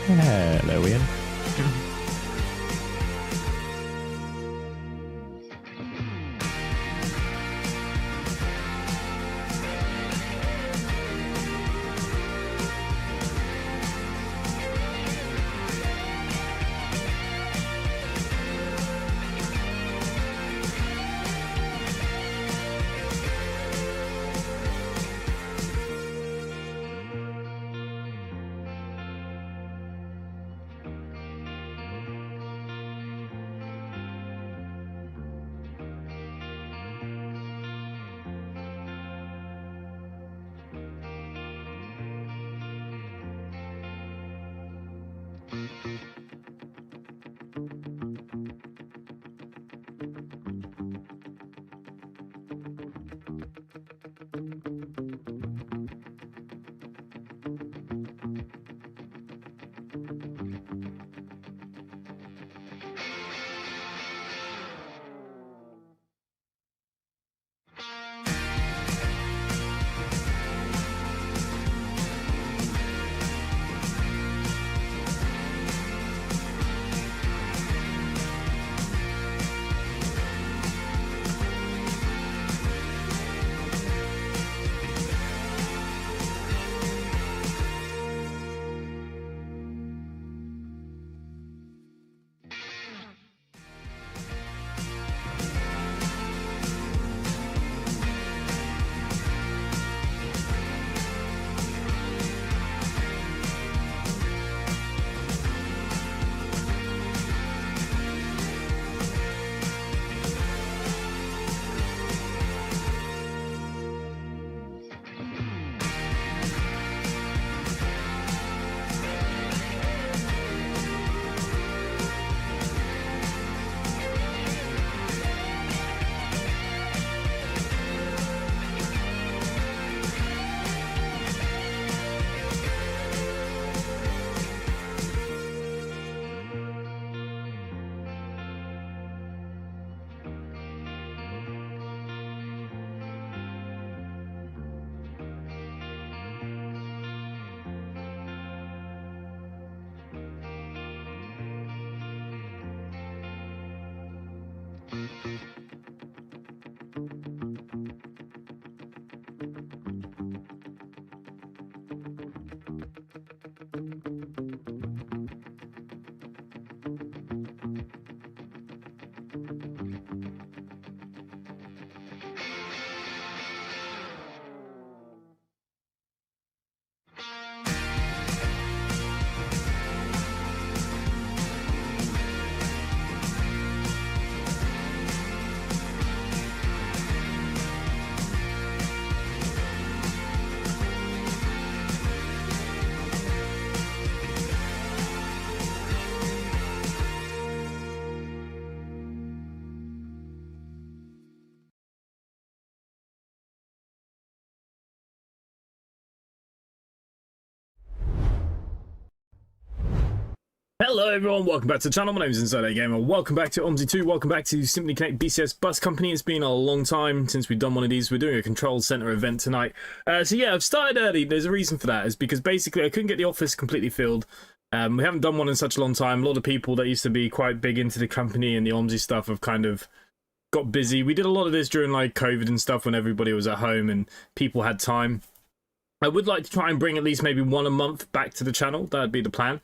Hello, Ian. Hello everyone, welcome back to the channel. My name is InsideAgameR. Welcome back to OMSI2. Welcome back to Simply Connect BCS Bus Company. It's been a long time since we've done one of these. We're doing a control center event tonight. So yeah, I've started early. There's a reason for that. It's because basically I couldn't get the office completely filled. We haven't done one in such a long time. A lot of people that used to be quite big into the company and the OMSI stuff have kind of got busy. We did a lot of this during like COVID and stuff when everybody was at home and people had time. I would like to try and bring at least maybe one a month back to the channel. That would be the plan.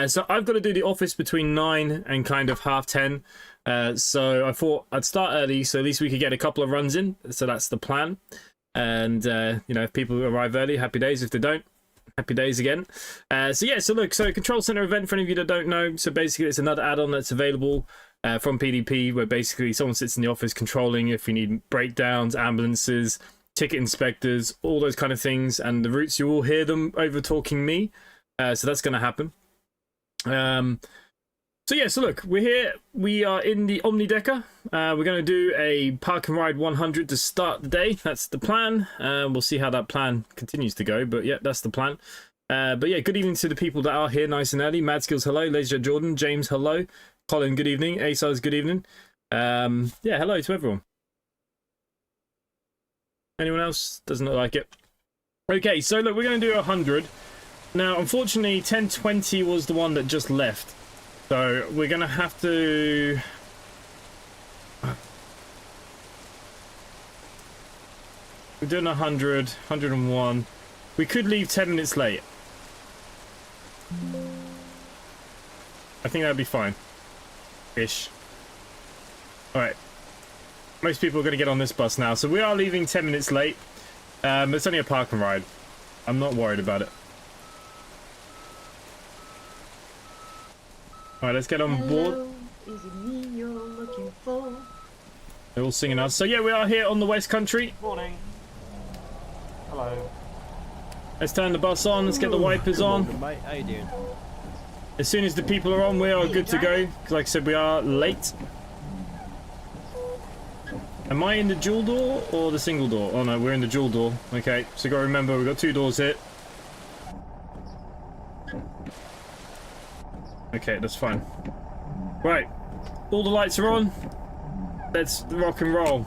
So I've got to do the office between 9 and kind of 10:30. So I thought I'd start early so at least we could get a couple of runs in. So that's the plan. And, you know, if people arrive early, happy days. If they don't, happy days again. So yeah, so look, so Control Center event, for any of you that don't know. So basically it's another add-on that's available from PDP where basically someone sits in the office controlling if you need breakdowns, ambulances, ticket inspectors, all those kind of things. And the routes, you will hear them over talking me. So that's going to happen. So yeah, so look, we're here. We are in the Omni Decker. We're going to do a park and ride 100 to start the day. That's the plan. We'll see how that plan continues to go, but yeah, that's the plan. But yeah, good evening to the people that are here nice and early. Mad Skills, hello. Laser Jordan, James, hello. Colin, good evening. ASARS, good evening. Yeah, hello to everyone. Anyone else? Doesn't look like it. Okay, so look, we're going to do 100. Now, unfortunately, 1020 was the one that just left. So we're going to have to... We're doing 100, 101. We could leave 10 minutes late. I think that'd be fine. Ish. Alright. Most people are going to get on this bus now. So we are leaving 10 minutes late. It's only a park and ride. I'm not worried about it. Alright, let's get on board. Is it me you're looking for? They're all singing us. So yeah, we are here on the Westcountry. Morning. Hello. Let's turn the bus on. Let's get the wipers on. Morning, mate. How you doing? As soon as the people are on, we are good to go. Like I said, we are late. Am I in the dual door or the single door? Oh no, we're in the dual door. Okay, so you got to remember, we've got 2 doors here. Okay, that's fine. Right, all the lights are on. Let's rock and roll.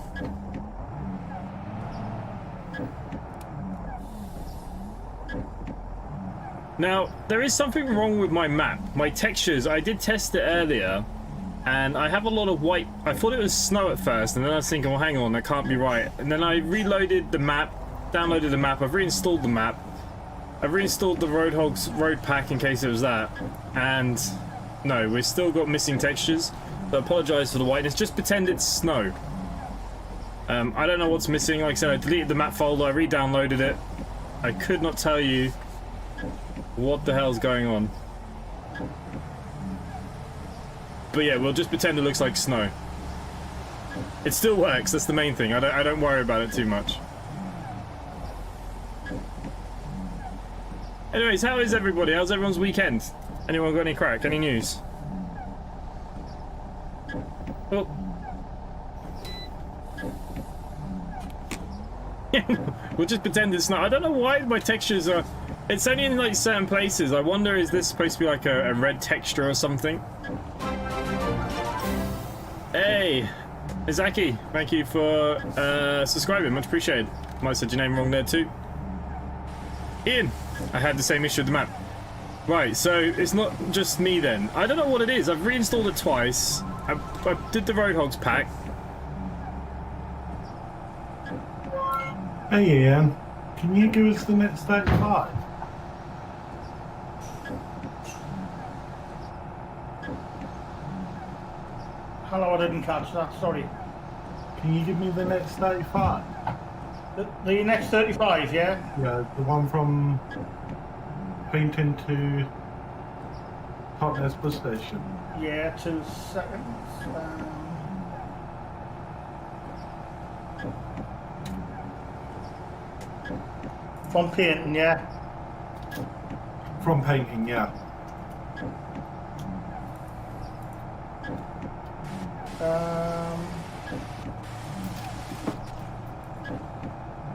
Now, there is something wrong with my map. My textures, I did test it earlier, and I have a lot of white. I thought it was snow at first, and then I was thinking, well, hang on, that can't be right. And then I reloaded the map, downloaded the map, I've reinstalled the map. I've reinstalled the Roadhog's road pack in case it was that. And no, we've still got missing textures. So I apologise for the whiteness. Just pretend it's snow. I don't know what's missing. Like I said, I deleted the map folder, I re-downloaded it. I could not tell you what the hell's going on. But yeah, we'll just pretend it looks like snow. It still works, that's the main thing. I don't worry about it too much. Anyways, how is everybody? How's everyone's weekend? Anyone got any crack? Any news? Oh. We'll just pretend it's not. I don't know why my textures are... It's only in like certain places. I wonder, is this supposed to be like a red texture or something? Hey, Izaki, thank you for subscribing. Much appreciated. Might have said your name wrong there too. Ian, I had the same issue with the map. Right, so it's not just me then. I don't know what it is. I've reinstalled it twice. I did the Roadhogs pack. Hey Ian, can you give us the next 35? Hello, I didn't catch that, sorry. Can you give me the next 35? The next 35, yeah? Yeah, the one from Painting to Totnes bus station. Yeah, 2 seconds. From Painting, yeah? From Painting, yeah.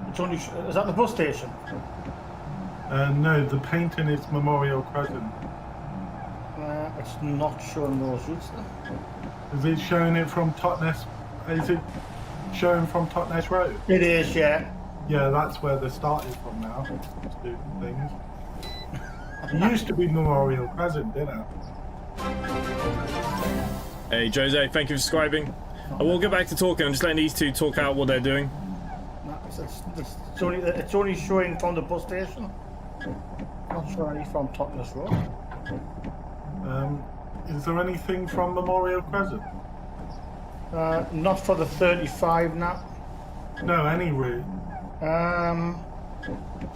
It's only, is that the bus station? No, the Painting is Memorial Crescent. It's not showing those routes then. Is it showing it from Totnes? Is it showing from Totnes Road? It is, yeah. Yeah, that's where they started from now. To do things. It used to be Memorial Crescent, didn't it? Hey, Jose, thank you for subscribing. I will get back to talking. I'm just letting these two talk out what they're doing. No, it's only showing from the bus station. Not showing any from Totnes Road. Is there anything from Memorial Crescent? Not for the 35 now. No, any route.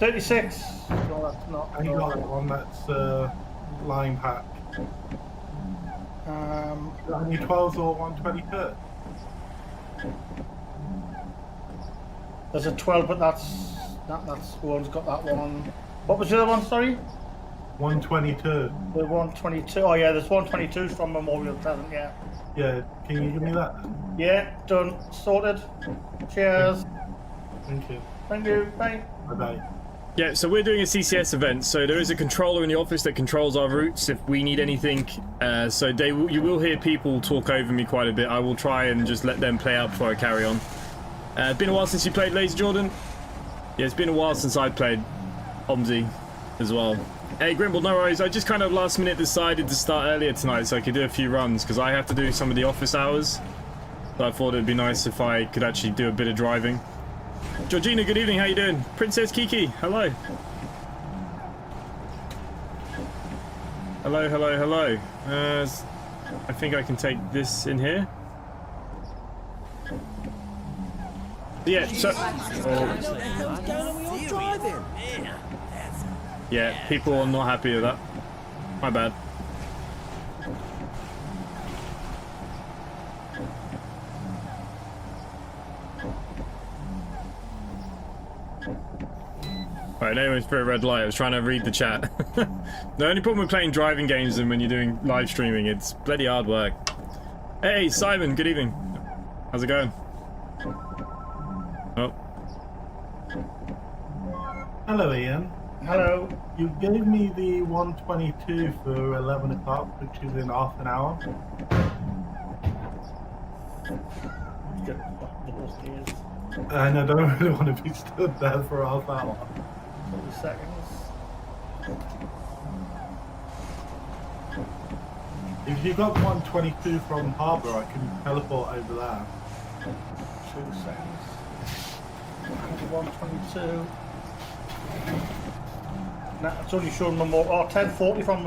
36. No, that's not. Any got one that's line pack. Only 12s or 123rd? There's a 12, but that's one's got that one. What was the other one? Sorry. 122. The 122. Oh yeah, there's 122s from Memorial Crescent. Yeah. Yeah, can you give me that then? Yeah, done. Sorted. Cheers. Thank you. Thank you. Bye. Bye bye. Yeah, so we're doing a CCS event, so there is a controller in the office that controls our routes if we need anything. So you will hear people talk over me quite a bit. I will try and just let them play out before I carry on. Been a while since you played Laser Jordan? Yeah, it's been a while since I played OMSI as well. Hey Grimble, no worries. I just kind of last minute decided to start earlier tonight so I could do a few runs because I have to do some of the office hours. So I thought it'd be nice if I could actually do a bit of driving. Georgina, good evening. How you doing? Princess Kiki, hello. Hello, hello, hello. I think I can take this in here. Yeah, so... Yeah, people are not happy with that. My bad. Alright, anyone's for a red light. I was trying to read the chat. The only problem with playing driving games and when you're doing live streaming, it's bloody hard work. Hey, Simon, good evening. How's it going? Oh. Hello, Ian. Hello. You gave me the 122 for 11 o'clock, which is in half an hour. And I don't really want to be stood there for half an hour. 40 seconds. If you got 122 from Harbour, I can teleport over there. 2 seconds. 122. Nah, it's only showing Memorial. Oh, 1040 from.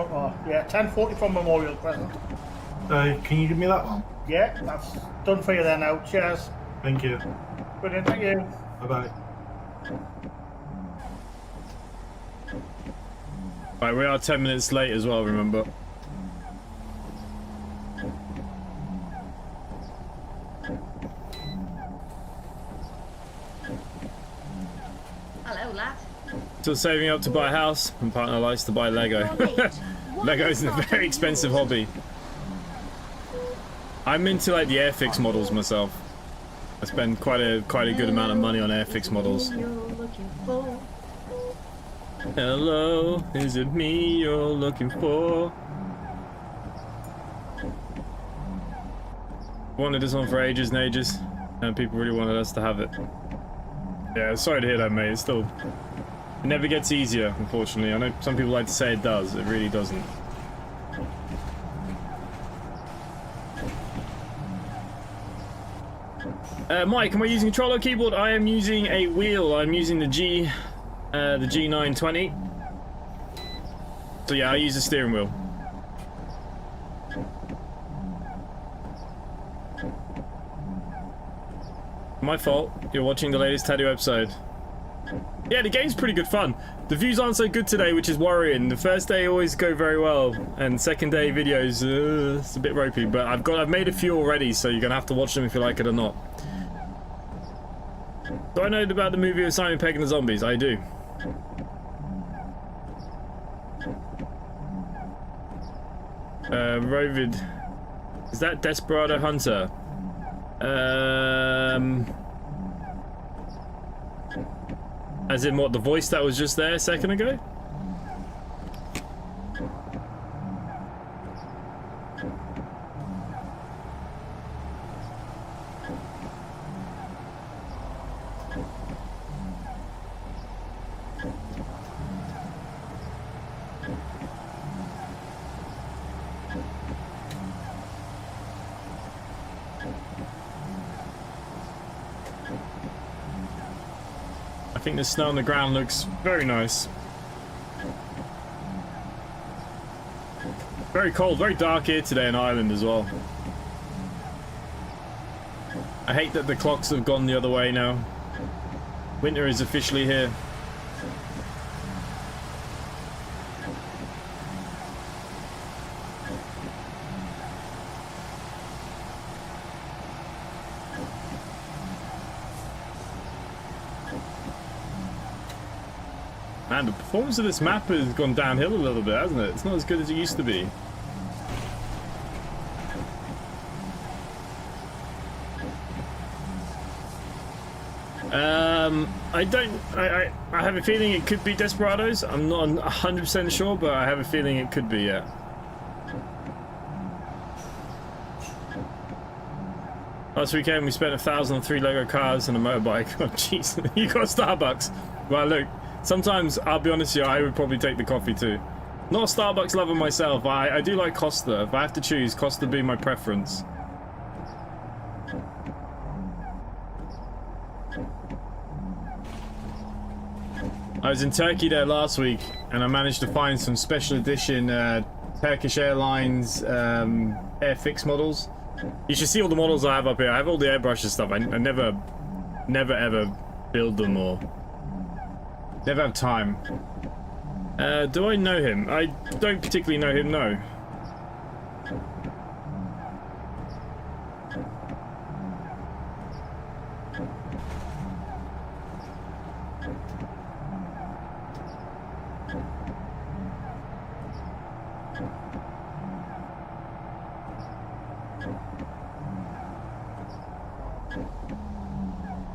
Yeah, 1040 from Memorial Crescent. Can you give me that one? Yeah, that's done for you there now. Cheers. Thank you. Brilliant, thank you. Bye-bye. Right, we are 10 minutes late as well, remember. Hello, lad. Still saving up to buy a house. My partner likes to buy Lego. Lego is a very expensive hobby. I'm into like the Airfix models myself. I spend quite a good amount of money on Airfix models. Hello, is it me you're looking for? Wanted this one for ages and ages, and people really wanted us to have it. Yeah, sorry to hear that, mate. It's still... It never gets easier, unfortunately. I know some people like to say it does. It really doesn't. Mike, am I using a Controlo keyboard? I am using a wheel. I'm using the G9.e. So yeah, I use the steering wheel. My fault. You're watching the latest Tattoo episode. Yeah, the game's pretty good fun. The views aren't so good today, which is worrying. The first day always go very well, and second day videos, it's a bit ropey. But I've made a few already, so you're gonna have to watch them if you like it or not. Do I know about the movie of Simon Pegg and the Zombies? I do. Rovid. Is that Desperado Hunter? As in what, the voice that was just there a second ago? I think the snow on the ground looks very nice. Very cold, very dark here today in Ireland as well. I hate that the clocks have gone the other way now. Winter is officially here. Man, the performance of this map has gone downhill a little bit, hasn't it? It's not as good as it used to be. I have a feeling it could be Desperados. I'm not 100% sure, but I have a feeling it could be, yeah. Last weekend we spent 1,000 on 3 Lego cars and a motorbike. Oh jeez, you got Starbucks. Well look, Sometimes, I'll be honest with you, I would probably take the coffee too. Not a Starbucks lover myself. I do like Costa. If I have to choose, Costa would be my preference. I was in Turkey there last week, and I managed to find some special edition Turkish Airlines Airfix models. You should see all the models I have up here. I have all the airbrush and stuff. I never ever build them or never have time. Do I know him? I don't particularly know him, no.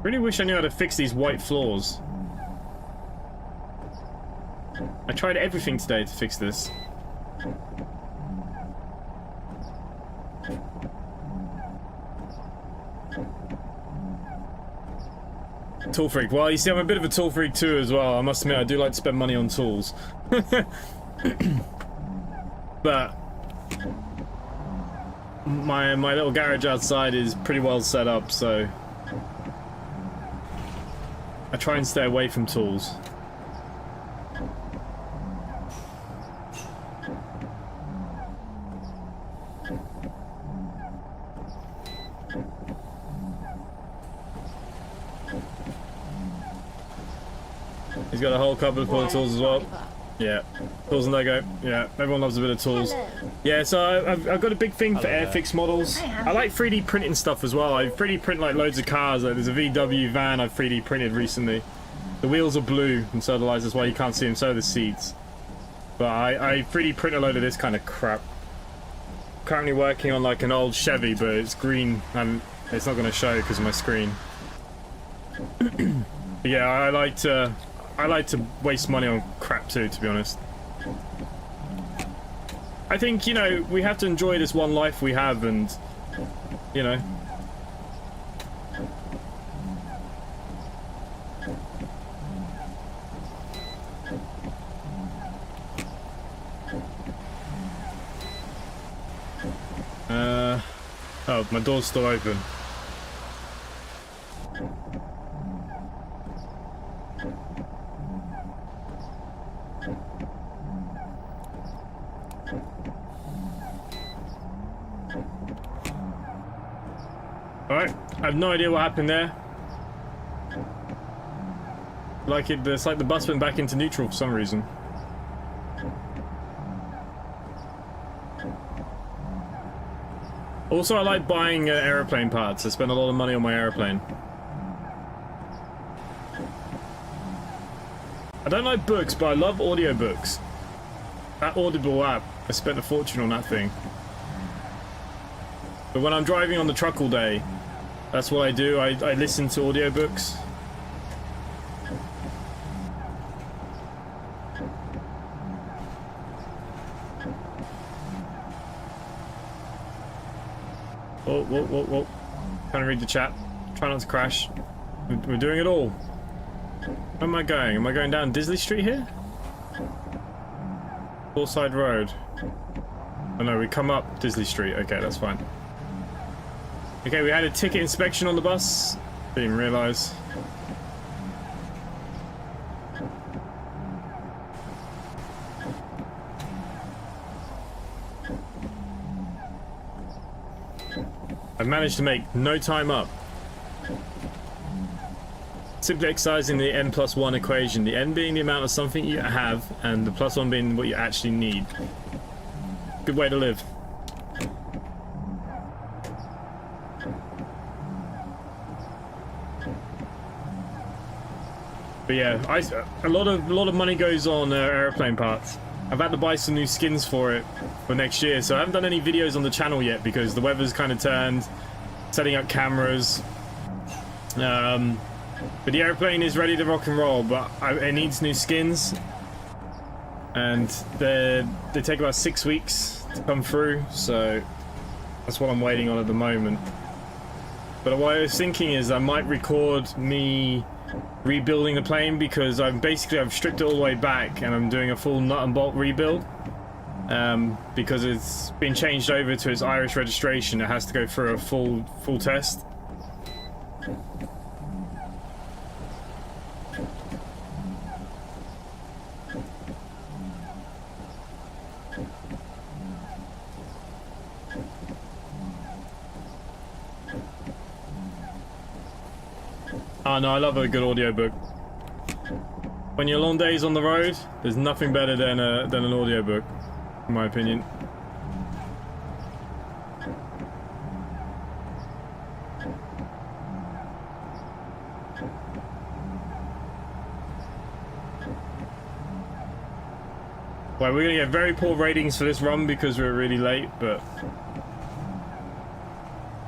Really wish I knew how to fix these white floors. I tried everything today to fix this. Tool freak. Well, you see, I'm a bit of a tool freak too as well. I must admit, I do like to spend money on tools. But my little garage outside is pretty well set up, so I try and stay away from tools. He's got a whole cupboard full of tools as well. Yeah, tools and Lego. Yeah, everyone loves a bit of tools. Hello. Yeah, so I've got a big thing for Airfix models. I like 3D printing stuff as well. I 3D print like loads of cars. Like, there's a VW van I've 3D printed recently. The wheels are blue, and so the lights. That's why you can't see them. So are the seats. But I 3D print a load of this kind of crap. Currently working on like an old Chevy, but it's green and it's not going to show because of my screen. But yeah, I like to waste money on crap too, to be honest. I think, you know, we have to enjoy this one life we have, and, you know. Oh, my door's still open. Alright, I have no idea what happened there. It's like the bus went back into neutral for some reason. Also, I like buying aeroplane parts. I spend a lot of money on my aeroplane. I don't like books, but I love audiobooks. That Audible app, I spent a fortune on that thing. But when I'm driving on the truck all day, that's what I do. I listen to audiobooks. Whoa. Trying to read the chat. Try not to crash. We're doing it all. Where am I going? Am I going down Disley Street here? Hillside Road. Oh no, we come up Disley Street. Okay, that's fine. Okay, we had a ticket inspection on the bus. Didn't realise. I've managed to make no time up. Simply exercising the n+1 equation. The n being the amount of something you have, and the +1 being what you actually need. Good way to live. But yeah, a lot of money goes on airplane parts. I've had to buy some new skins for it for next year, so I haven't done any videos on the channel yet because the weather's kind of turned, setting up cameras. But the airplane is ready to rock and roll, but it needs new skins, and they take about 6 weeks to come through, so that's what I'm waiting on at the moment. But what I was thinking is I might record me rebuilding the plane because I've stripped it all the way back and I'm doing a full nut and bolt rebuild. Because it's been changed over to its Irish registration, it has to go through a full test. Oh no, I love a good audiobook. When your long days on the road, there's nothing better than an audiobook, in my opinion. Well, we're gonna get very poor ratings for this run because we're really late, but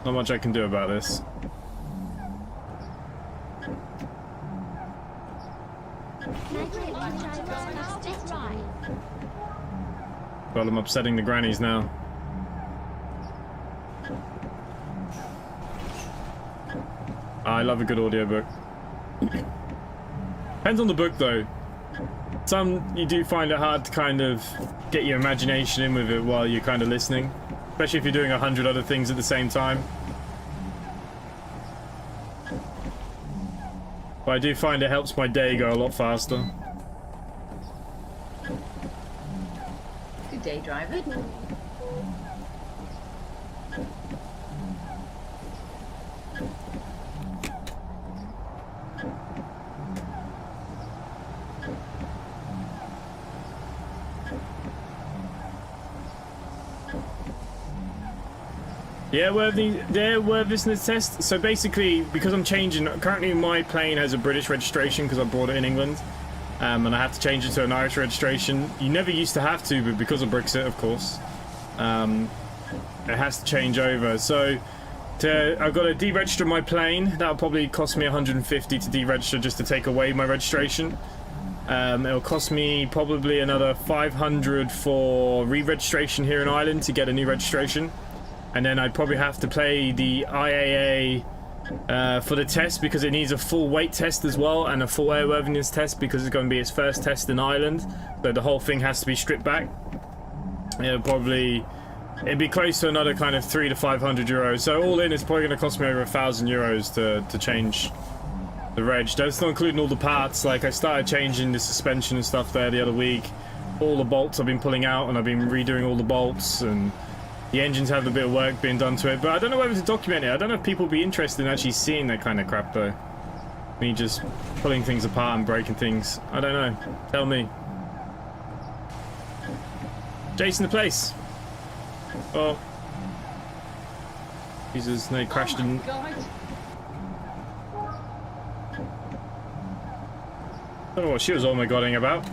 not much I can do about this. Well, I'm upsetting the grannies now. I love a good audiobook. Depends on the book though. Some you do find it hard to kind of get your imagination in with it while you're kind of listening, especially if you're doing 100 other things at the same time. But I do find it helps my day go a lot faster. Good day, driver. Yeah, airworthiness test. So basically, because I'm changing, currently my plane has a British registration because I bought it in England, and I have to change it to an Irish registration. You never used to have to, but because of Brexit, of course, it has to change over. So I've got to deregister my plane. That'll probably cost me 150 to deregister just to take away my registration. It'll cost me probably another 500 for re-registration here in Ireland to get a new registration. And then I'd probably have to play the IAA for the test because it needs a full weight test as well and a full airworthiness test because it's going to be its first test in Ireland. So the whole thing has to be stripped back. It'd be close to another kind of 300 to 500 euros. So all in, it's probably going to cost me over 1,000 euros to change the reg. That's not including all the parts. Like I started changing the suspension and stuff there the other week. All the bolts I've been pulling out and I've been redoing all the bolts, and the engine's having a bit of work being done to it, but I don't know whether to document it. I don't know if people would be interested in actually seeing that kind of crap though. Me just pulling things apart and breaking things. I don't know. Tell me. Jason the place. Oh. Jesus, no, he crashed in. God. I don't know what she was oh my godding about.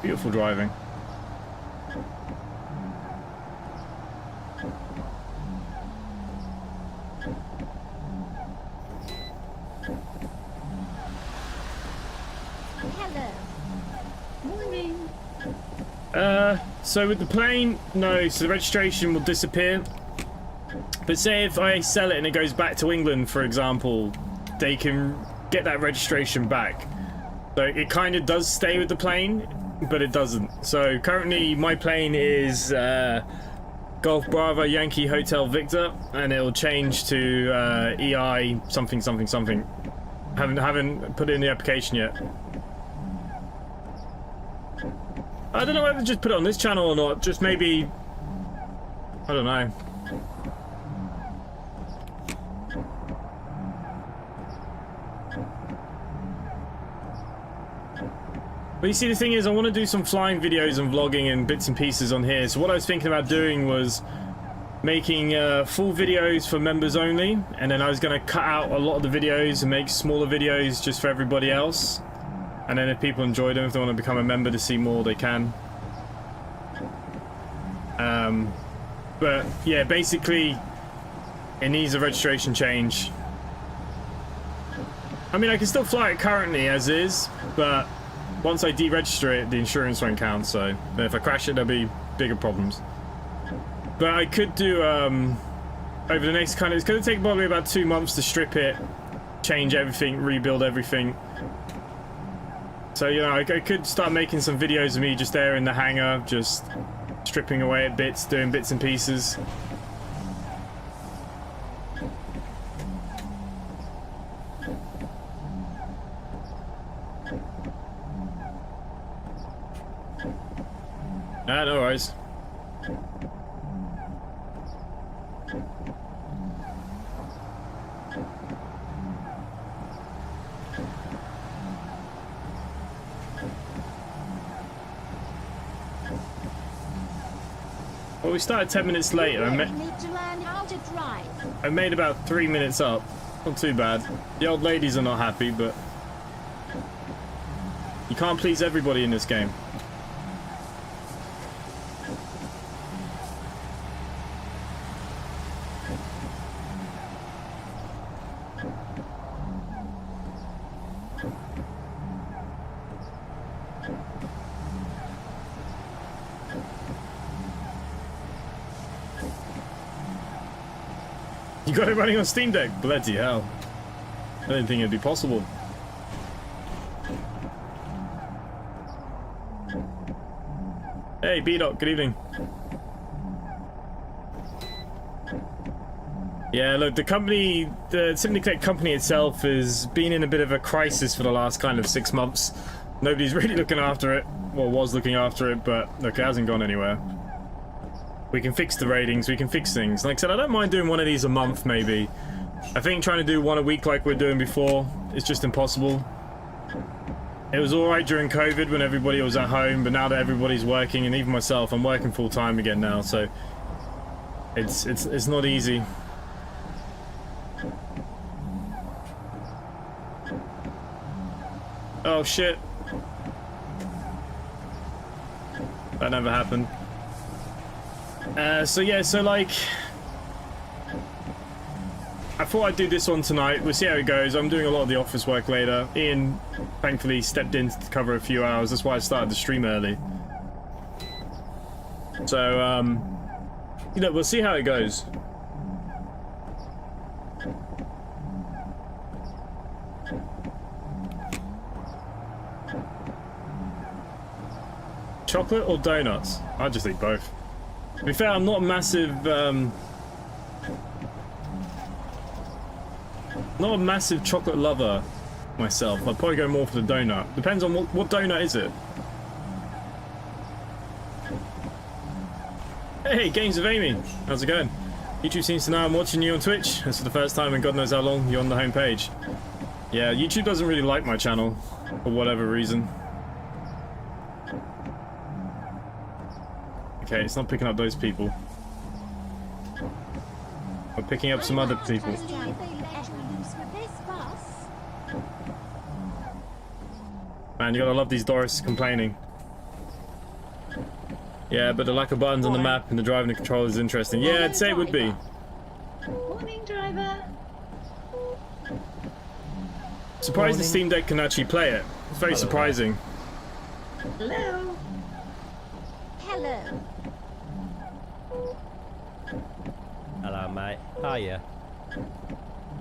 Beautiful driving. So with the plane, no, so the registration will disappear. But say if I sell it and it goes back to England, for example, they can get that registration back. So it kind of does stay with the plane, but it doesn't. So currently my plane is Golf Bravo Yankee Hotel Victor, and it'll change to EI something something something. Haven't put it in the application yet. I don't know whether to just put it on this channel or not. Just maybe, I don't know. But you see, the thing is, I want to do some flying videos and vlogging and bits and pieces on here. So what I was thinking about doing was making full videos for members only, and then I was going to cut out a lot of the videos and make smaller videos just for everybody else. And then if people enjoy them, if they want to become a member to see more, they can. But yeah, basically, it needs a registration change. I mean, I can still fly it currently as is, but once I deregister it, the insurance won't count. So if I crash it, there'll be bigger problems. But I could do over the next kind of, it's going to take probably about 2 months to strip it change everything, rebuild everything. So, you know, I could start making some videos of me just there in the hangar, just stripping away at bits, doing bits and pieces. Ah, no worries. Well, we started 10 minutes late. I made about 3 minutes up. Not too bad. The old ladies are not happy, but you can't please everybody in this game. You got it running on Steam Deck? Bloody hell. I didn't think it'd be possible. Hey, B-Doc, good evening. Yeah, look, the company, the Simply Connect company itself has been in a bit of a crisis for the last kind of 6 months. Nobody's really looking after it. Well, was looking after it, but look, it hasn't gone anywhere. We can fix the ratings, we can fix things. Like I said, I don't mind doing one of these a month, maybe. I think trying to do one a week like we're doing before is just impossible. It was alright during COVID when everybody was at home, but now that everybody's working, and even myself, I'm working full time again now, so it's not easy. Oh shit. That never happened. So yeah, so like, I thought I'd do this one tonight. We'll see how it goes. I'm doing a lot of the office work later. Ian thankfully stepped in to cover a few hours. That's why I started the stream early. So, you know, we'll see how it goes. Chocolate or donuts? I'll just eat both. To be fair, I'm not a massive, not a massive chocolate lover myself. I'd probably go more for the donut. Depends on what donut is it. Hey, Games of Amy, how's it going? YouTube seems to know I'm watching you on Twitch. This is the first time in God knows how long you're on the home page. Yeah, YouTube doesn't really like my channel for whatever reason. Okay, it's not picking up those people. We're picking up some other people. Man, you gotta love these Doris complaining. Yeah, but the lack of buttons on the map and the driving and control is interesting. Yeah, I'd say it would be. Morning, driver. Surprised the Steam Deck can actually play it. It's very surprising. Hello. Hello. Hello, mate. Hiya.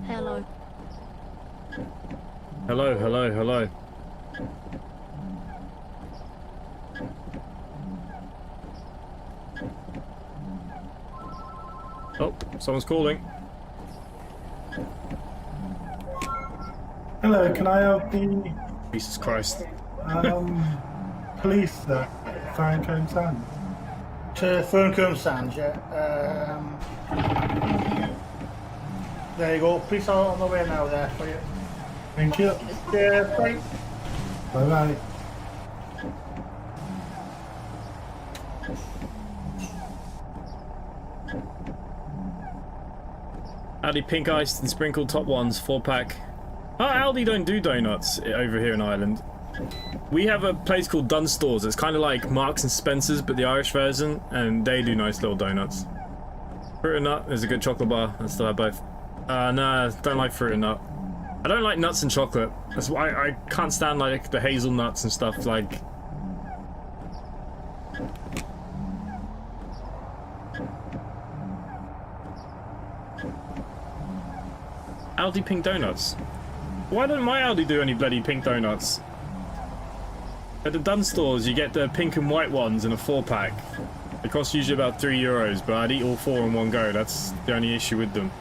Hello. Hello, hello, hello. Oh, someone's calling. Hello, can I have the Jesus Christ. police there? Farncombe Sand. To Ferncombe Sands, yeah. There you go. Police are on the way now there for you. Thank you. Yeah, bye. Bye bye. Aldi pink iced and sprinkled top ones, 4-pack. Oh, Aldi don't do donuts over here in Ireland. We have a place called Dunstores. It's kind of like Marks and Spencer's, but the Irish version, and they do nice little donuts. Fruit and nut is a good chocolate bar. I still have both. Nah, don't like fruit and nut. I don't like nuts and chocolate. That's why I can't stand like the hazelnuts and stuff. Like, Aldi pink donuts. Why don't my Aldi do any bloody pink donuts? At the Dunn stores, you get the pink and white ones in a 4-pack. They cost usually about €3, but I'd eat all 4 in one go. That's the only issue with them.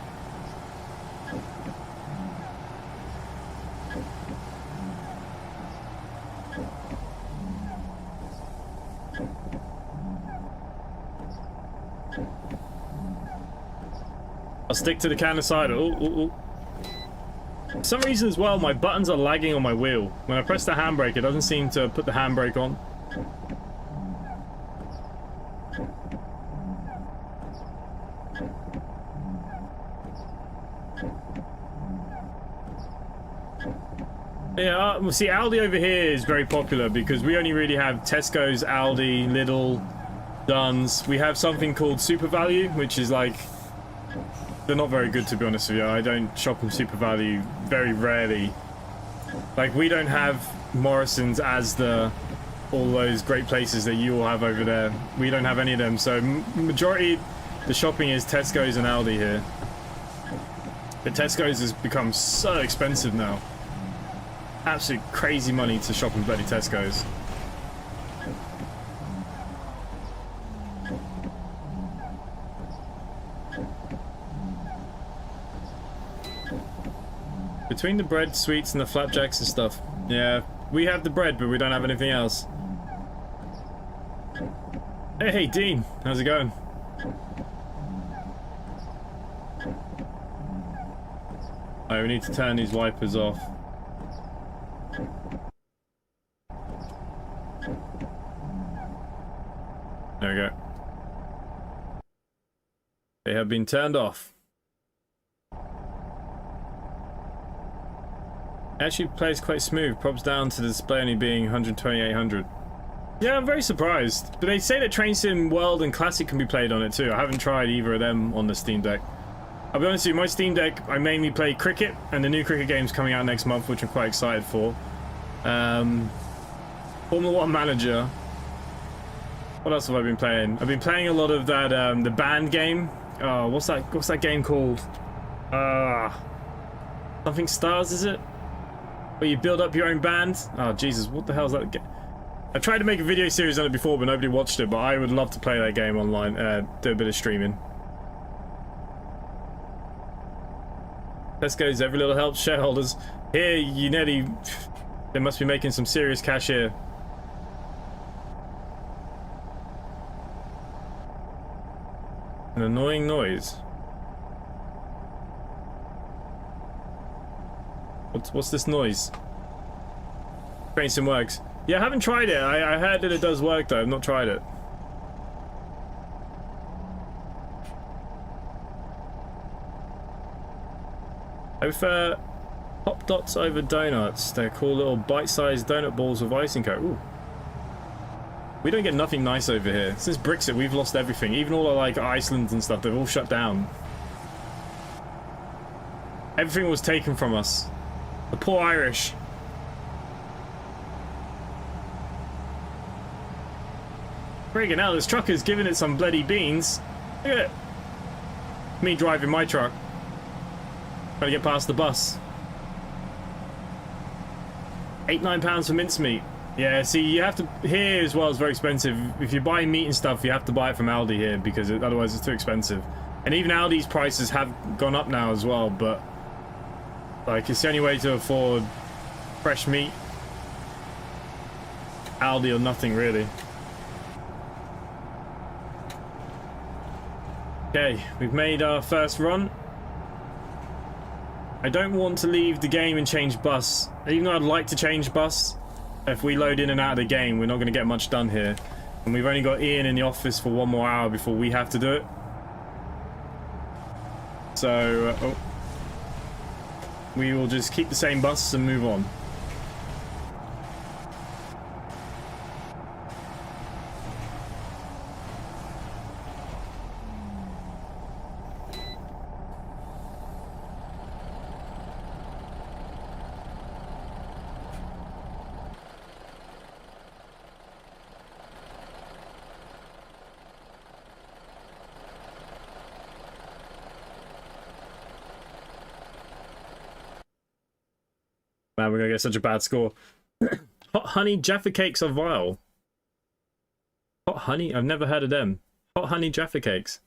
I'll stick to the can of cider. Ooh, ooh, ooh. For some reason as well, my buttons are lagging on my wheel. When I press the handbrake, it doesn't seem to put the handbrake on. Yeah, well, see, Aldi over here is very popular because we only really have Tesco's, Aldi, Lidl, Dunn's. We have something called Super Value, which is like... They're not very good, to be honest with you. I don't shop in Super Value very rarely. Like, we don't have Morrison's as all those great places that you all have over there. We don't have any of them, so majority the shopping is Tesco's and Aldi here. But Tesco's has become so expensive now. Absolute crazy money to shop in bloody Tesco's. Between the bread, sweets, and the flapjacks and stuff. Yeah, we have the bread, but we don't have anything else. Hey, Dean. How's it going? Oh, we need to turn these wipers off. There we go. They have been turned off. Actually plays quite smooth. Props down to the display only being 12800. Yeah, I'm very surprised. But they say that Train Sim World and Classic can be played on it too. I haven't tried either of them on the Steam Deck. I'll be honest with you, my Steam Deck, I mainly play cricket, and the new cricket game's coming out next month, which I'm quite excited for. Formula 1 Manager. What else have I been playing? I've been playing a lot of that, the band game. Oh, what's that game called? Something Stars, is it? Where you build up your own band? Oh, Jesus, what the hell is that? I tried to make a video series on it before, but nobody watched it, but I would love to play that game online, do a bit of streaming. Tesco's, every little helps shareholders. Here, you nearly... They must be making some serious cash here. An annoying noise. What's this noise? Train Sim works. Yeah, I haven't tried it. I heard that it does work though. I've not tried it. I prefer Pop Dots over donuts. They're cool little bite-sized donut balls with icing coat. Ooh. We don't get nothing nice over here. Since Brexit, we've lost everything. Even all our, like, Iceland and stuff, they've all shut down. Everything was taken from us. The poor Irish. Friggin' hell, this trucker's giving it some bloody beans. Look at it. Me driving my truck. Trying to get past the bus. £8-9 for mincemeat. Yeah, see, you have to... Here as well is very expensive. If you buy meat and stuff, you have to buy it from Aldi here because otherwise it's too expensive. And even Aldi's prices have gone up now as well, but... Like, it's the only way to afford fresh meat. Aldi or nothing, really. Okay, we've made our first run. I don't want to leave the game and change bus. Even though I'd like to change bus, if we load in and out of the game, we're not going to get much done here. And we've only got Ian in the office for 1 more hour before we have to do it. So, we will just keep the same bus and move on. Man, we're gonna get such a bad score. Hot honey Jaffa cakes are vile. Hot honey? I've never heard of them. Hot honey Jaffa cakes.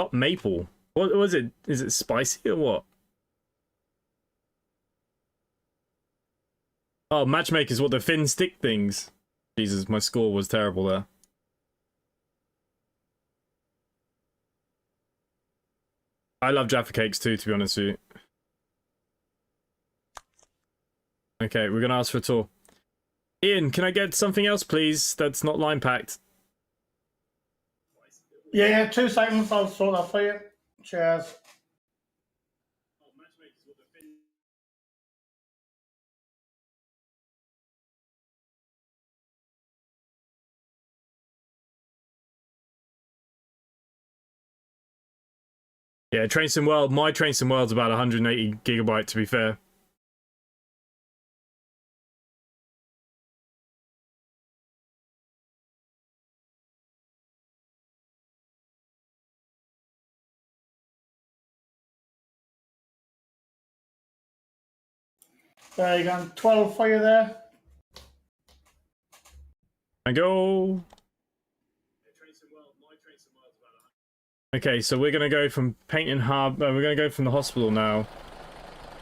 Hot maple. What was it? Is it spicy or what? Oh, matchmakers, what, the thin stick things? Jesus, my score was terrible there. I love Jaffa cakes too, to be honest with you. Okay, we're gonna ask for a tour. Ian, can I get something else, please, that's not line packed? Yeah, 2 seconds, I'll sort that for you. Cheers. Yeah, Train Sim World, my Train Sim World's about 180 gigabyte, to be fair. There you go, 12 for you there. And go. Okay, so we're gonna go from Painting Harbour. We're gonna go from the hospital now.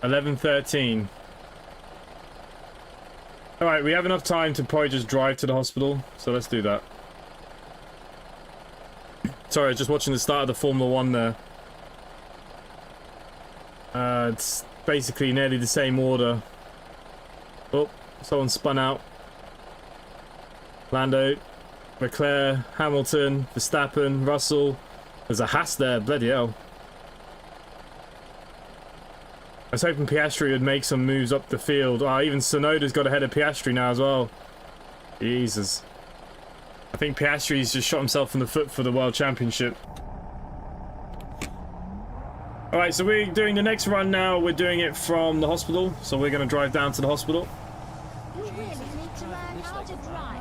11:13. All right, we have enough time to probably just drive to the hospital, so let's do that. Sorry, just watching the start of the Formula 1 there. It's basically nearly the same order. Oh, someone spun out. Lando, Leclerc, Hamilton, Verstappen, Russell. There's a Haas there, bloody hell. I was hoping Piastri would make some moves up the field. Oh, even Tsunoda's got ahead of Piastri now as well. Jesus. I think Piastri's just shot himself in the foot for the World Championship. Alright, so we're doing the next run now. We're doing it from the hospital. So we're going to drive down to the hospital. You really need to learn how to drive.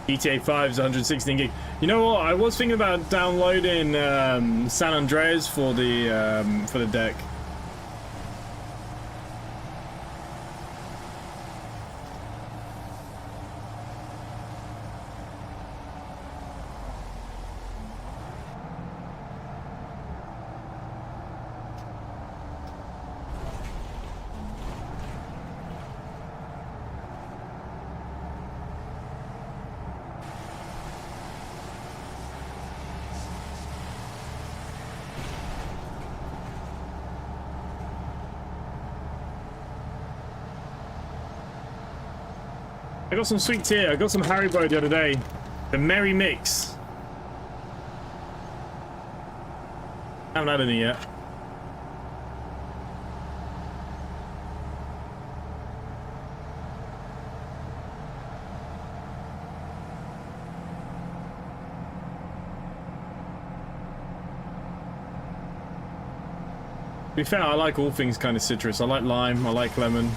GTA 5 is 116 gig. You know what? I was thinking about downloading San Andreas for the deck. I got some sweets here. I got some Haribo the other day. The Merry Mix. Haven't had any yet. To be fair, I like all things kind of citrus. I like lime, I like lemon.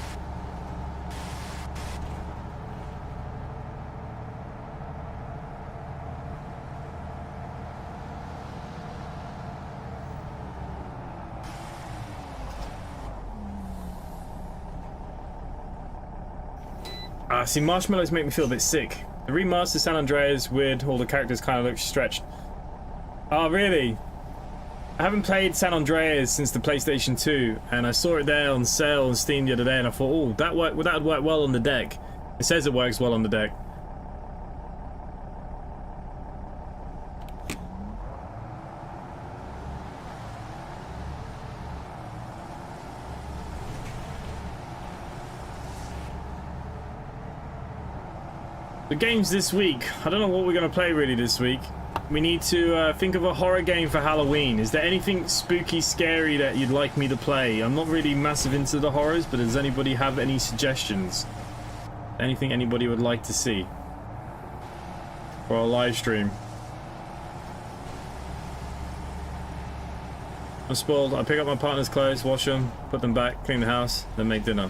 See, marshmallows make me feel a bit sick. The remastered San Andreas is weird, all the characters kind of look stretched. Oh, really? I haven't played San Andreas since the PlayStation 2, and I saw it there on sale on Steam the other day, and I thought, oh, that would work well on the deck. It says it works well on the deck. The games this week, I don't know what we're going to play really this week. We need to think of a horror game for Halloween. Is there anything spooky, scary that you'd like me to play? I'm not really massive into the horrors, but does anybody have any suggestions? Anything anybody would like to see for a live stream? I'm spoiled. I pick up my partner's clothes, wash them, put them back, clean the house, then make dinner.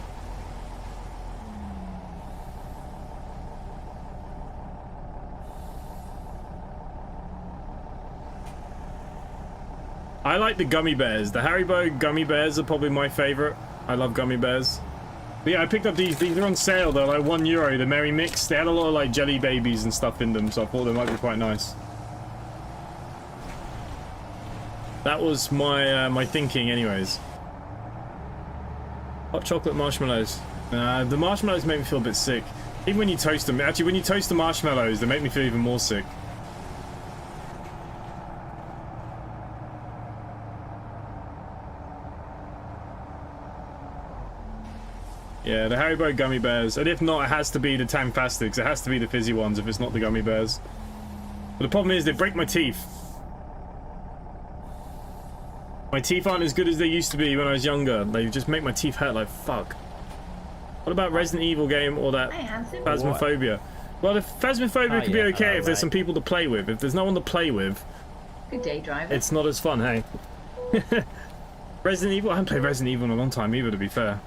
I like the gummy bears. The Haribo gummy bears are probably my favorite. I love gummy bears. But yeah, I picked up these. These are on sale. They're like €1. The Merry Mix. They had a lot of like jelly babies and stuff in them, so I thought they might be quite nice. That was my my thinking, anyways. Hot chocolate marshmallows. The marshmallows make me feel a bit sick. Even when you toast them. Actually, when you toast the marshmallows, they make me feel even more sick. Yeah, the Haribo gummy bears. And if not, it has to be the Tangfastics. It has to be the fizzy ones if it's not the gummy bears. But the problem is they break my teeth. My teeth aren't as good as they used to be when I was younger. They just make my teeth hurt like fuck. What about Resident Evil game or that Phasmophobia? Well, the Phasmophobia could be okay if there's some people to play with. If there's no one to play with, Good day, driver. it's not as fun, hey? Resident Evil? I haven't played Resident Evil in a long time either, to be fair.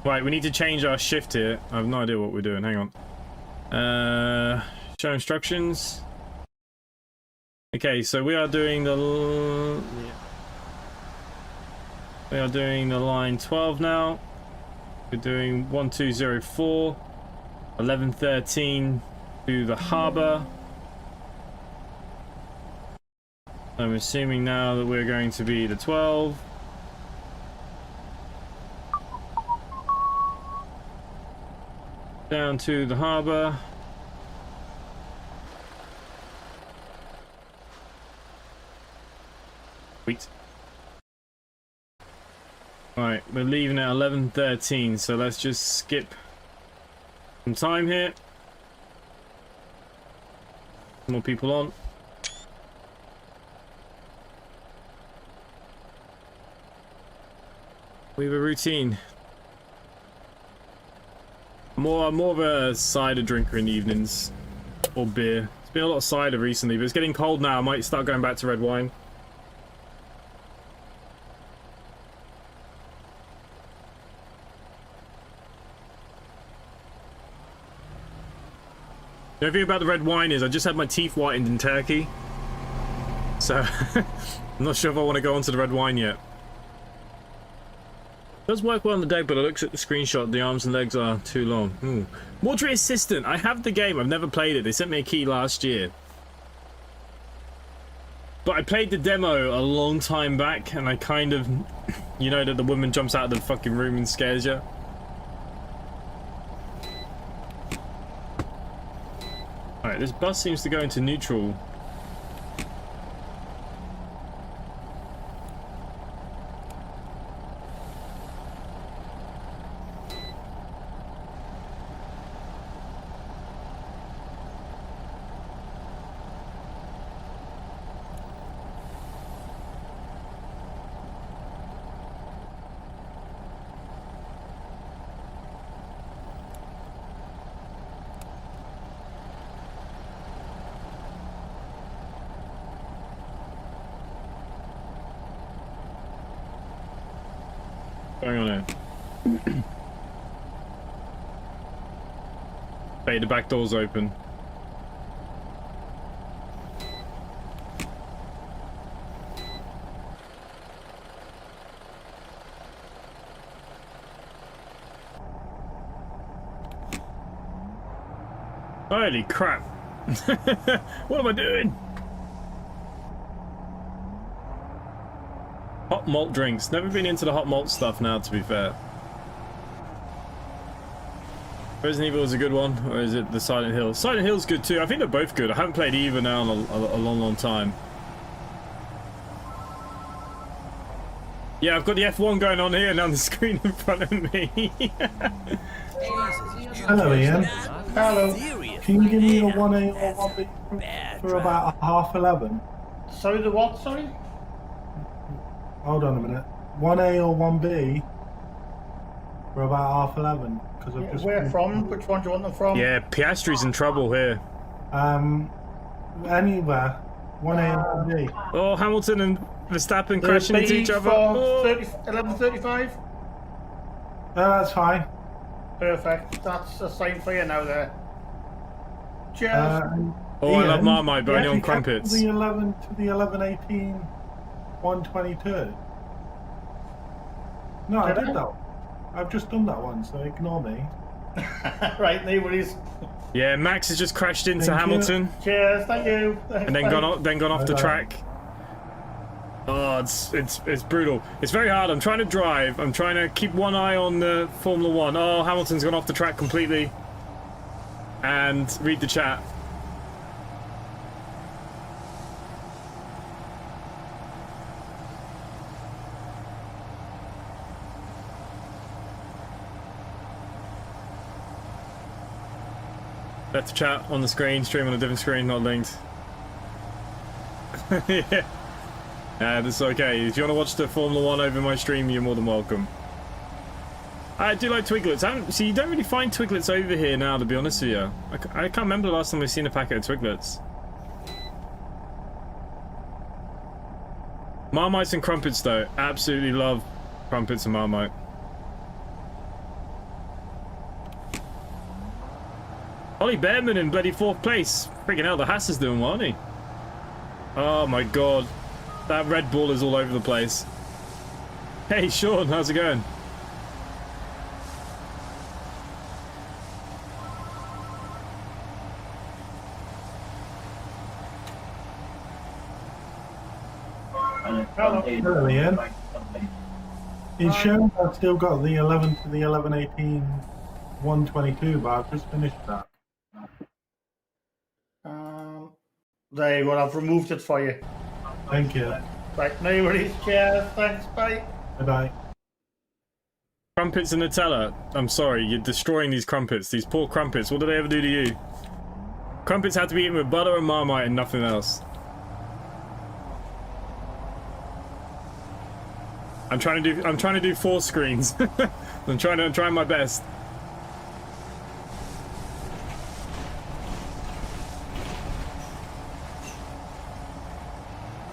Right, we need to change our shift here. I have no idea what we're doing. Hang on. Show instructions. Okay, so we are doing the... We are doing the line 12 now. We're doing 1204, 1113 to the harbour. I'm assuming now that we're going to be the 12. Down to the harbour. Sweet. Right, we're leaving at 11:13, so let's just skip some time here. More people on. We have a routine. More of a cider drinker in the evenings, or beer. It's been a lot of cider recently, but it's getting cold now. I might start going back to red wine. The only thing about the red wine is I just had my teeth whitened in Turkey, so I'm not sure if I want to go onto the red wine yet. It does work well on the deck, but it looks at the screenshot, the arms and legs are too long. Ooh. Mortuary Assistant, I have the game, I've never played it. They sent me a key last year. But I played the demo a long time back, and I kind of, you know that the woman jumps out of the fucking room and scares you. Alright, this bus seems to go into neutral. Going on here. Hey, the back door's open. Holy crap. What am I doing? Hot malt drinks. Never been into the hot malt stuff now, to be fair. Resident Evil is a good one, or is it the Silent Hill? Silent Hill's good too. I think they're both good. I haven't played either now in a long time. Yeah, I've got the F1 going on here now on the screen in front of me. Hello, Ian. Hello. Can you give me a 1A or 1B for about 11:30? Sorry, the what? Sorry? Hold on a minute. 1A or 1B for about 11:30. Because I've just Where from? Which one do you want them from? Yeah, Piastri's in trouble here. Anywhere. 1A or 1B. Oh, Hamilton and Verstappen The crashing into each other. Oh. 11:35? That's fine. Perfect. That's a sign for you now there. Cheers. Oh, I love Ian, Marmite, but only you on actually crumpets. cancelled the 11 to the 11:18 122. No, I Did did I? that. I've just done that one, so ignore me. Right, no worries. Yeah, Max has just crashed into Thank you. Hamilton Cheers, thank you. Thanks, and then bye. gone off the Bye-bye. track. Oh, it's brutal. It's very hard. I'm trying to drive. I'm trying to keep one eye on the Formula One. Oh, Hamilton's gone off the track completely. And read the chat. Left the chat on the screen, stream on a different screen, not linked. Yeah. That's okay. If you want to watch the Formula 1 over my stream, you're more than welcome. I do like Twiglets. See, you don't really find Twiglets over here now, to be honest with you. I can't remember the last time we've seen a packet of Twiglets. Marmites and crumpets, though. Absolutely love crumpets and Marmite. Ollie Behrman in bloody 4th place. Freaking hell, the Haas is doing well, isn't he? Oh my god. That Red Bull is all over the place. Hey Sean, how's it going? Early in. It shows I've still got the 11 to the 1118 122, but I've just finished that. There you go, I've removed it for you. Thank you. Right, no worries. Cheers, thanks, bye. Bye bye. Crumpets and Nutella. I'm sorry, you're destroying these crumpets. These poor crumpets. What do they ever do to you? Crumpets have to be eaten with butter and Marmite and nothing else. I'm trying to do 4 screens. I'm trying my best.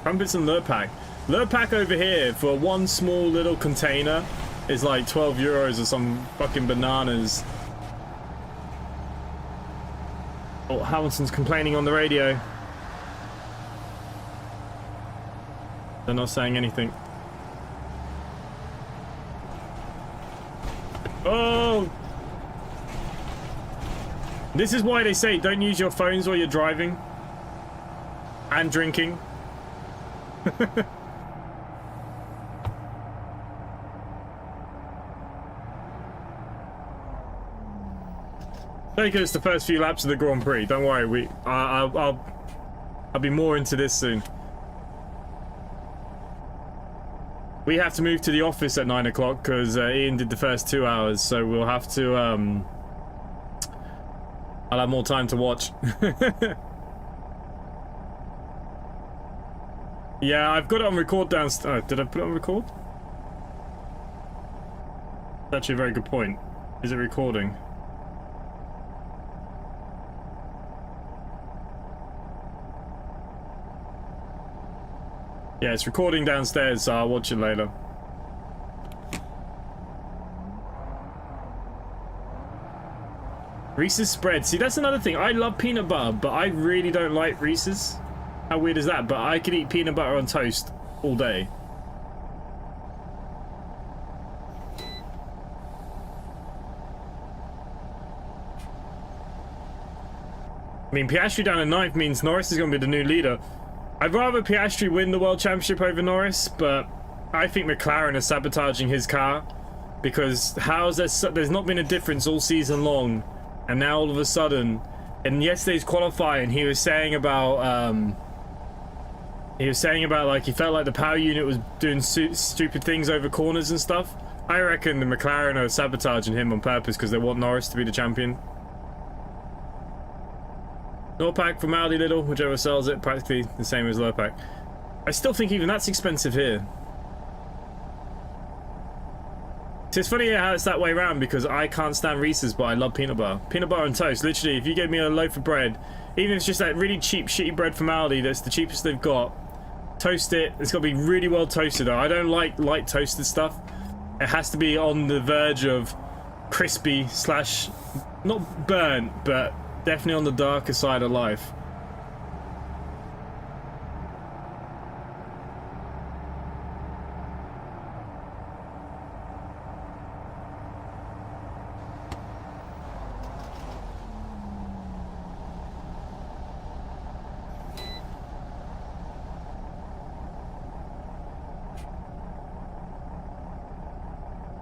Crumpets and Lurpak. Lurpak over here for one small little container is like 12 euros or some fucking bananas. Oh, Hamilton's complaining on the radio. They're not saying anything. Oh! This is why they say don't use your phones while you're driving and drinking. Take us the first few laps of the Grand Prix. Don't worry, I'll be more into this soon. We have to move to the office at 9 o'clock because Ian did the first 2 hours, so we'll have to. I'll have more time to watch. Yeah, I've got it on record downstairs. Did I put it on record? That's actually a very good point. Is it recording? Yeah, it's recording downstairs, so I'll watch it later. Reese's spread. See, that's another thing. I love peanut butter, but I really don't like Reese's. How weird is that? But I could eat peanut butter on toast all day. I mean, Piastri down in 9th means Norris is going to be the new leader. I'd rather Piastri win the World Championship over Norris, but I think McLaren is sabotaging his car because there's not been a difference all season long, and now all of a sudden, in yesterday's qualifying, he was saying about like he felt like the power unit was doing stupid things over corners and stuff. I reckon the McLaren are sabotaging him on purpose because they want Norris to be the champion. Norpack from Audi Lidl, whichever sells it, practically the same as Lurpak. I still think even that's expensive here. So it's funny how it's that way around because I can't stand Reese's, but I love peanut butter. Peanut butter and toast, literally, if you gave me a loaf of bread, even if it's just that really cheap, shitty bread from Aldi, that's the cheapest they've got, toast it, it's got to be really well toasted though. I don't like light toasted stuff. It has to be on the verge of crispy slash, not burnt, but definitely on the darker side of life.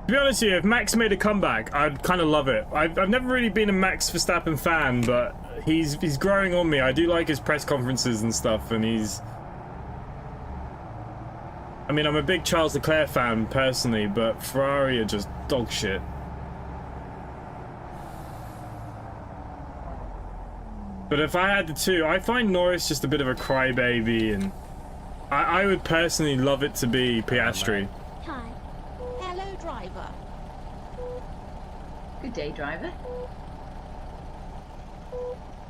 To be honest with you, if Max made a comeback, I'd kind of love it. I've never really been a Max Verstappen fan, but he's growing on me. I do like his press conferences and stuff, and he's... I mean, I'm a big Charles Leclerc fan, personally, but Ferrari are just dog shit. But if I had the two, I find Norris just a bit of a crybaby, and I would personally love it to be Piastri. Hi. Hello, driver. Good day, driver.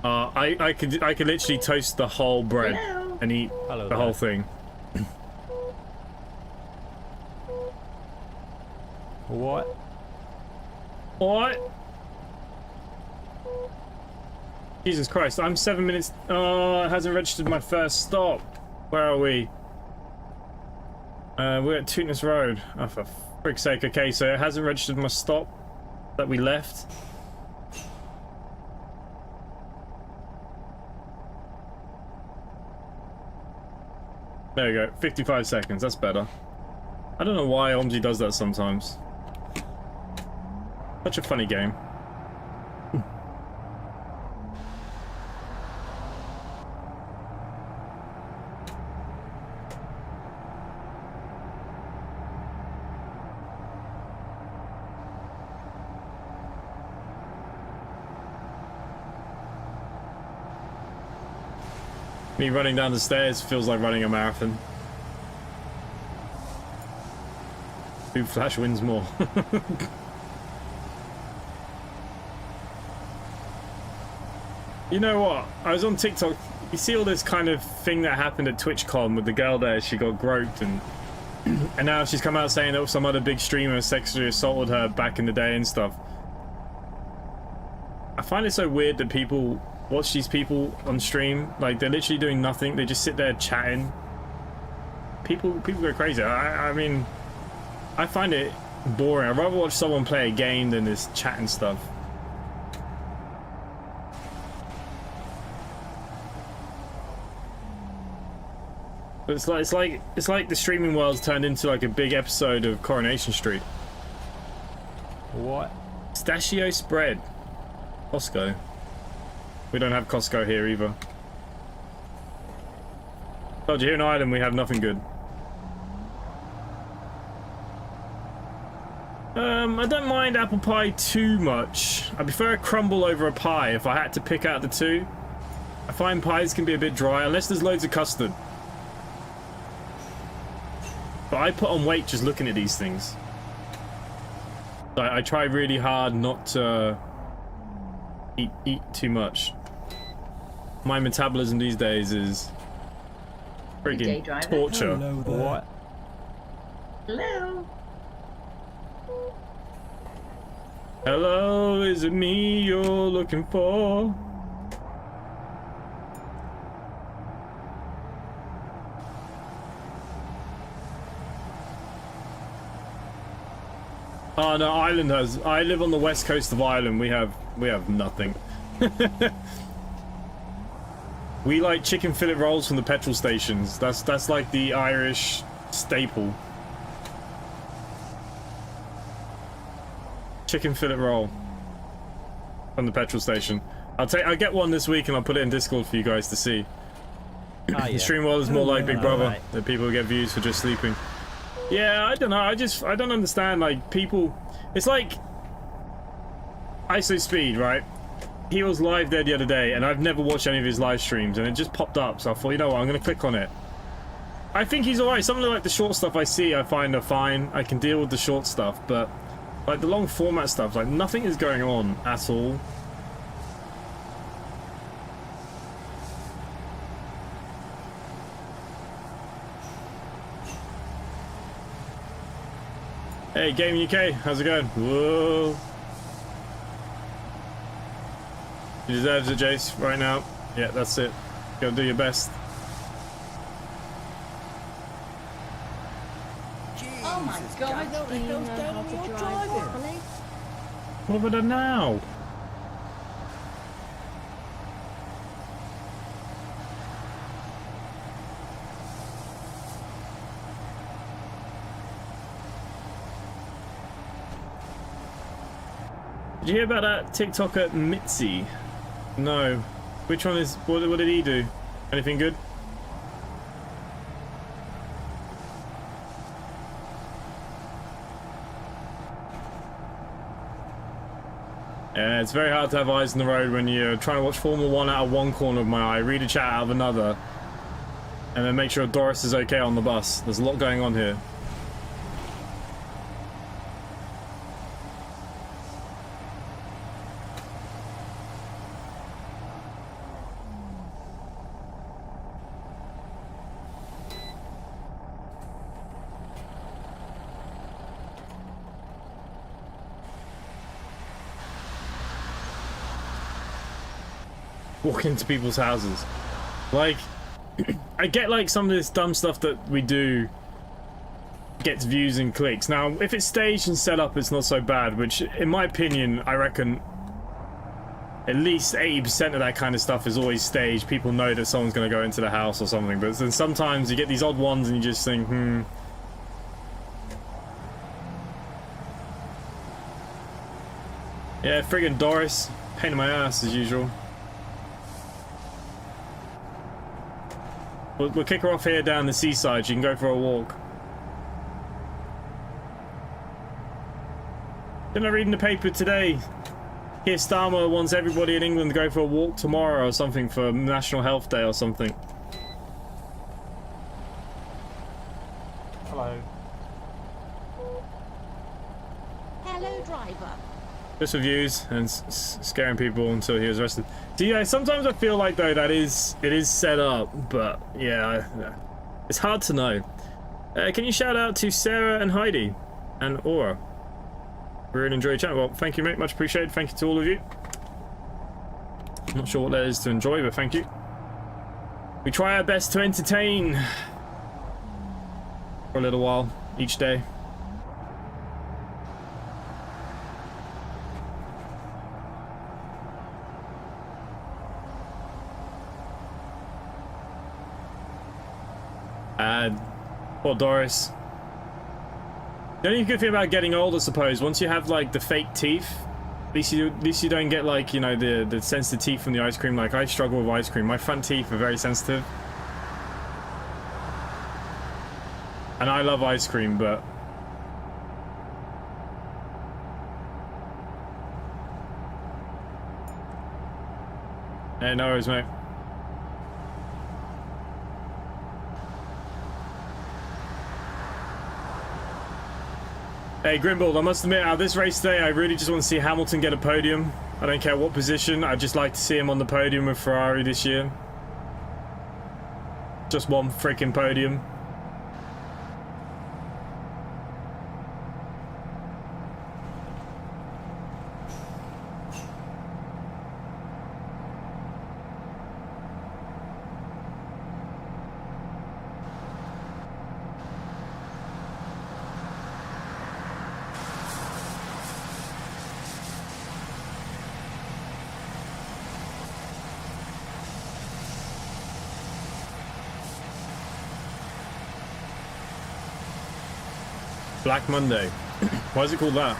I could literally toast the whole bread Hello. and eat Hello the whole thing. What? What? Jesus Christ, I'm 7 minutes. Oh, it hasn't registered my first stop. Where are we? We're at Tootness Road. Oh, for frick's sake. Okay, so it hasn't registered my stop that we left. There we go. 55 seconds. That's better. I don't know why OMSI does that sometimes. Such a funny game. Me running down the stairs feels like running a marathon. Who Flash wins more? You know what? I was on TikTok. You see all this kind of thing that happened at TwitchCon with the girl there. She got groped and now she's come out saying that some other big streamer sexually assaulted her back in the day and stuff. I find it so weird that people watch these people on stream. Like, they're literally doing nothing. They just sit there chatting. People go crazy. I mean, I find it boring. I'd rather watch someone play a game than this chatting stuff. It's like the streaming world's turned into like a big episode of Coronation Street. What? Pistachio spread. Costco. We don't have Costco here either. Told you, here in Ireland we have nothing good. I don't mind apple pie too much. I prefer a crumble over a pie if I had to pick out the two. I find pies can be a bit dry unless there's loads of custard. But I put on weight just looking at these things. I try really hard not to eat too much. My metabolism these days is freaking torture. What? Hello. Hello, is it me you're looking for? Oh no, Ireland has. I live on the west coast of Ireland. We have nothing. We like chicken fillet rolls from the petrol stations. That's like the Irish staple. Chicken fillet roll from the petrol station. I'll get one this week and I'll put it in Discord for you guys to see. Oh, yeah. The stream world is more like Big Brother. Right. That people get views for just sleeping. Yeah, I don't know. I don't understand. Like, people, it's like ISO Speed, right? He was live there the other day, and I've never watched any of his live streams, and it just popped up. So I thought, you know what, I'm gonna click on it. I think he's alright. Some of the, like, the short stuff I see, I find are fine. I can deal with the short stuff, but like the long format stuff, like nothing is going on at all. Hey, Game UK, how's it going? Whoa. You deserve it, Jace, right now. Yeah, that's it. Gotta do your best. Oh my god. Do you know how to drive properly? What have I done now? Did you hear about that TikToker Mitzi? No. Which one is... What did he do? Anything good? Yeah, it's very hard to have eyes on the road when you're trying to watch Formula 1 out of one corner of my eye, read a chat out of another, and then make sure Doris is okay on the bus. There's a lot going on here. Walk into people's houses. Like, I get like some of this dumb stuff that we do gets views and clicks. Now, if it's staged and set up, it's not so bad, which in my opinion, I reckon at least 80% of that kind of stuff is always staged. People know that someone's going to go into the house or something, but then sometimes you get these odd ones and you just think, Yeah, friggin' Doris. Pain in my ass as usual. We'll kick her off here down the seaside. She can go for a walk. Didn't I read in the paper today? Keir Starmer wants everybody in England to go for a walk tomorrow or something for National Health Day or something. Hello. Hello, driver. Just for views and scaring people until he was arrested. Yeah, sometimes I feel like though it is set up, but yeah, it's hard to know. Can you shout out to Sarah and Heidi and Aura? Really enjoy your channel. Well, thank you, mate. Much appreciated. Thank you to all of you. I'm not sure what that is to enjoy, but thank you. We try our best to entertain for a little while each day. Poor Doris. The only good thing about getting old, I suppose, once you have like the fake teeth, at least you don't get like, you know, the sensitive teeth from the ice cream. Like I struggle with ice cream. My front teeth are very sensitive, and I love ice cream, but hey, no worries, mate. Hey Grimble, I must admit, out of this race today, I really just want to see Hamilton get a podium. I don't care what position, I'd just like to see him on the podium with Ferrari this year. Just one freaking podium. Black Monday. Why is it called that?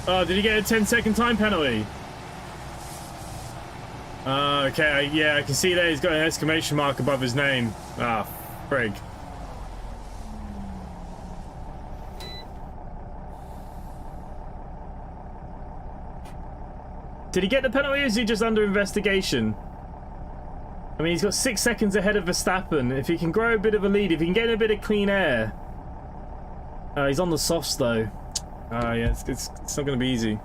Oh, did he get a 10-second time penalty? Okay, yeah, I can see that he's got an exclamation mark above his name. Ah, frig. Did he get the penalty or is he just under investigation? I mean, he's got 6 seconds ahead of Verstappen. If he can grow a bit of a lead, if he can get a bit of clean air. He's on the softs though. Yeah, it's not going to be easy.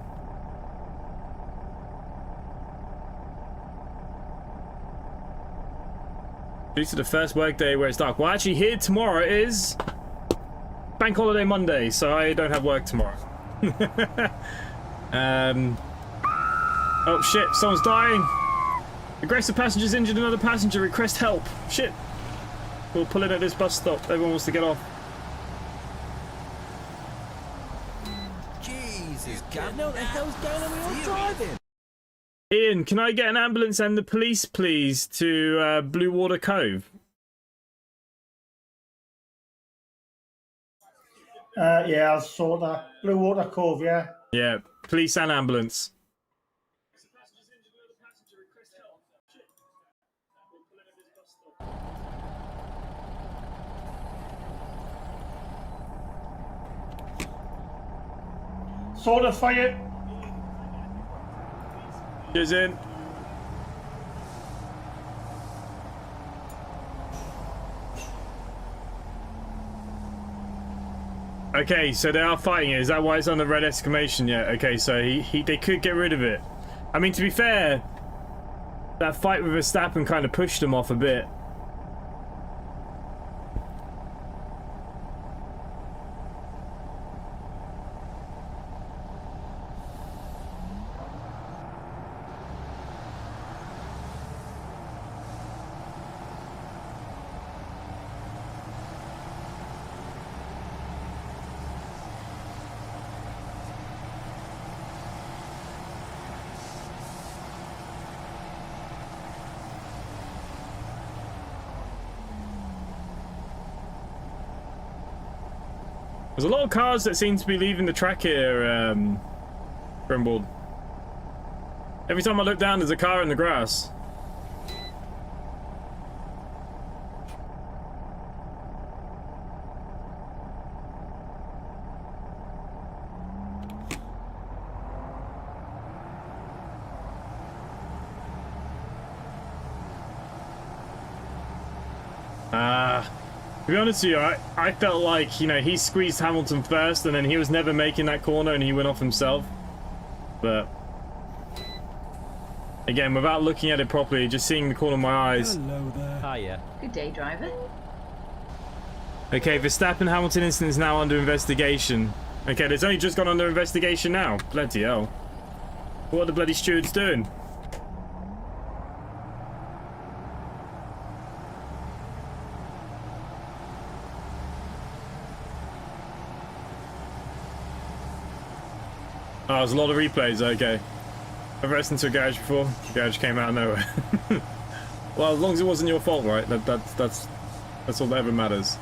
Due to the first work day where it's dark. Well, actually here tomorrow is Bank Holiday Monday, so I don't have work tomorrow. Oh shit, someone's dying. Aggressive passengers injured another passenger, request help. Shit. We'll pull in at this bus stop. Everyone wants to get off. Jesus, God, what the hell's going on with your driving? Ian, can I get an ambulance and the police, please, to Blue Water Cove? Yeah, I'll sort that. Blue Water Cove, yeah. Yeah, police and ambulance. Sort of fire. Cheers, in. Okay, so they are fighting it. Is that why it's on the red exclamation yet? Okay, so they could get rid of it. I mean, to be fair, that fight with Verstappen kind of pushed him off a bit. There's a lot of cars that seem to be leaving the track here, Grimbold. Every time I look down, there's a car in the grass. To be honest with you, I felt like, you know, he squeezed Hamilton first and then he was never making that corner and he went off himself. But again, without looking at it properly, just seeing the corner of my eyes. Hello there. Hiya. Good day, driver. Okay, Verstappen Hamilton incident is now under investigation. Okay, it's only just gone under investigation now. Bloody hell. What are the bloody stewards doing? Oh, there's a lot of replays, okay. I've raced into a garage before. The garage came out of nowhere. Well, as long as it wasn't your fault, right? That's all that ever matters.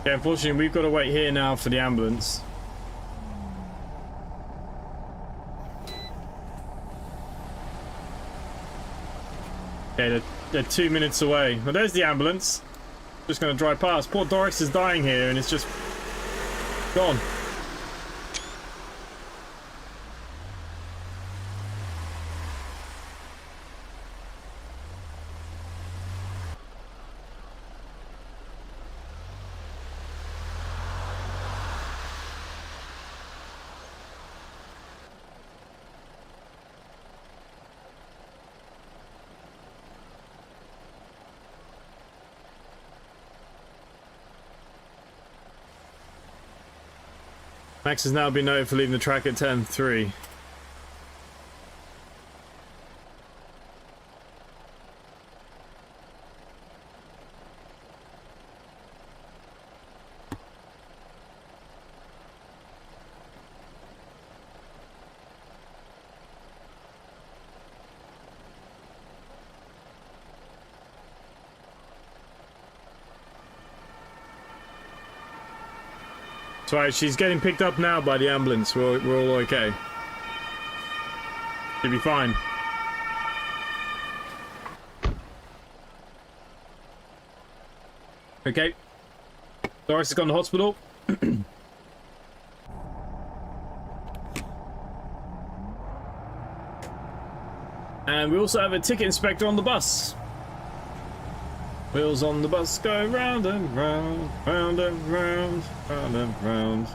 Yeah, unfortunately, we've got to wait here now for the ambulance. Okay, they're 2 minutes away. Well, there's the ambulance. Just going to drive past. Poor Doris is dying here, and it's just gone. Max has now been noted for leaving the track at 10:03. That's right, she's getting picked up now by the ambulance. We're all okay. She'll be fine. Okay. Doris has gone to hospital. And we also have a ticket inspector on the bus. Wheels on the bus go round and round, round and round, round and round.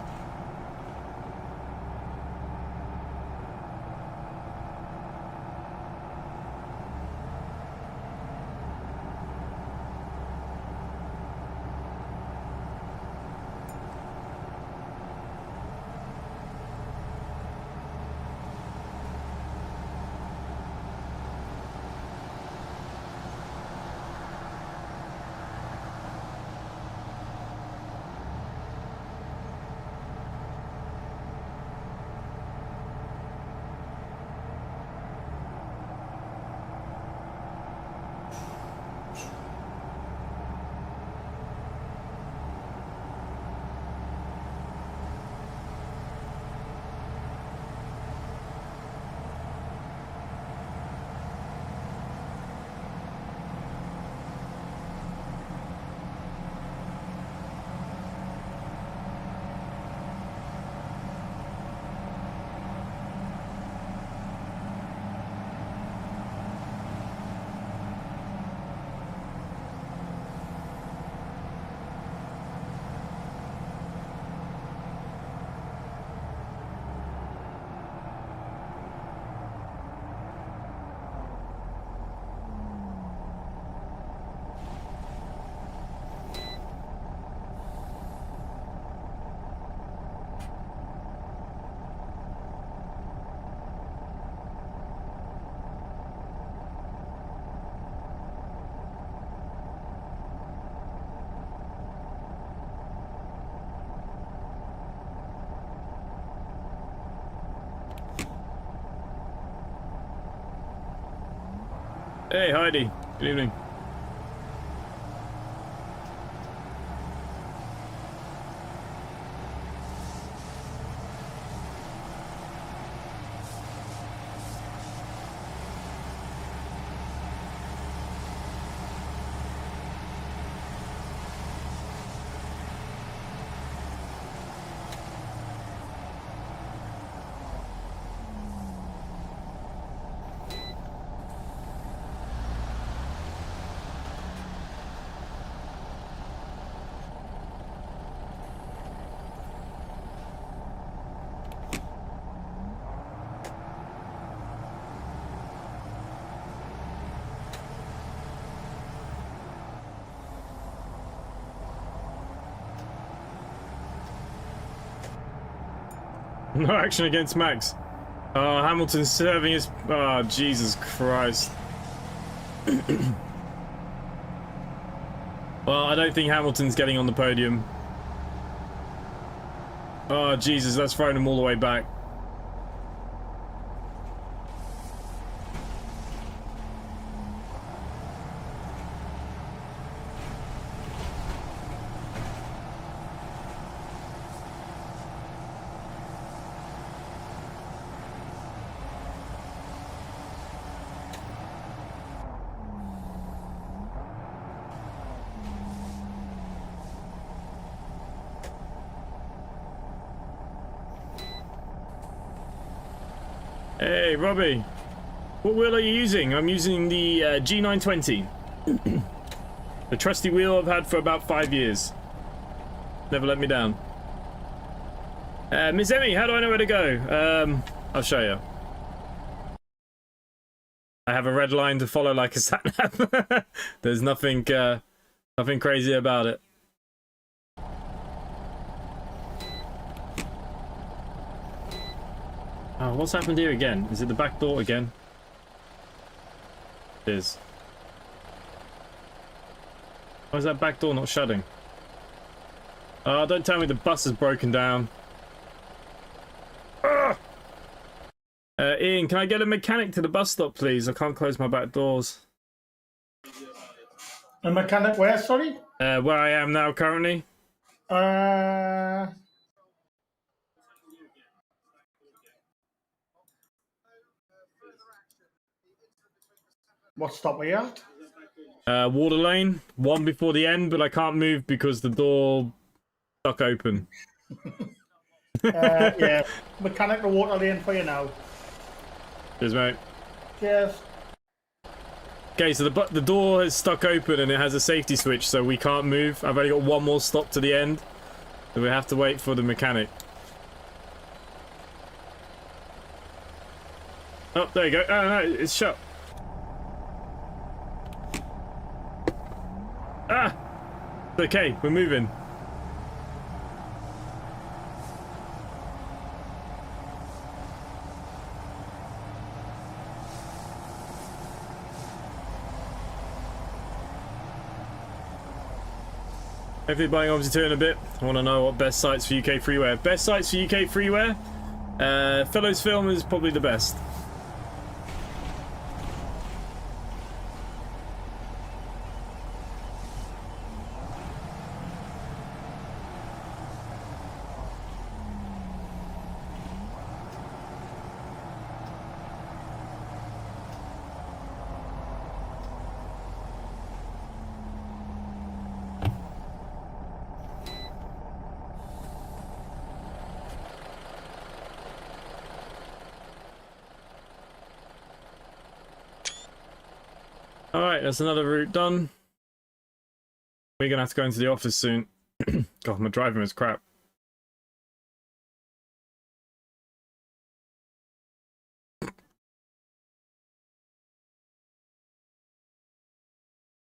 Hey, Heidi. Good evening. No action against Max. Oh, Hamilton's serving his... Oh, Jesus Christ. Well, I don't think Hamilton's getting on the podium. Oh, Jesus, that's thrown him all the way back. Hey, Robbie. What wheel are you using? I'm using the G920. The trusty wheel I've had for about 5 years. Never let me down. Miss Emmy, how do I know where to go? I'll show you. I have a red line to follow like a sat-nav. There's nothing, nothing crazy about it. Oh, what's happened here again? Is it the back door again? It is. Why is that back door not shutting? Oh, don't tell me the bus is broken down. Ian, can I get a mechanic to the bus stop, please? I can't close my back doors. A mechanic where, sorry? Where I am now, currently. What stop are you at? Water lane, one before the end, but I can't move because the door stuck open. Yeah, mechanic to water lane for you now. Cheers, mate. Cheers. Okay, so the door is stuck open and it has a safety switch, so we can't move. I've only got one more stop to the end, so we have to wait for the mechanic. Oh, there you go. Oh, no, it's shut. Ah! Okay, we're moving. Hopefully buying OMSI2 in a bit. I want to know what best sites for UK freeware. Best sites for UK freeware? Fellows Film is probably the best. Alright, that's another route done. We're gonna have to go into the office soon. God, my driving is crap.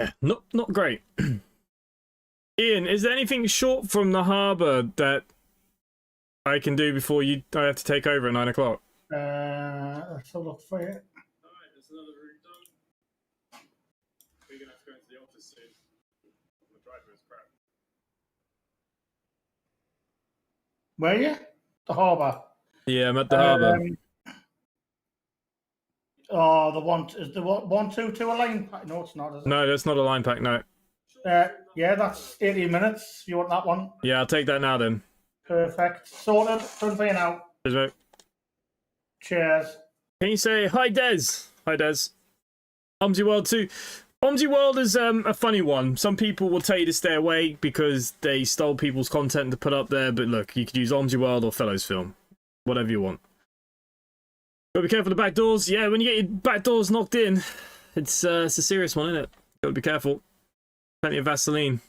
Yeah, not great. Ian, is there anything short from the harbour that I can do before I have to take over at 9 o'clock? Let's have a look for you. Alright, that's another route done. We're gonna have to go into the office soon. My driver is crap. Where are you? The harbour. Yeah, I'm at the harbour. Oh, the one is the 122 a line pack? No, it's not. Is it? No, that's not a line pack, no. Yeah, that's 18 minutes. You want that one? Yeah, I'll take that now then. Perfect. Sorted. Done for you now. Cheers, mate. Cheers. Can you say hi, Des? Hi, Des. OMSI World 2. OMSI World is a funny one. Some people will tell you to stay away because they stole people's content to put up there, but look, you could use OMSI World or Fellows Film. Whatever you want. Gotta be careful of the back doors. Yeah, when you get your back doors knocked in, it's a serious one, isn't it? Gotta be careful. Plenty of Vaseline.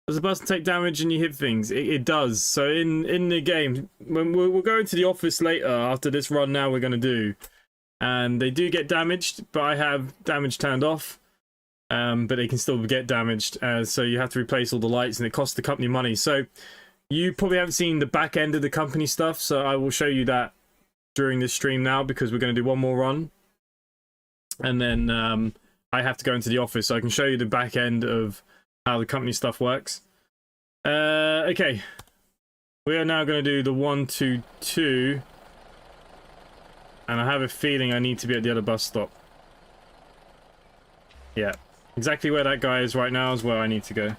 Does the bus take damage and you hit things? It does. So in the game, when we'll go into the office later after this run now we're going to do, and they do get damaged, but I have damage turned off, but they can still get damaged, so you have to replace all the lights and it costs the company money. So you probably haven't seen the back end of the company stuff, so I will show you that during this stream now because we're going to do one more run, and then I have to go into the office so I can show you the back end of how the company stuff works. Okay, we are now going to do the 122, and I have a feeling I need to be at the other bus stop. Yeah, exactly where that guy is right now is where I need to go.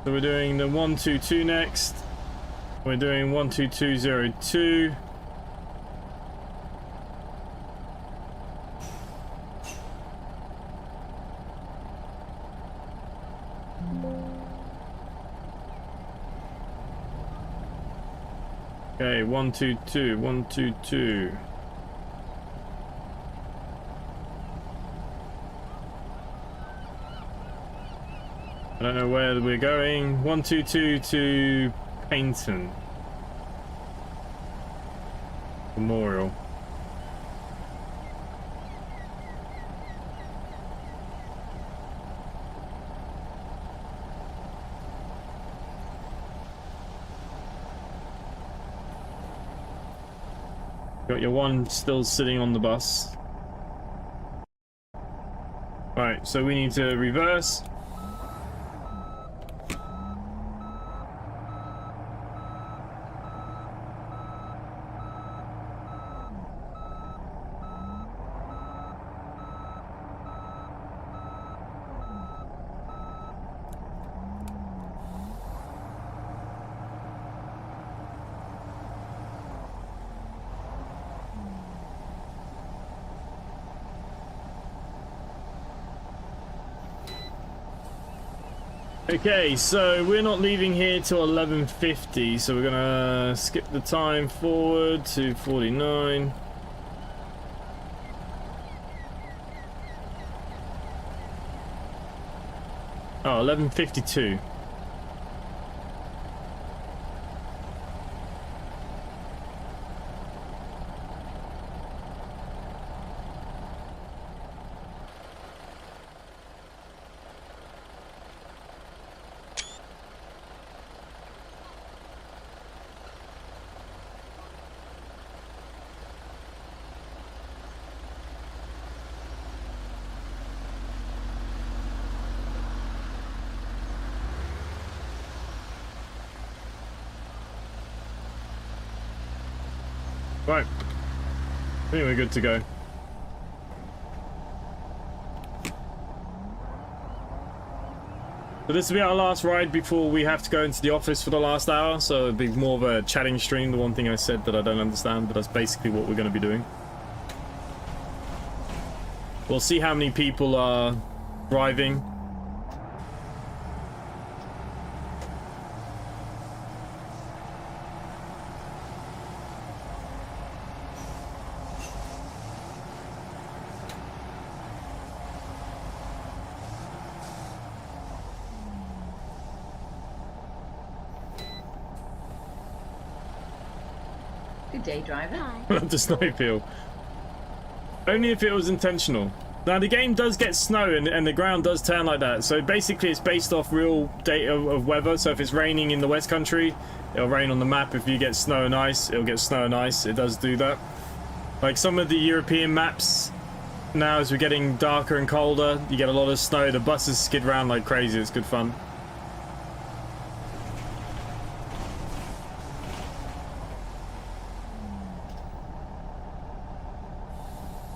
So we're doing the 122 next. We're doing 12202. Okay, 122, 122. I don't know where we're going. 122 to Paynton Memorial. Got your one still sitting on the bus. Right, so we need to reverse. Okay, so we're not leaving here till 11:50, so we're gonna skip the time forward to 49. Oh, 11:52. Right, I think we're good to go. So this will be our last ride before we have to go into the office for the last hour, so it'll be more of a chatting stream, the one thing I said that I don't understand, but that's basically what we're going to be doing. We'll see how many people are driving. Good day, driver. The snow feel. Only if it was intentional. Now the game does get snow and the ground does turn like that. So basically it's based off real data of weather. So if it's raining in the Westcountry, it'll rain on the map. If you get snow and ice, it'll get snow and ice. It does do that. Like some of the European maps now, as we're getting darker and colder, you get a lot of snow. The buses skid around like crazy. It's good fun.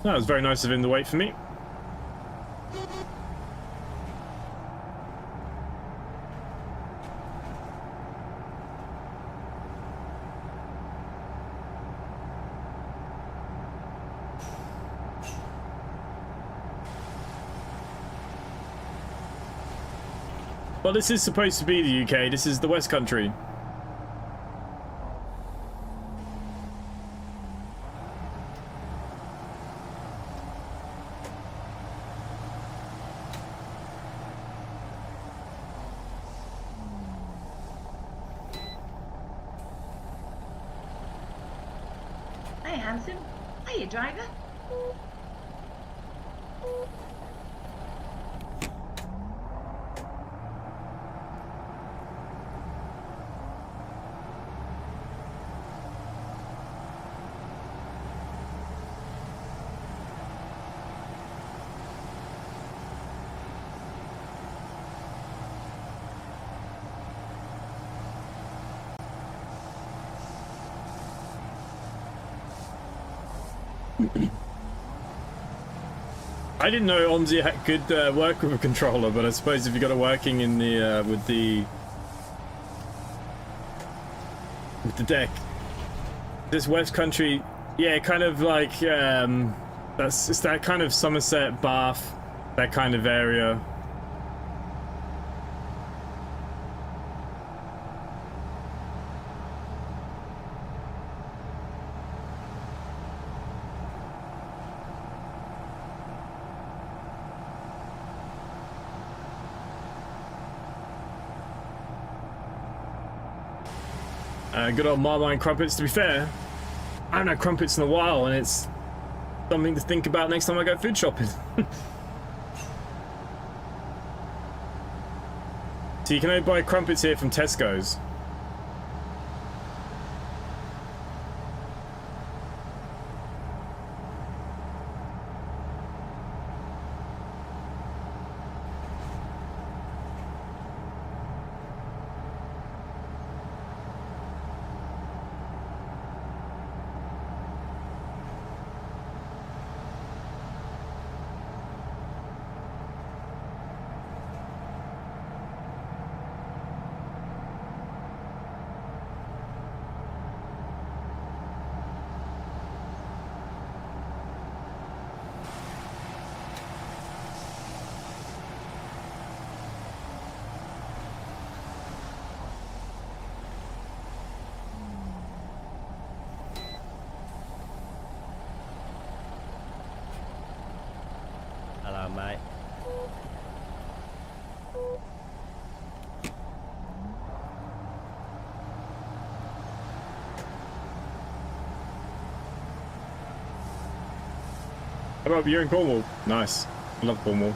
That was very nice of him to wait for me. Well, this is supposed to be the UK. This is the Westcountry. Hey, handsome. Hiya, driver. I didn't know OMSI could work with a controller, but I suppose if you got it working in the with the deck, this Westcountry, yeah, kind of like it's that kind of Somerset, Bath, that kind of area. Good old Marmite crumpets. To be fair, I haven't had crumpets in a while, and it's something to think about next time I go food shopping. So you can only buy crumpets here from Tesco's. Hello, mate. How about you in Cornwall? Nice. I love Cornwall.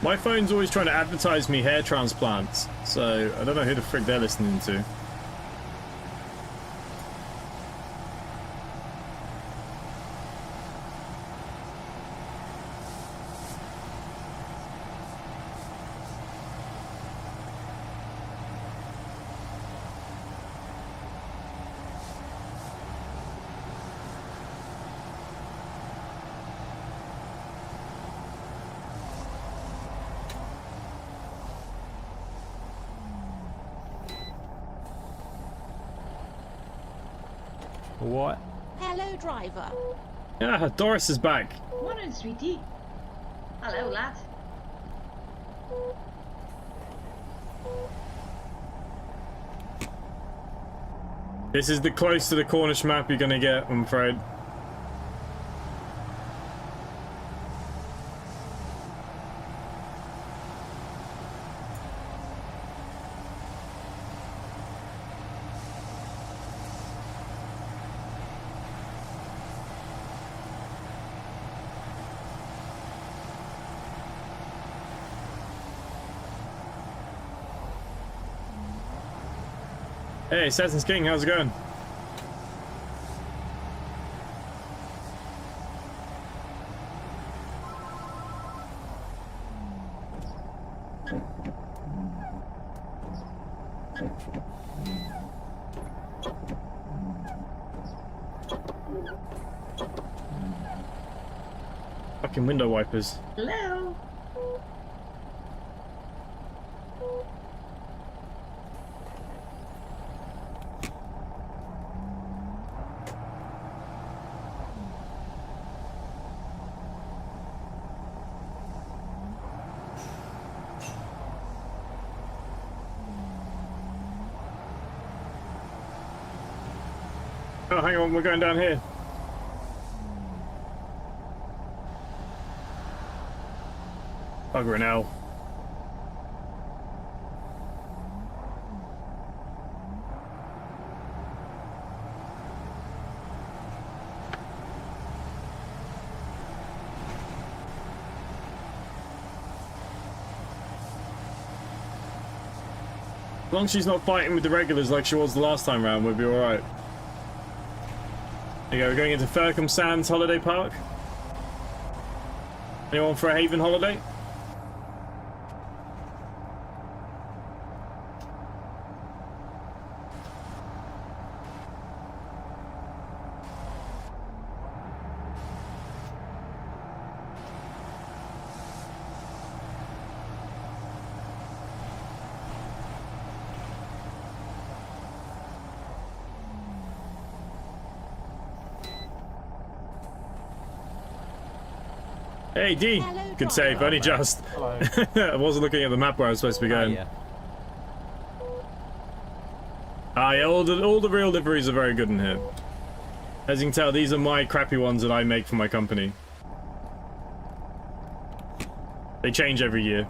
My phone's always trying to advertise me hair transplants, so I don't know who the frick they're listening to. What? Hello, driver. Yeah, Doris is back. Morning, sweetie. Hello, lad. This is the close to the Cornish map you're gonna get, I'm afraid. Hey, Assassin's King, how's it going? Fucking window wipers. Hello. Oh, hang on, we're going down here. Bugger an L. As long as she's not fighting with the regulars like she was the last time round, we'll be alright. There you go, we're going into Fircombe Sands Holiday Park. Anyone for a Haven holiday? Hey D, Hello, good save, driver. only just. Hello. I wasn't looking at the map where I was supposed to be going. Yeah. Ah, yeah, all the real liveries are very good in here. As you can tell, these are my crappy ones that I make for my company. They change every year.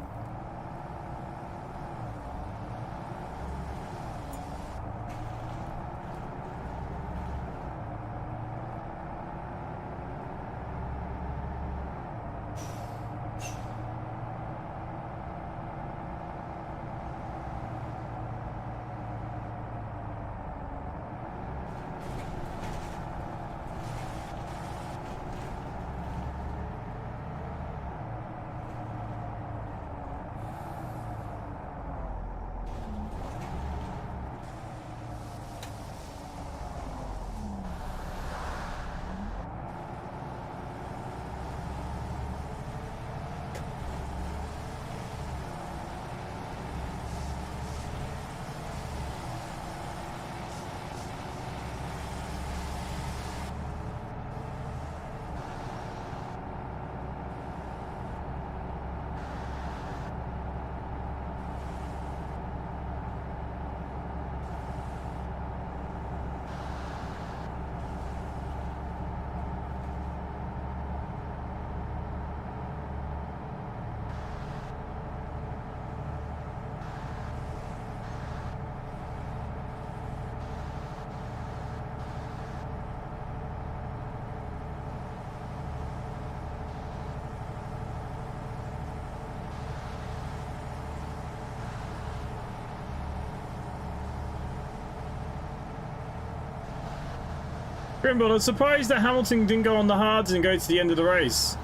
Grimble, I'm surprised that Hamilton didn't go on the hards and go to the end of the race.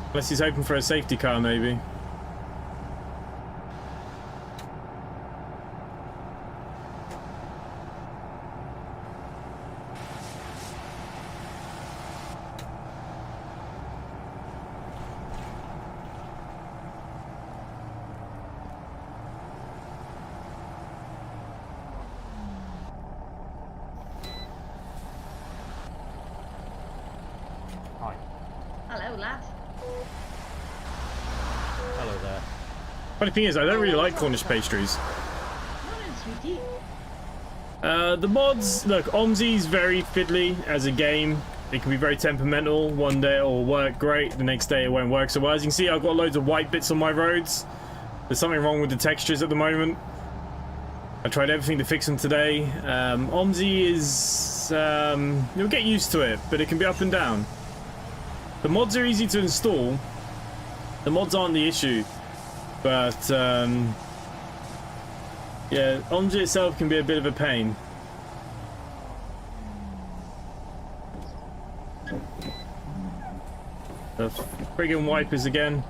Unless he's hoping for a safety car, maybe. Hi. Hello, lad. Hello there. Funny thing is, I don't really like Cornish pastries. Morning, sweetie. The mods, look, OMSI's very fiddly as a game. It can be very temperamental. One day it will work great, the next day it won't work so well. As you can see, I've got loads of white bits on my roads. There's something wrong with the textures at the moment. I tried everything to fix them today. OMSI is, you'll get used to it, but it can be up and down. The mods are easy to install. The mods aren't the issue, but yeah, OMSI itself can be a bit of a pain. The friggin' wipers again.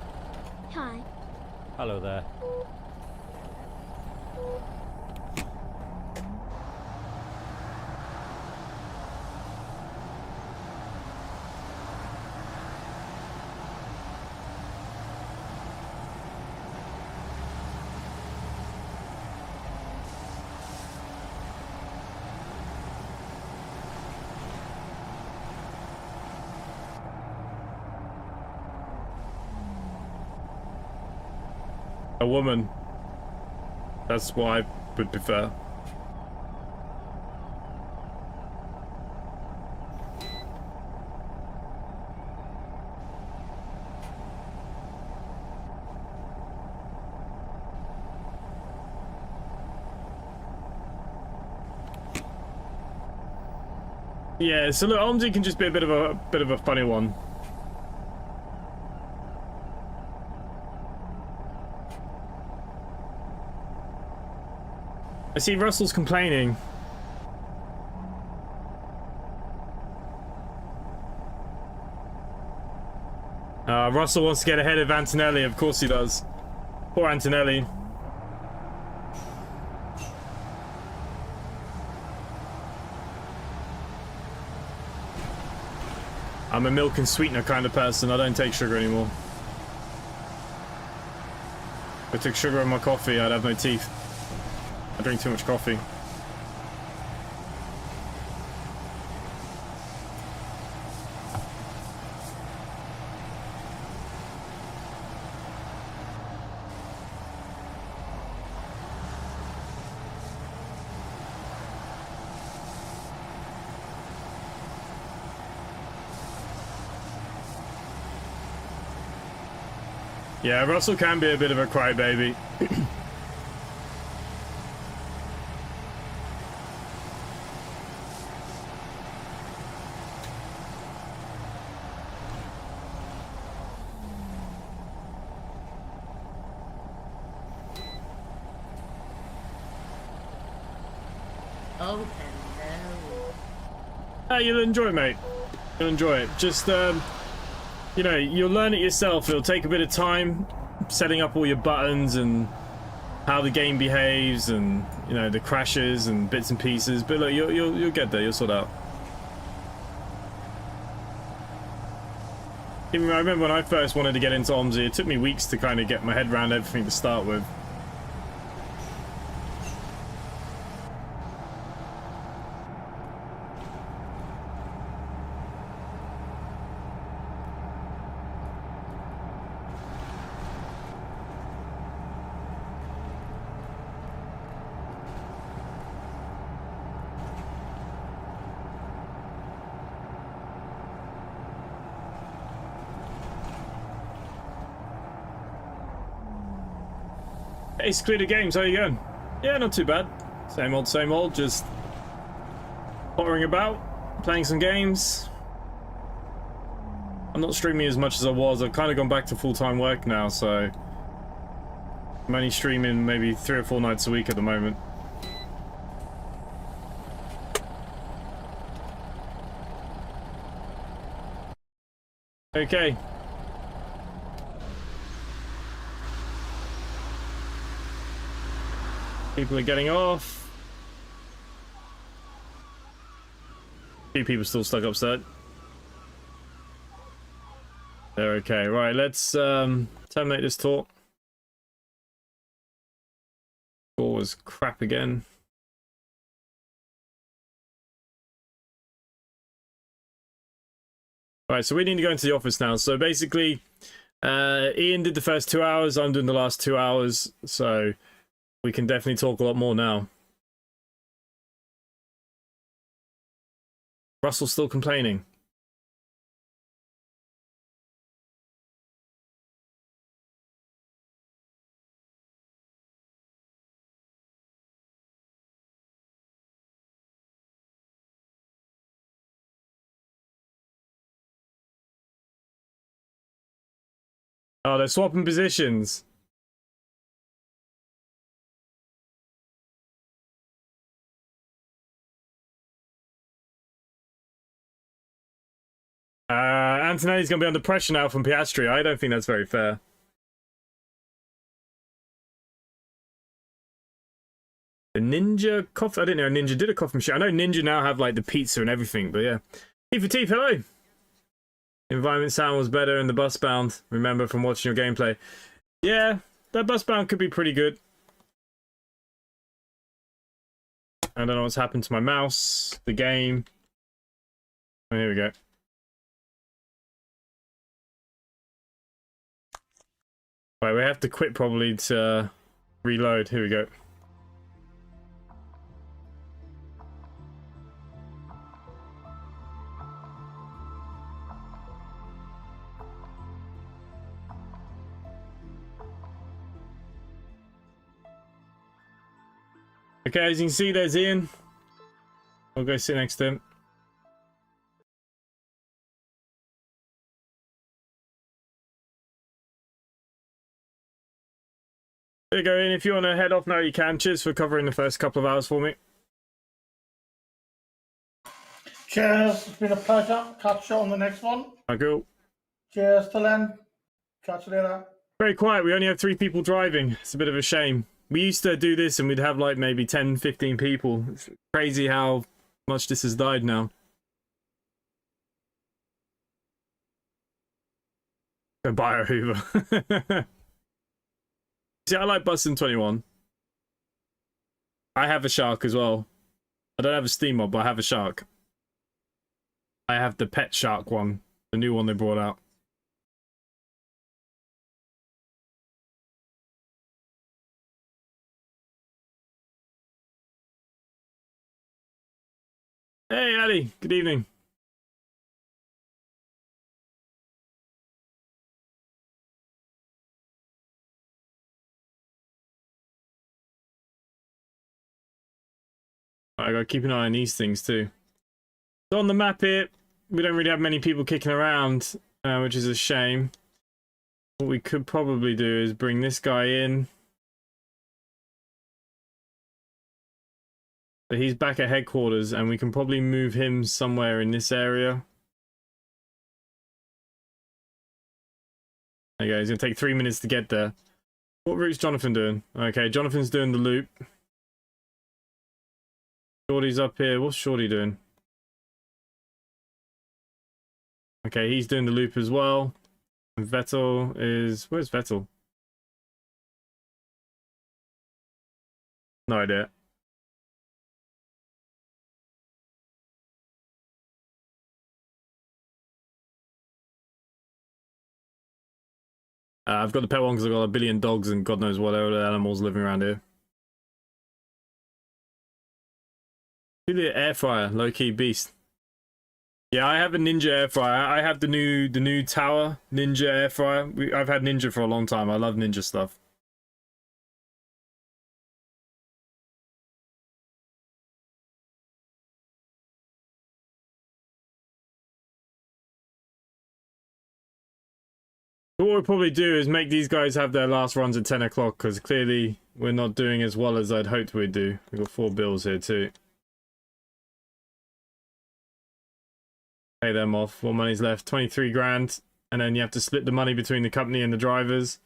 Hi. Hello there. A woman. That's what I would prefer. Yeah, so look, OMSI can just be a bit of a funny one. I see Russell's complaining. Russell wants to get ahead of Antonelli. Of course he does. Poor Antonelli. I'm a milk and sweetener kind of person. I don't take sugar anymore. If I took sugar in my coffee, I'd have no teeth. I drink too much coffee. Yeah, Russell can be a bit of a crybaby. Oh, hello. You'll enjoy it, mate. You'll enjoy it. Just, you know, you'll learn it yourself. It'll take a bit of time setting up all your buttons and how the game behaves and, you know, the crashes and bits and pieces. But look, you'll get there. You'll sort out. Even I remember when I first wanted to get into OMSI, it took me weeks to kind of get my head around everything to start with. Hey, Secluded Games, how you going? Yeah, not too bad. Same old, just pottering about, playing some games. I'm not streaming as much as I was. I've kind of gone back to full-time work now, so I'm only streaming maybe 3 or 4 nights a week at the moment. Okay. People are getting off. A few people still stuck upset. They're okay. Right, let's terminate this talk. Score was crap again. Right, so we need to go into the office now. So basically, Ian did the first 2 hours. I'm doing the last 2 hours. So we can definitely talk a lot more now. Russell's still complaining. Oh, they're swapping positions. Antonelli's going to be under pressure now from Piastri. I don't think that's very fair. The Ninja coffee. I didn't know Ninja did a coffee machine. I know Ninja now have like the pizza and everything, but yeah. T for Teeth, hello. Environment sound was better in the bus bound. Remember from watching your gameplay. Yeah, that bus bound could be pretty good. I don't know what's happened to my mouse, the game. Oh, here we go. Right, we have to quit probably to reload. Here we go. Okay, as you can see, there's Ian. I'll go sit next to him. There you go, Ian. If you want to head off now, you can. Cheers for covering the first couple of hours for me. Cheers. It's been a pleasure. Catch you on the next one. Oh, cool. Cheers till then. Catch you later. Very quiet. We only have 3 people driving. It's a bit of a shame. We used to do this and we'd have like maybe 10, 15 people. It's crazy how much this has died now. Go buy a Hoover. See, I like Bustin 21. I have a shark as well. I don't have a Steam mod, but I have a shark. I have the pet shark one, the new one they brought out. Hey, Addy. Good evening. I gotta keep an eye on these things too. So on the map here, we don't really have many people kicking around, which is a shame. What we could probably do is bring this guy in. So he's back at headquarters, and we can probably move him somewhere in this area. There you go, he's gonna take 3 minutes to get there. What route's Jonathan doing? Okay, Jonathan's doing the loop. Shorty's up here. What's Shorty doing? Okay, he's doing the loop as well. And Vettel is... Where's Vettel? No idea. I've got the pet one because I've got a billion dogs and God knows what other animals living around here. The air fryer, low-key beast. Yeah, I have a Ninja air fryer. I have the new Tower Ninja air fryer. I've had Ninja for a long time. I love Ninja stuff. What we'll probably do is make these guys have their last runs at 10 o'clock because clearly we're not doing as well as I'd hoped we'd do. We've got 4 bills here too. Pay them off. What money's left? 23 grand. And then you have to split the money between the company and the drivers.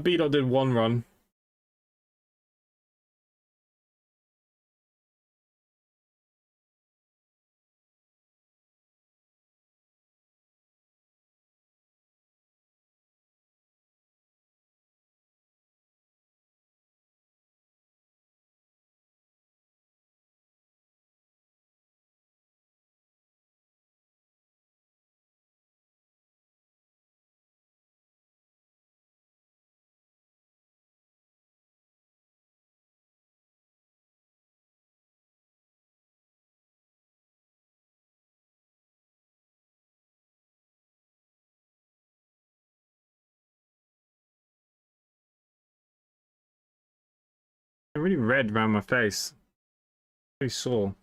B-Dot did 1 run. I'm really red around my face. Pretty sore.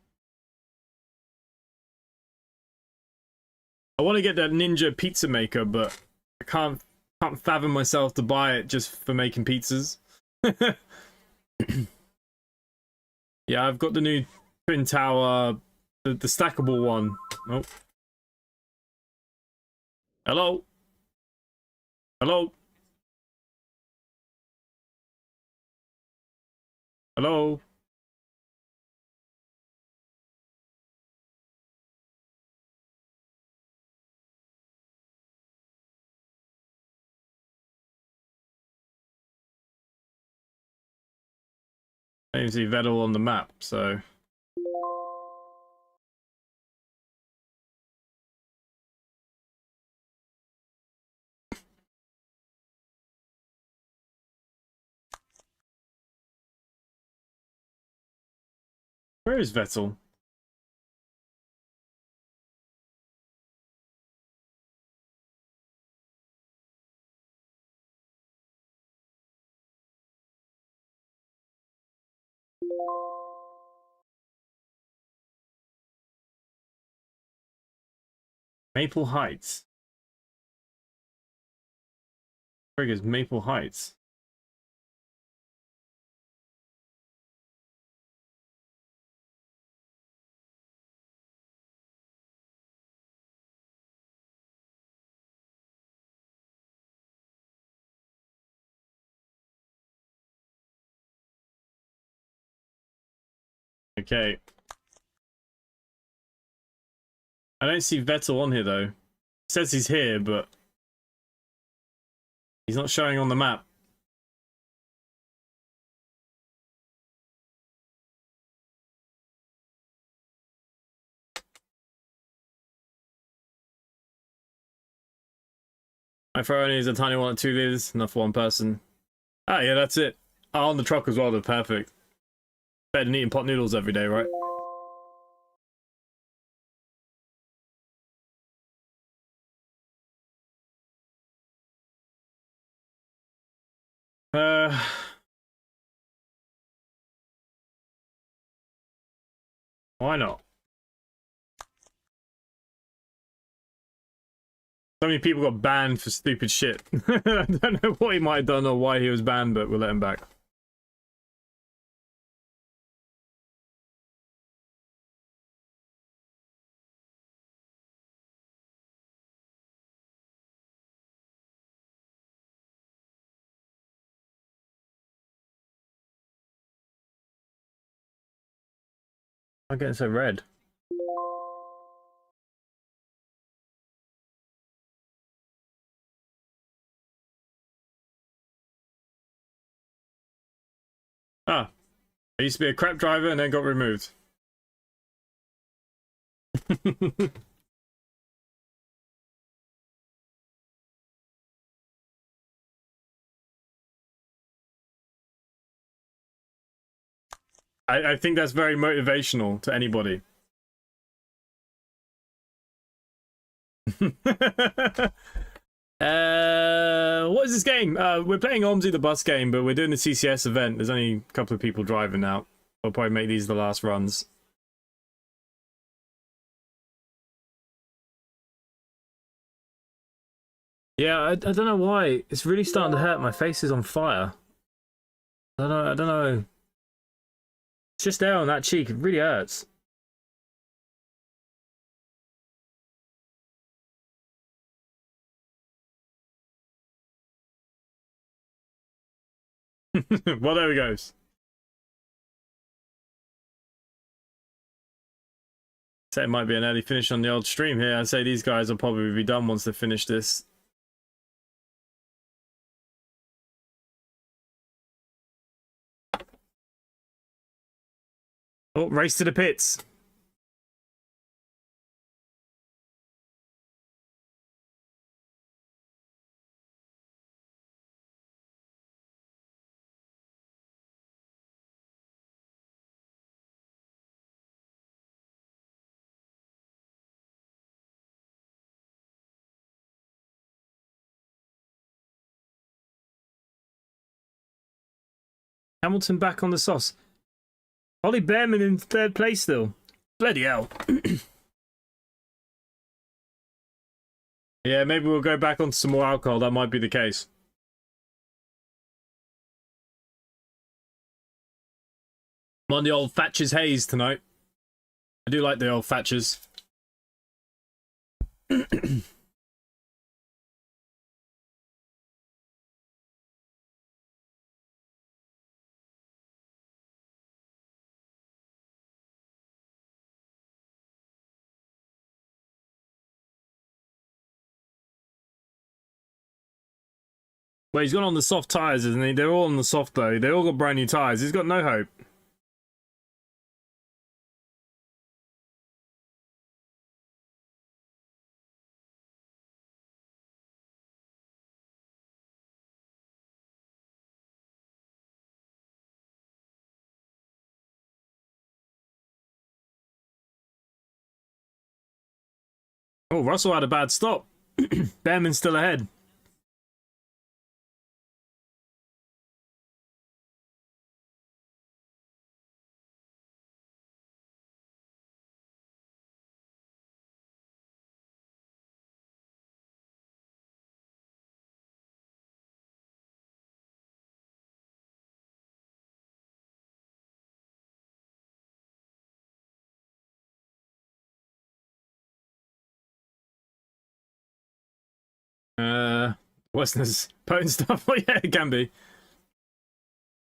I want to get that Ninja pizza maker, but I can't fathom myself to buy it just for making pizzas. Yeah, I've got the new Twin Tower, the stackable one. Oh. Hello? Hello? Hello? I don't even see Vettel on the map, so. Where is Vettel? Maple Heights. Friggers, Maple Heights. Okay. I don't see Vettel on here though. It says he's here, but he's not showing on the map. My throw only is a tiny one at 2 liters, enough for one person. Ah, yeah, that's it. Oh, on the truck as well, they're perfect. Better than eating pot noodles every day, right? Why not? So many people got banned for stupid shit. I don't know what he might have done or why he was banned, but we'll let him back. I'm getting so red. Ah, I used to be a crap driver and then got removed. I think that's very motivational to anybody. What is this game? We're playing OMSI the bus game, but we're doing the CCS event. There's only a couple of people driving now. We'll probably make these the last runs. Yeah, I don't know why. It's really starting to hurt. My face is on fire. I don't know. It's just there on that cheek. It really hurts. Well, there we go. Say it might be an early finish on the old stream here. I'd say these guys will probably be done once they finish this. Oh, race to the pits. Hamilton back on the sauce. Ollie Behrman in 3rd place still. Bloody hell. Yeah, maybe we'll go back on some more alcohol. That might be the case. I'm on the old Thatcher's Haze tonight. I do like the old Thatcher's. Well, he's gone on the soft tyres, isn't he? They're all on the soft though. They all got brand new tyres. He's got no hope. Oh, Russell had a bad stop. Behrman's still ahead. Westerners potent stuff. Oh yeah, it can be.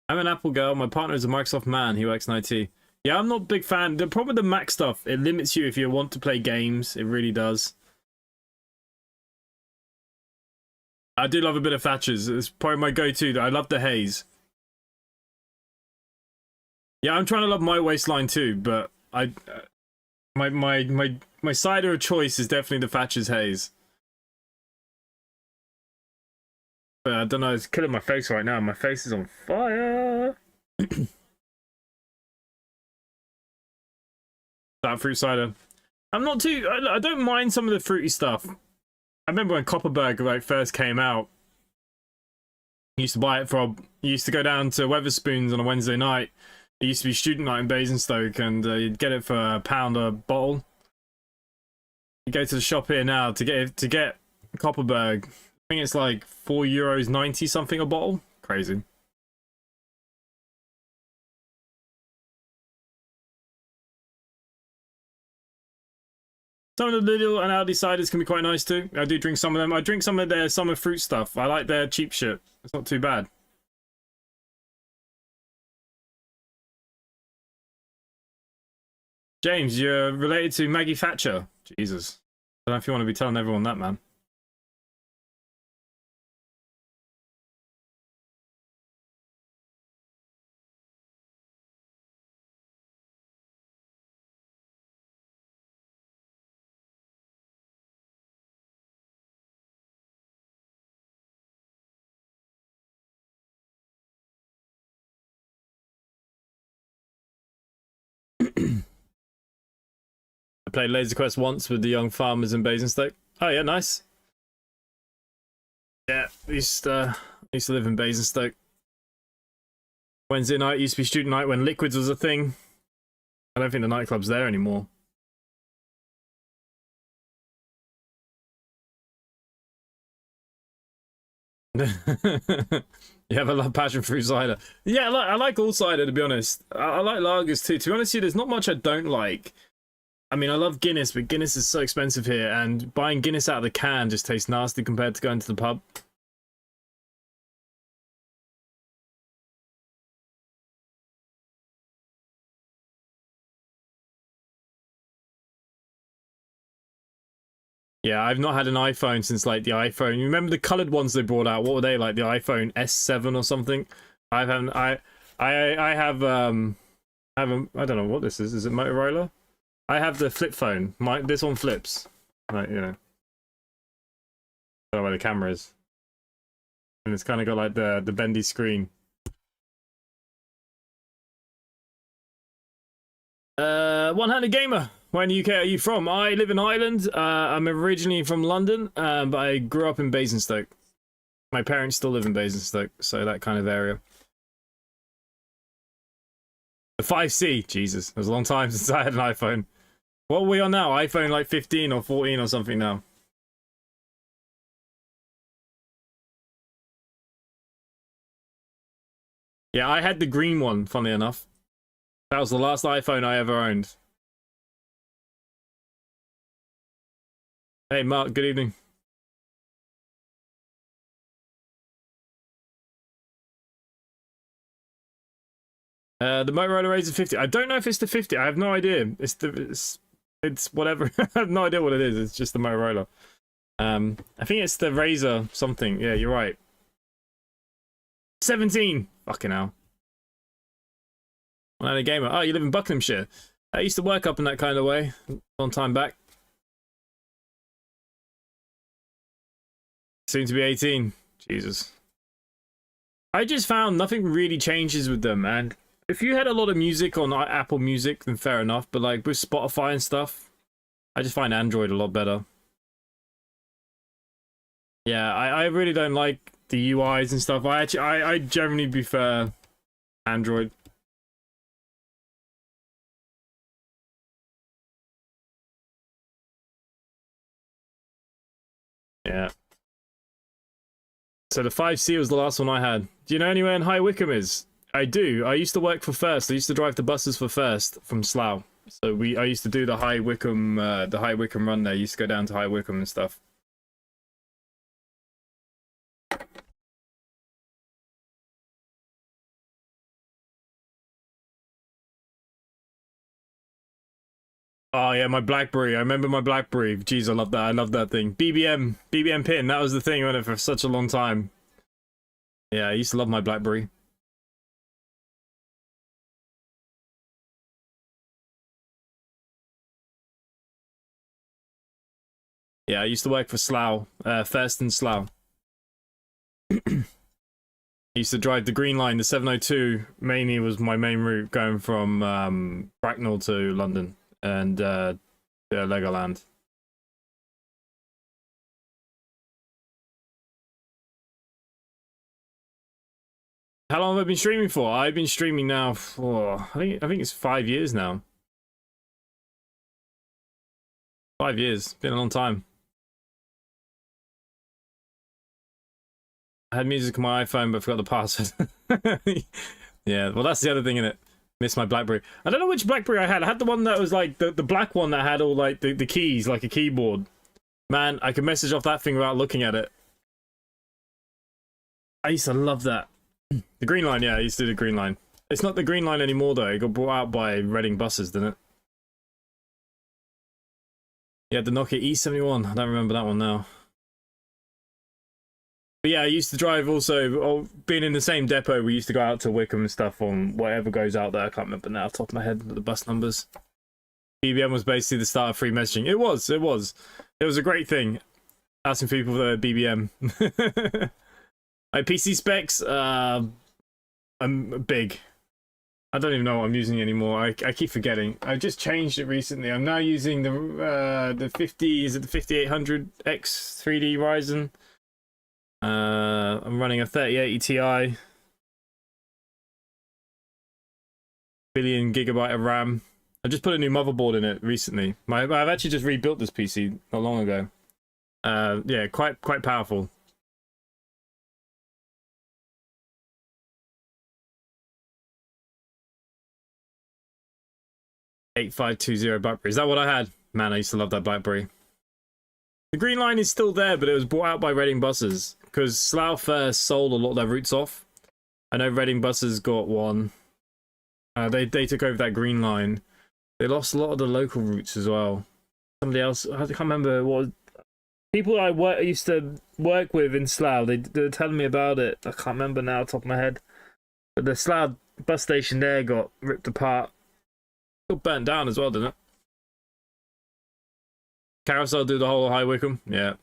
I'm an Apple girl. My partner is a Microsoft man. He works in IT. Yeah, I'm not a big fan. The problem with the Mac stuff, it limits you if you want to play games. It really does. I do love a bit of Thatcher's. It's probably my go-to. I love the haze. Yeah, I'm trying to love my waistline too, but my cider of choice is definitely the Thatcher's haze. But I don't know, it's killing my face right now. My face is on fire. That fruit cider. I'm not too... I don't mind some of the fruity stuff. I remember when Copperberg like first came out. I used to buy it from... You used to go down to Weatherspoons on a Wednesday night. It used to be student night in Basingstoke, and you'd get it for £1 a bottle. You go to the shop here now to get Copperberg. I think it's like €4.90 something a bottle. Crazy. Some of the Lidl and Aldi ciders can be quite nice too. I do drink some of them. I drink some of their summer fruit stuff. I like their cheap shit. It's not too bad. James, you're related to Maggie Thatcher. Jesus. I don't know if you want to be telling everyone that, man. I played Laser Quest once with the young farmers in Basingstoke. Oh yeah, nice. Yeah, I used to live in Basingstoke. Wednesday night used to be student night when Liquids was a thing. I don't think the nightclub's there anymore. You have a lot of passion fruit cider. Yeah, I like all cider, to be honest. I like lagers too. To be honest with you, there's not much I don't like. I mean, I love Guinness, but Guinness is so expensive here, and buying Guinness out of the can just tastes nasty compared to going to the pub. Yeah, I've not had an iPhone since like the iPhone. You remember the coloured ones they brought out? What were they like? The iPhone S7 or something? I have I don't know what this is. Is it Motorola? I have the flip phone. This one flips. Like, you know. I don't know where the camera is. And it's kind of got like the bendy screen. One-handed gamer. Where in the UK are you from? I live in Ireland. I'm originally from London, but I grew up in Basingstoke. My parents still live in Basingstoke, so that kind of area. The 5C. Jesus, it was a long time since I had an iPhone. What are we on now? iPhone like 15 or 14 or something now. Yeah, I had the green one, funnily enough. That was the last iPhone I ever owned. Hey, Mark, good evening. The Motorola Razr 50. I don't know if it's the 50. I have no idea. It's whatever. I have no idea what it is. It's just the Motorola. I think it's the Razr something. Yeah, you're right. 17. Fucking hell. One-handed gamer. Oh, you live in Buckinghamshire. I used to work up in that kind of way. Long time back. Soon to be 18. Jesus. I just found nothing really changes with them, and if you had a lot of music on Apple Music, then fair enough, but like with Spotify and stuff, I just find Android a lot better. Yeah, I really don't like the UIs and stuff. I generally prefer Android. Yeah. So the 5C was the last one I had. Do you know anywhere in High Wycombe is? I do. I used to work for First. I used to drive the buses for First from Slough. So I used to do the High Wycombe run there. I used to go down to High Wycombe and stuff. Oh yeah, my BlackBerry. I remember my BlackBerry. Jeez, I love that. I love that thing. BBM pin. That was the thing on it for such a long time. Yeah, I used to love my BlackBerry. Yeah, I used to work for Slough, First and Slough. I used to drive the Green Line, the 702. Mainly was my main route going from Bracknell to London and Legoland. How long have I been streaming for? I've been streaming now for I think it's 5 years now. 5 years, been a long time. I had music on my iPhone, but forgot the password. Yeah, well, that's the other thing, innit? Miss my BlackBerry. I don't know which BlackBerry I had. I had the one that was like the black one that had all like the keys, like a keyboard. Man, I could message off that thing without looking at it. I used to love that. The Green Line, yeah, I used to do the Green Line. It's not the Green Line anymore, though. It got brought out by Reading Buses, didn't it? Yeah, the Nokia E71. I don't remember that one now. But yeah, I used to drive also, being in the same depot, we used to go out to Wycombe and stuff on whatever goes out there. I can't remember now off the top of my head, the bus numbers. BBM was basically the start of free messaging. It was a great thing. Asking people for BBM. My PC specs, I'm big. I don't even know what I'm using anymore. I keep forgetting. I just changed it recently. I'm now using the 5800X 3D Ryzen. I'm running a 3080 Ti. Billion gigabyte of RAM. I just put a new motherboard in it recently. I've actually just rebuilt this PC not long ago. Yeah, quite powerful. $8520 BlackBerry. Is that what I had? Man, I used to love that BlackBerry. The Green Line is still there, but it was bought out by Reading Buses because Slough First sold a lot of their routes off. I know Reading Buses got one. They took over that Green Line. They lost a lot of the local routes as well. Somebody else, I can't remember what. People I used to work with in Slough, they were telling me about it. I can't remember now, top of my head. But the Slough bus station there got ripped apart. Got burnt down as well, didn't it? Carousel do the whole of High Wycombe? Yeah.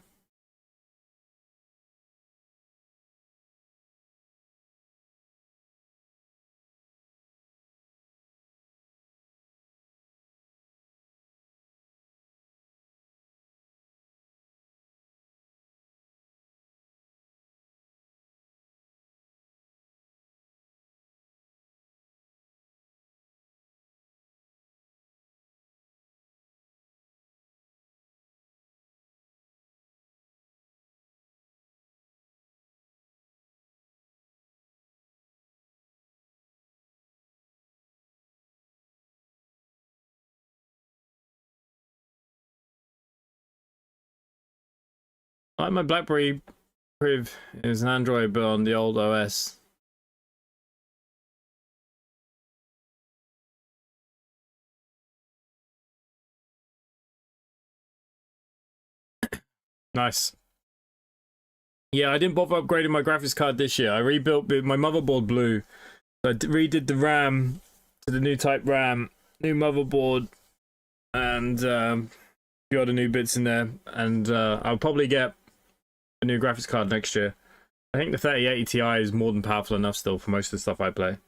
Like my BlackBerry Priv is an Android, but on the old OS. Nice. Yeah, I didn't bother upgrading my graphics card this year. I rebuilt my motherboard blew. So I redid the RAM to the new type RAM, new motherboard, and a few other new bits in there. And I'll probably get a new graphics card next year. I think the 3080 Ti is more than powerful enough still for most of the stuff I play.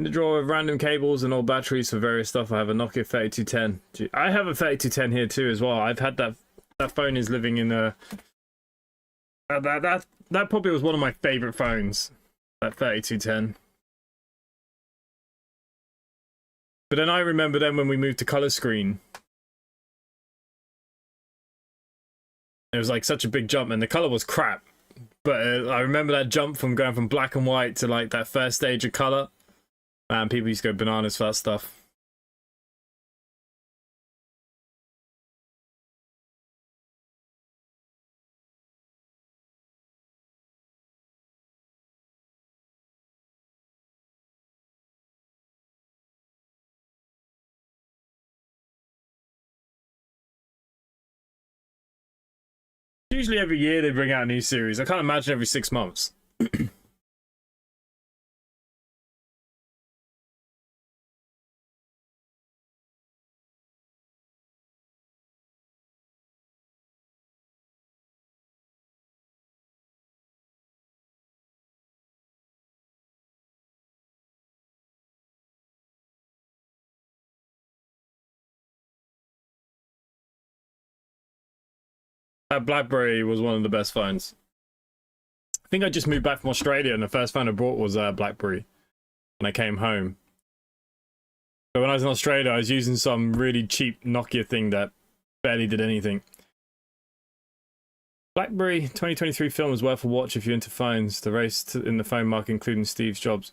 In the drawer of random cables and old batteries for various stuff, I have a Nokia 3210. I have a 3210 here too as well. I've had that. That phone is living in a. That probably was one of my favorite phones. That 3210. But then I remember then when we moved to color screen. It was like such a big jump, and the color was crap. But I remember that jump from going from black and white to like that first stage of color. Man, people used to go bananas for that stuff. Usually every year they bring out a new series. I can't imagine every 6 months. That BlackBerry was one of the best phones. I think I just moved back from Australia and the first phone I bought was BlackBerry when I came home. So when I was in Australia, I was using some really cheap Nokia thing that barely did anything. BlackBerry 2023 film is worth a watch if you're into phones. The race in the phone market, including Steve Jobs.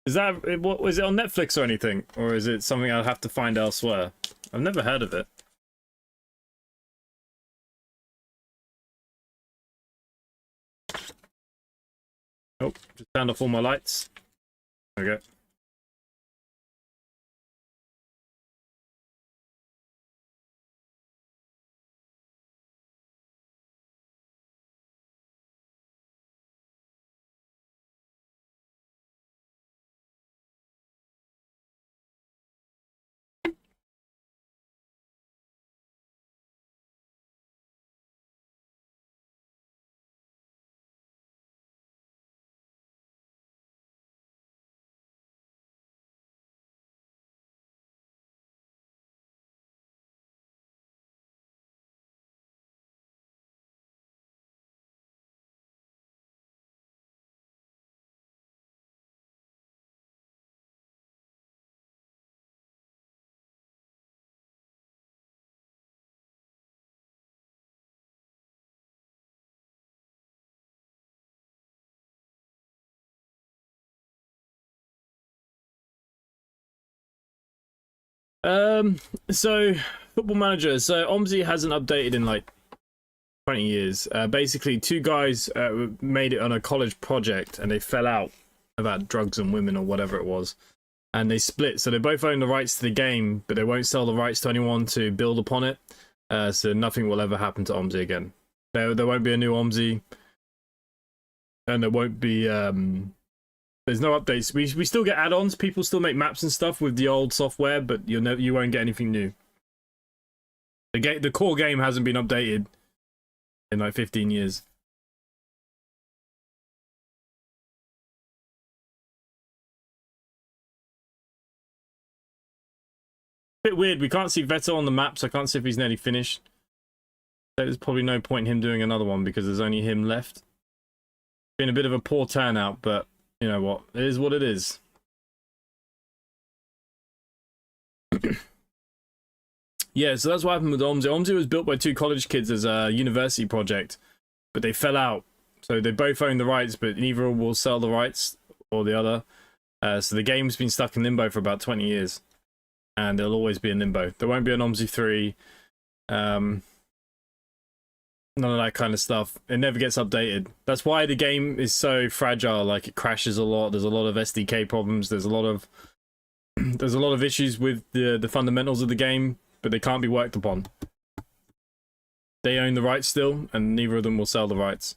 Is that what was it on Netflix or anything, or is it something I'll have to find elsewhere? I've never heard of it. Oh, just turned off all my lights. There we go. So Football Manager. So OMSI hasn't updated in like 20 years. Basically, two guys made it on a college project and they fell out about drugs and women or whatever it was, and they split. So they both own the rights to the game, but they won't sell the rights to anyone to build upon it. So nothing will ever happen to OMSI again. There won't be a new OMSI, and there won't be there's no updates. We still get add-ons. People still make maps and stuff with the old software, but you won't get anything new. The core game hasn't been updated in like 15 years. Bit weird. We can't see Vettel on the map, so I can't see if he's nearly finished. So there's probably no point in him doing another one because there's only him left. Been a bit of a poor turnout, but you know what? It is what it is. Yeah, so that's what happened with OMSI. OMSI was built by two college kids as a university project, but they fell out. So they both own the rights, but neither will sell the rights or the other. So the game's been stuck in limbo for about 20 years. And it'll always be in limbo. There won't be an OMSI 3. None of that kind of stuff. It never gets updated. That's why the game is so fragile. Like, it crashes a lot. There's a lot of SDK problems. There's a lot of issues with the fundamentals of the game, but they can't be worked upon. They own the rights still, and neither of them will sell the rights.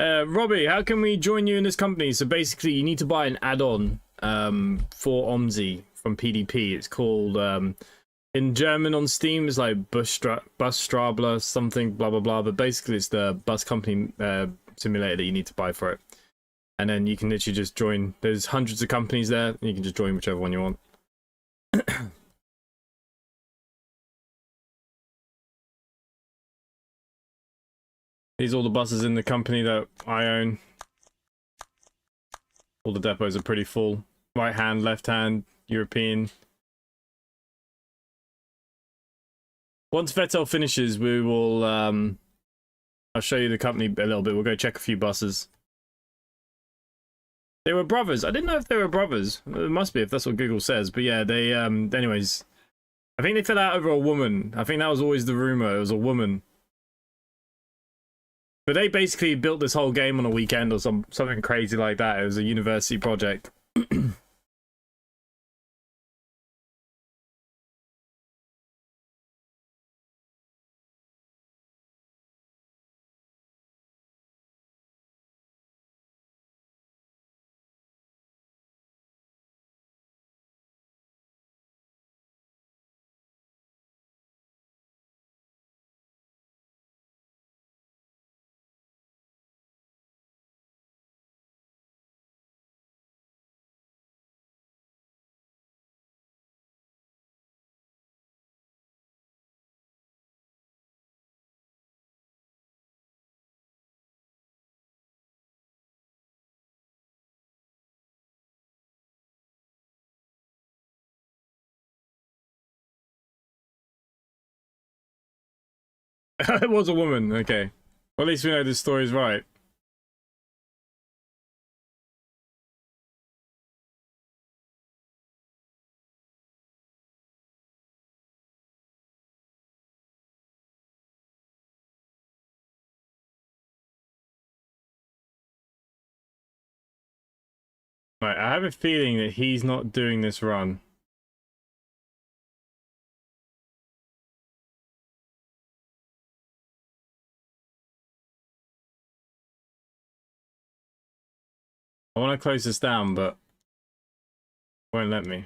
Robbie, how can we join you in this company? So basically, you need to buy an add-on for OMSI from PDP. It's called, in German on Steam, it's like Busstrabler, something, blah, blah, blah. But basically, it's the bus company simulator that you need to buy for it. And then you can literally just join. There's hundreds of companies there. And you can just join whichever one you want. These are all the buses in the company that I own. All the depots are pretty full. Right hand, left hand, European. Once Vettel finishes, we will, I'll show you the company a little bit. We'll go check a few buses. They were brothers. I didn't know if they were brothers. It must be if that's what Google says. But yeah, they, anyways. I think they fell out over a woman. I think that was always the rumor. It was a woman. But they basically built this whole game on a weekend or something crazy like that. It was a university project. It was a woman, okay. Well, at least we know this story's right. Right, I have a feeling that he's not doing this run. I want to close this down, but it won't let me.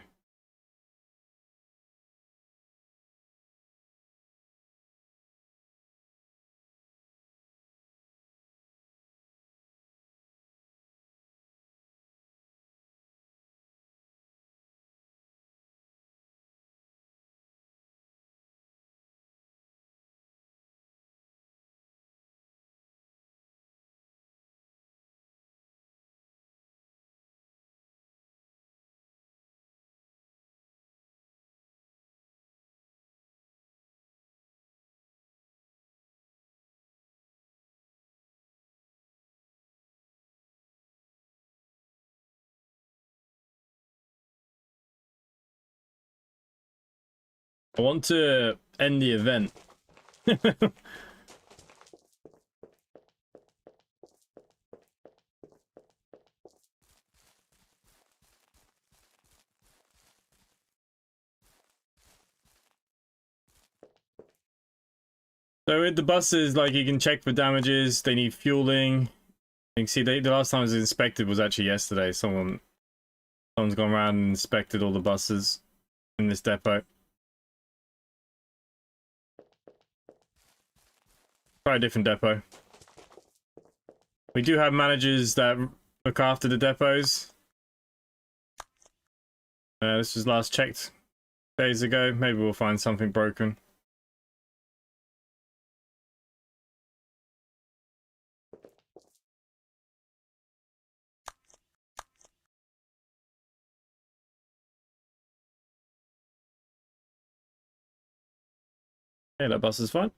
I want to end the event. So with the buses, like, you can check for damages, they need fueling. You can see the last time it was inspected was actually yesterday. Someone's gone around and inspected all the buses in this depot. Try a different depot. We do have managers that look after the depots. This was last checked days ago. Maybe we'll find something broken. Yeah, that bus is fine.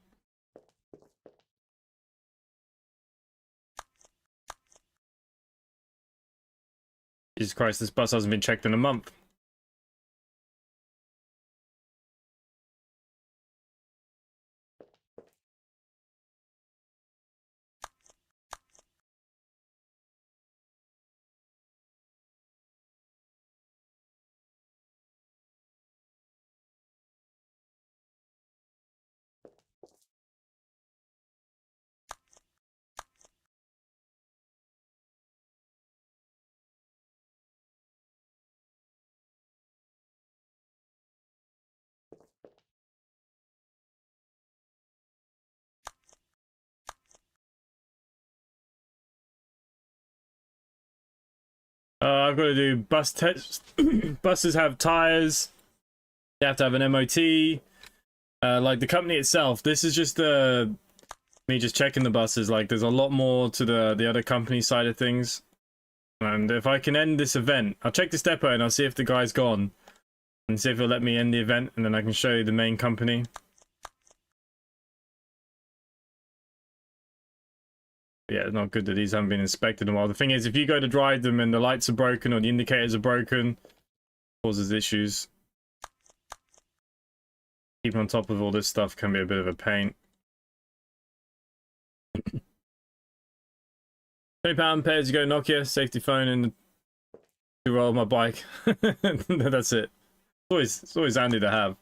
Jesus Christ, this bus hasn't been checked in a month. I've got to do bus tests. Buses have tires. They have to have an MOT. Like the company itself, this is just me just checking the buses. Like there's a lot more to the other company side of things. And if I can end this event, I'll check this depot and I'll see if the guy's gone. And see if he'll let me end the event, and then I can show you the main company. Yeah, it's not good that these haven't been inspected in a while. The thing is, if you go to drive them and the lights are broken or the indicators are broken, it causes issues. Keeping on top of all this stuff can be a bit of a pain. £20 pay-as-you-go Nokia safety phone and to roll my bike. That's it. It's always handy to have. To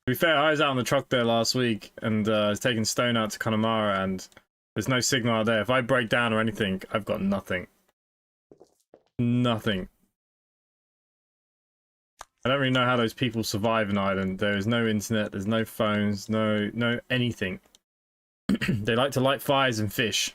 be fair, I was out on the truck there last week and I was taking Stone out to Connemara and there's no signal out there. If I break down or anything, I've got nothing. Nothing. I don't really know how those people survive in Ireland. There is no internet, there's no phones, no anything. They like to light fires and fish.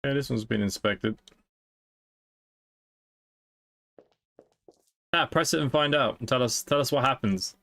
Yeah, this one's been inspected. Ah, press it and find out. And tell us what happens.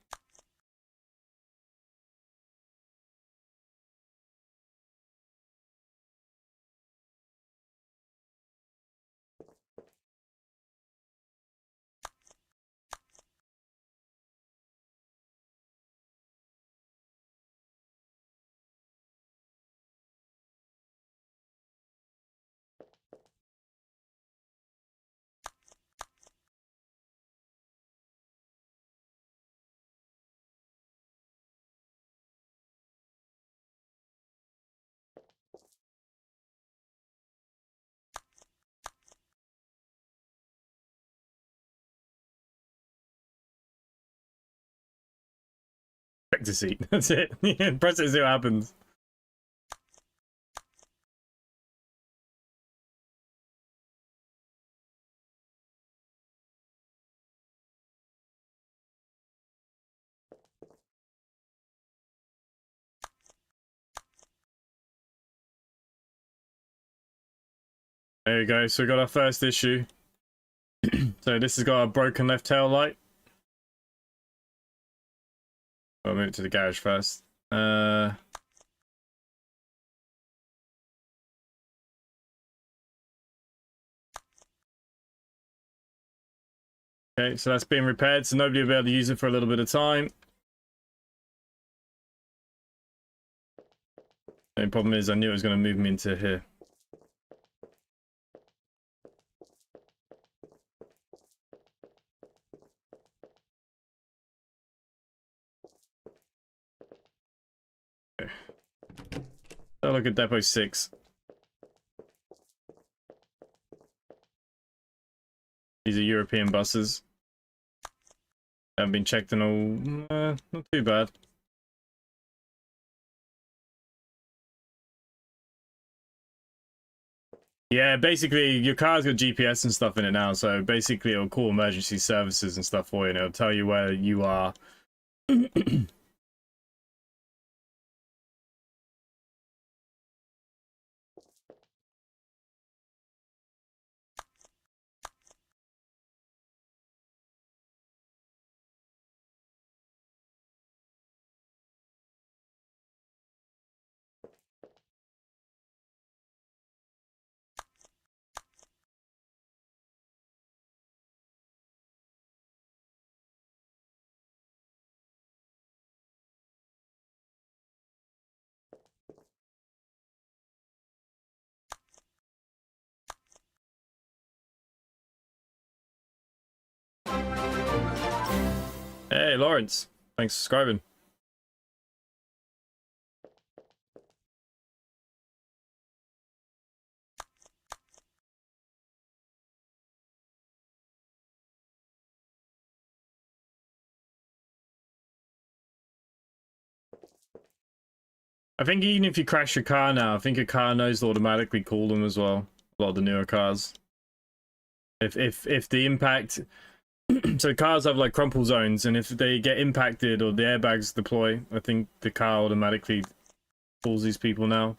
Check to see. That's it. Press it and see what happens. There you go. So we got our first issue. So this has got a broken left tail light. I'll move it to the garage first. Okay, so that's being repaired, so nobody will be able to use it for a little bit of time. The only problem is I knew it was going to move me into here. Okay. So look at Depot 6. These are European buses. Haven't been checked in all... not too bad. Yeah, basically your car's got GPS and stuff in it now, so basically it'll call emergency services and stuff for you and it'll tell you where you are. Hey, Lawrence. Thanks for subscribing. I think even if you crash your car now, I think a car knows to automatically call them as well. A lot of the newer cars. If the impact, so cars have like crumple zones, and if they get impacted or the airbags deploy, I think the car automatically calls these people now.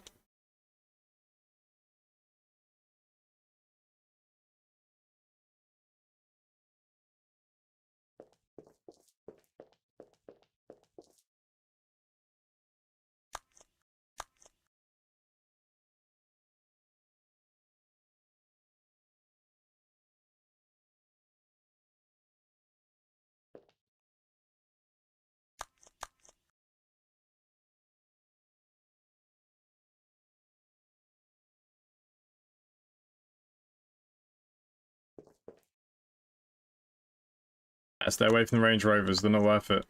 Stay away from the Range Rovers, they're not worth it.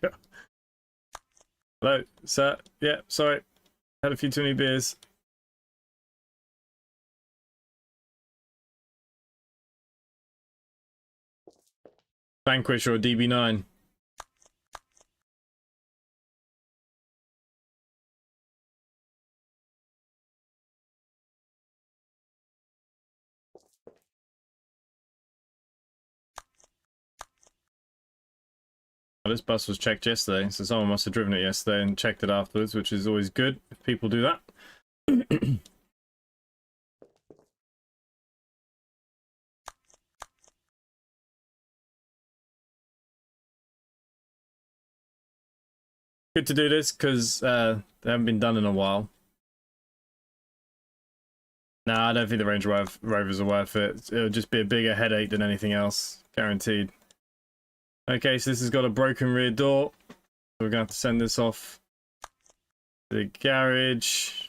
God. Hello, sir. Yeah, sorry. Had a few too many beers. Vanquish or a DB9. Well, this bus was checked yesterday, so someone must have driven it yesterday and checked it afterwards, which is always good if people do that. Good to do this because they haven't been done in a while. Nah, I don't think the Range Rovers are worth it. It'll just be a bigger headache than anything else, guaranteed. Okay, so this has got a broken rear door. So we're gonna have to send this off to the garage.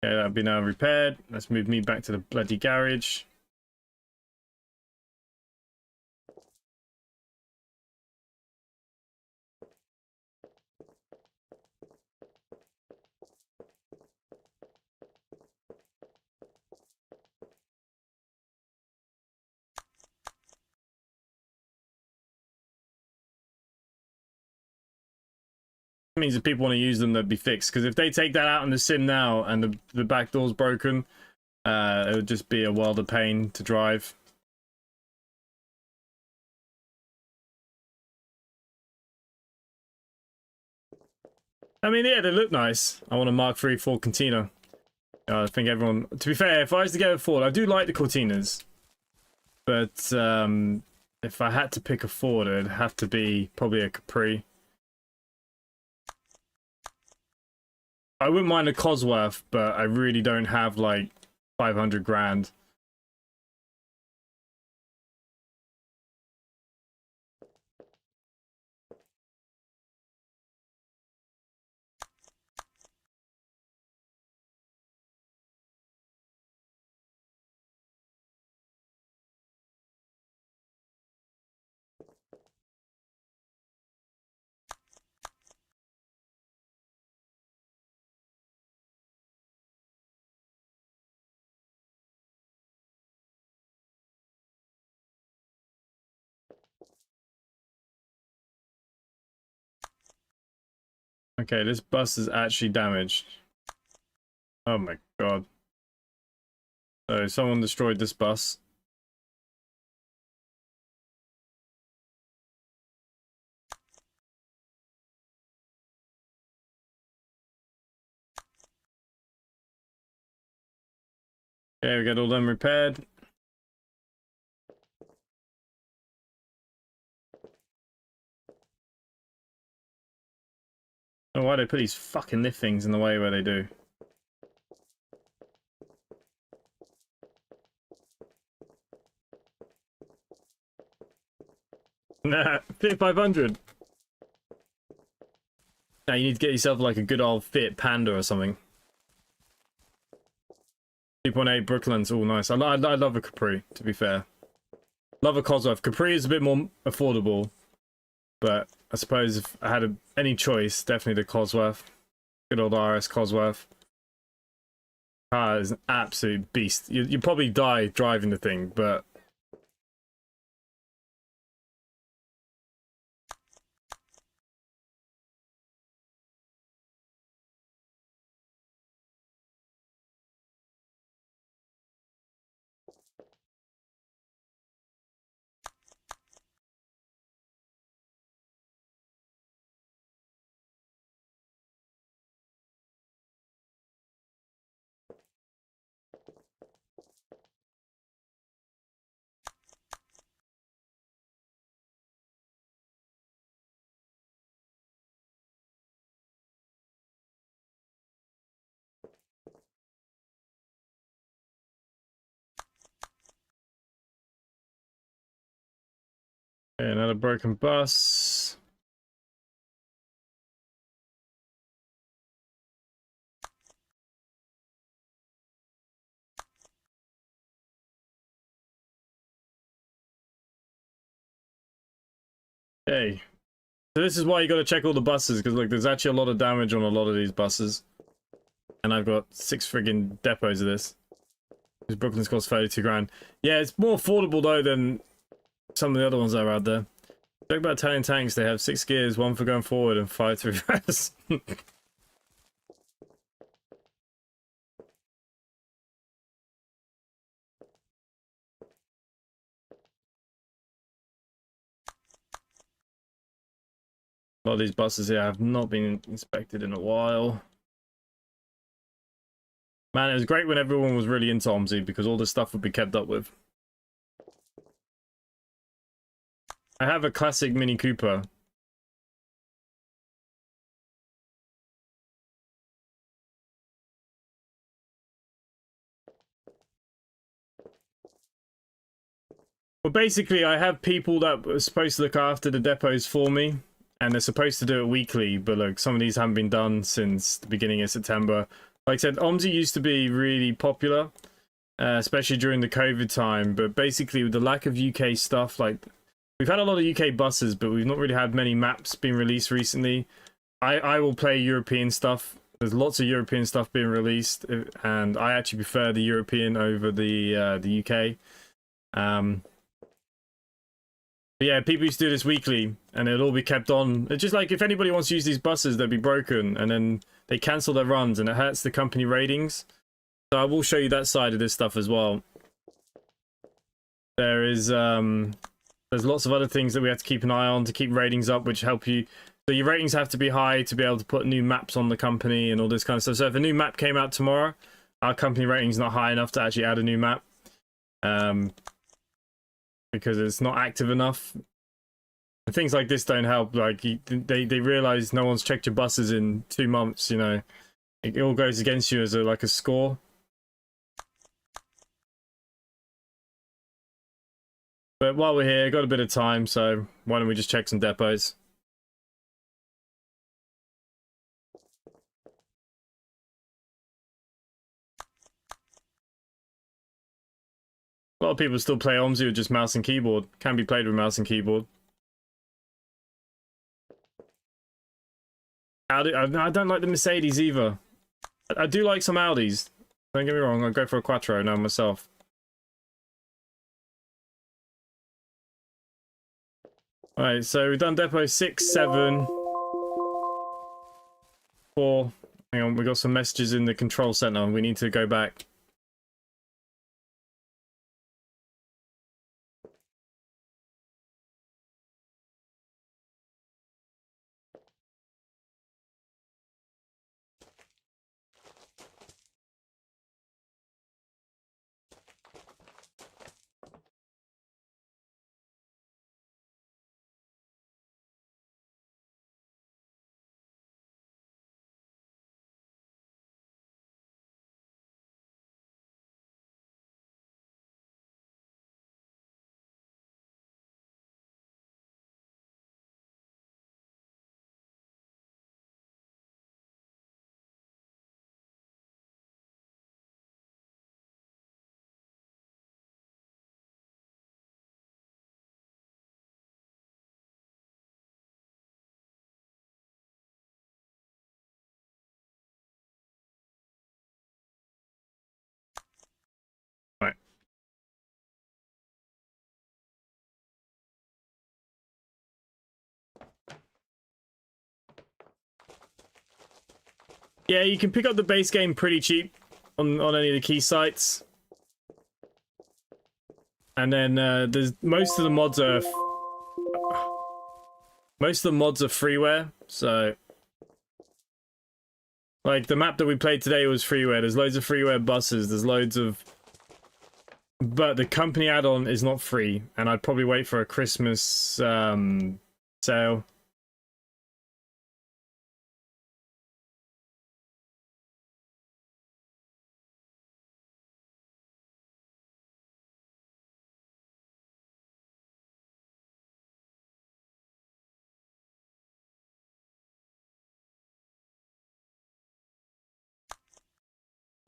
Okay, that'll be now repaired. Let's move me back to the bloody garage. Means if people want to use them, they'll be fixed, because if they take that out in the sim now and the back door's broken, it would just be a world of pain to drive. I mean, yeah, they look nice. I want a Mark III Ford Cortina. I think everyone, to be fair, if I was to go with Ford, I do like the Cortinas, but if I had to pick a Ford, it'd have to be probably a Capri. I wouldn't mind a Cosworth, but I really don't have like 500 grand. Okay, this bus is actually damaged. Oh my god. So someone destroyed this bus. Okay, we got all them repaired. Oh, why do they put these fucking lift things in the way where they do? Nah, Fit 500. Now you need to get yourself like a good old Fit Panda or something. 2.8 Brooklands, all nice. I love a Capri, to be fair. Love a Cosworth. Capri is a bit more affordable, but I suppose if I had any choice, definitely the Cosworth. Good old RS Cosworth. Car is an absolute beast. You probably die driving the thing, but okay, another broken bus. Okay. So this is why you got to check all the buses, because look, there's actually a lot of damage on a lot of these buses. And I've got 6 friggin' depots of this. This Brooklyn's cost 32 grand. Yeah, it's more affordable though than some of the other ones that are out there. Talk about Italian tanks, they have 6 gears, 1 for going forward and 5 to reverse. A lot of these buses here have not been inspected in a while. Man, it was great when everyone was really into OMSI because all this stuff would be kept up with. I have a classic Mini Cooper. Well, basically, I have people that are supposed to look after the depots for me, and they're supposed to do it weekly, but look, some of these haven't been done since the beginning of September. Like I said, OMSI used to be really popular, especially during the COVID time, but basically with the lack of UK stuff, like, we've had a lot of UK buses, but we've not really had many maps being released recently. I will play European stuff. There's lots of European stuff being released, and I actually prefer the European over the UK. But yeah, people used to do this weekly, and it'll all be kept on. It's just like if anybody wants to use these buses, they'll be broken, and then they cancel their runs, and it hurts the company ratings. So I will show you that side of this stuff as well. There is there's lots of other things that we have to keep an eye on to keep ratings up, which help you. So your ratings have to be high to be able to put new maps on the company and all this kind of stuff. So if a new map came out tomorrow, our company rating's not high enough to actually add a new map. Because it's not active enough. And things like this don't help. Like they realize no one's checked your buses in 2 months. You know, it all goes against you as like a score. But while we're here, got a bit of time, so why don't we just check some depots? A lot of people still play OMSI with just mouse and keyboard. Can be played with mouse and keyboard. Audi, I don't like the Mercedes either. I do like some Audis. Don't get me wrong, I'll go for a Quattro now myself. Alright, so we've done depot 6, 7, 4. Hang on, we got some messages in the control center. We need to go back. Yeah, you can pick up the base game pretty cheap on any of the key sites. And then there's most of the mods are freeware, so like the map that we played today was freeware. There's loads of freeware buses, there's loads of, but the company add-on is not free, and I'd probably wait for a Christmas sale.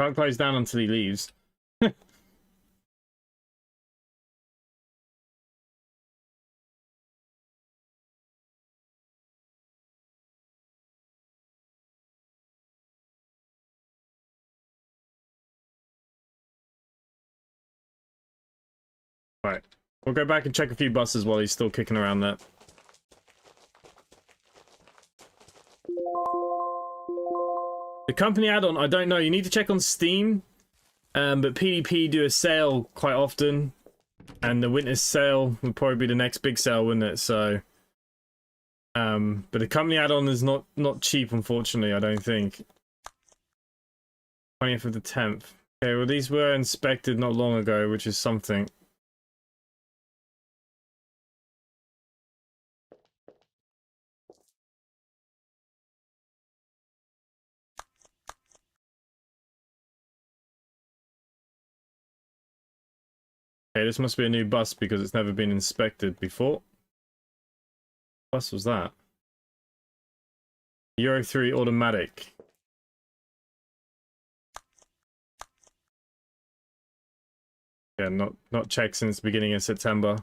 Can't close down until he leaves. Right, we'll go back and check a few buses while he's still kicking around there. The company add-on, I don't know. You need to check on Steam, but PDP do a sale quite often, and the winter sale would probably be the next big sale, wouldn't it? So, but the company add-on is not cheap, unfortunately. I don't think. 20th of the 10th. Okay, well these were inspected not long ago, which is something. Okay, this must be a new bus because it's never been inspected before. What bus was that? Euro 3 automatic. Yeah, not checked since the beginning of September.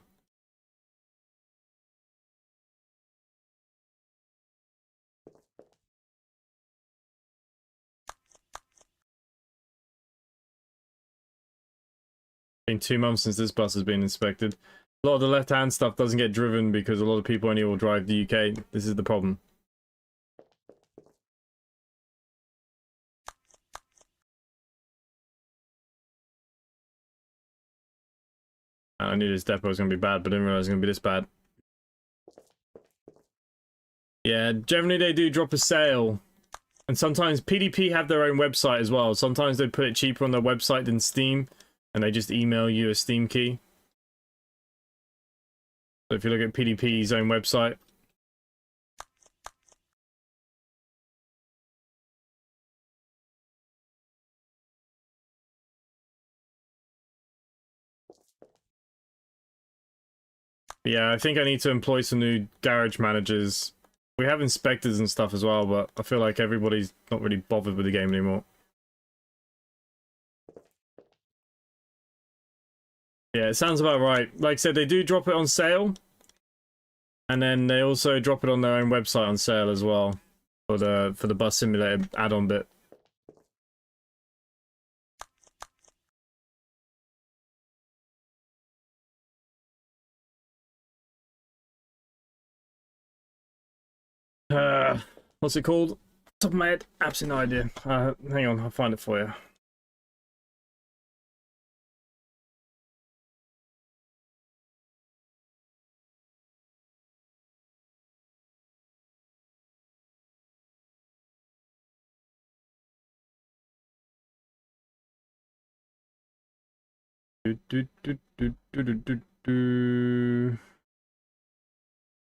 Been 2 months since this bus has been inspected. A lot of the left-hand stuff doesn't get driven because a lot of people only will drive the UK. This is the problem. I knew this depot was going to be bad, but I didn't realize it was going to be this bad. Yeah, generally they do drop a sale. And sometimes PDP have their own website as well. Sometimes they put it cheaper on their website than Steam, and they just email you a Steam key. So if you look at PDP's own website, yeah, I think I need to employ some new garage managers. We have inspectors and stuff as well, but I feel like everybody's not really bothered with the game anymore. Yeah, it sounds about right. Like I said, they do drop it on sale. And then they also drop it on their own website on sale as well. For the bus simulator add-on bit. What's it called? Top of my head, absolutely no idea. Hang on, I'll find it for you.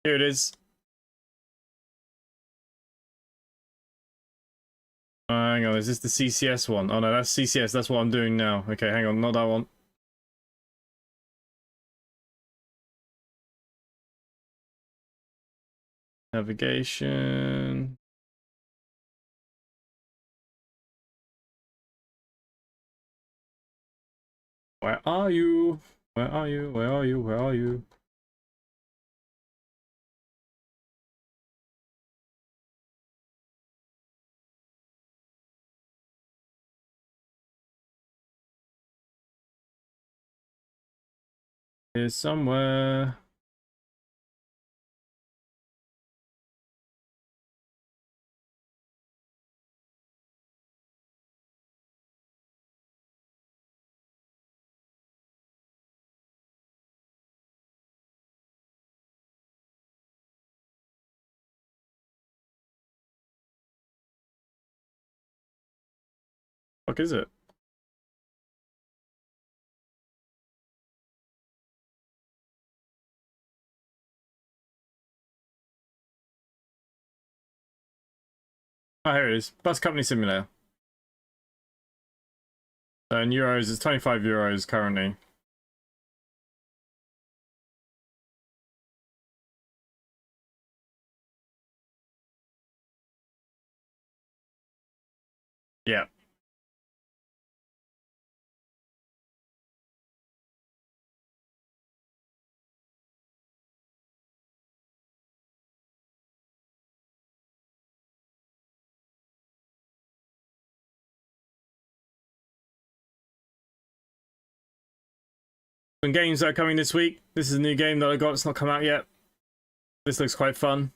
Here it is. Hang on, is this the CCS one? Oh no, that's CCS, that's what I'm doing now. Okay, hang on, not that one. Navigation. Where are you? Where are you? Where are you? Where are you? Here somewhere. Fuck is it? Oh, here it is. Bus Company Simulator. So in euros, it's 25 euros currently. Yeah. Some games that are coming this week. This is a new game that I got. It's not come out yet. This looks quite fun.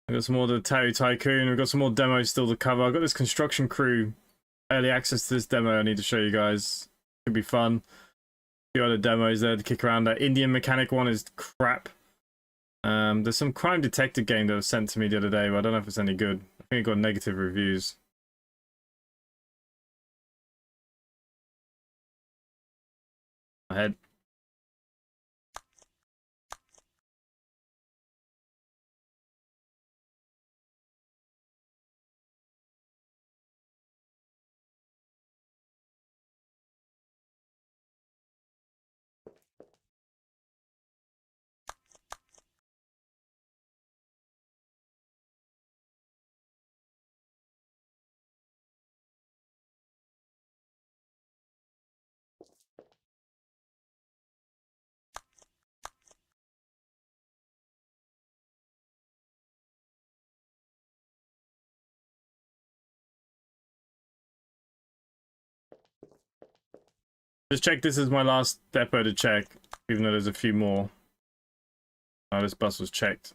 We've got some more of the Tau Tycoon. We've got some more demos still to cover. I've got this Construction Crew early access to this demo I need to show you guys. Could be fun. A few other demos there to kick around. That Indian mechanic one is crap. There's some crime detector game that was sent to me the other day, but I don't know if it's any good. I think it got negative reviews. Ahead. Just check this is my last depot to check, even though there's a few more. Oh, this bus was checked.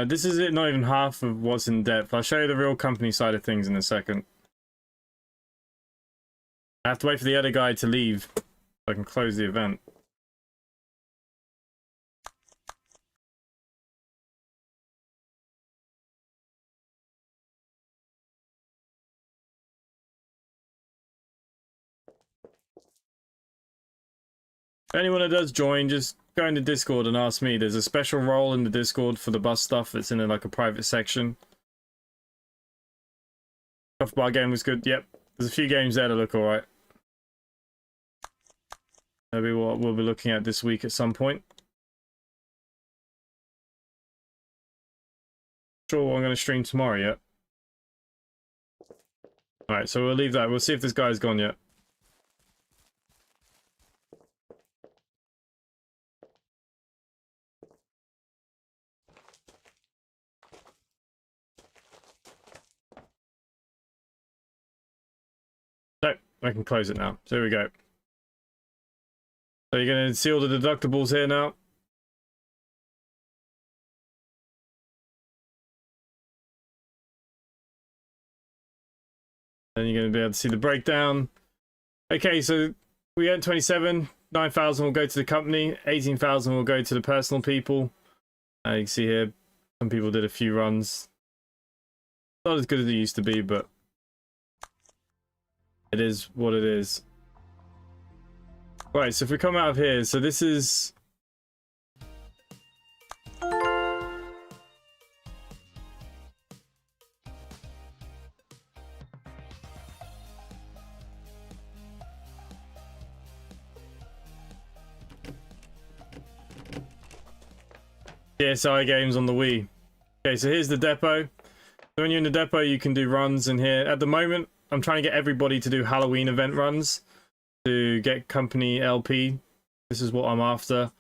This is it, not even half of what's in depth. I'll show you the real company side of things in a second. I have to wait for the other guy to leave so I can close the event. If anyone that does join, just go into Discord and ask me. There's a special role in the Discord for the bus stuff that's in like a private section. Coffee bar game was good. Yep. There's a few games there that look alright. That'll be what we'll be looking at this week at some point. Sure what I'm going to stream tomorrow yet. Alright, so we'll leave that. We'll see if this guy's gone yet. So, I can close it now. So here we go. So you're going to see all the deductibles here now. Then you're going to be able to see the breakdown. Okay, so we earned 27. 9,000 will go to the company. 18,000 will go to the personal people. You can see here, some people did a few runs. Not as good as it used to be, but it is what it is. Right, so if we come out of here, so this is... CSI games on the Wii. Okay, so here's the depot. So when you're in the depot, you can do runs in here. At the moment, I'm trying to get everybody to do Halloween event runs to get company LP. This is what I'm after.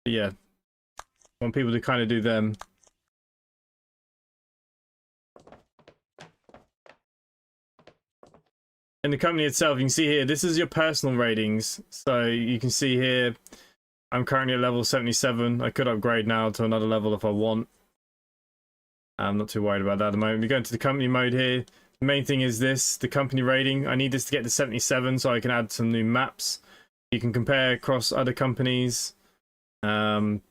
Yeah, I want people to kind of do them. in the company itself, you can see here, this is your personal ratings. So you can see here, I'm currently at level 77. I could upgrade now to another level if I want. I'm not too worried about that at the moment. We go into the company mode here. The main thing is this, the company rating. I need this to get to 77 so I can add some new maps. You can compare across other companies. You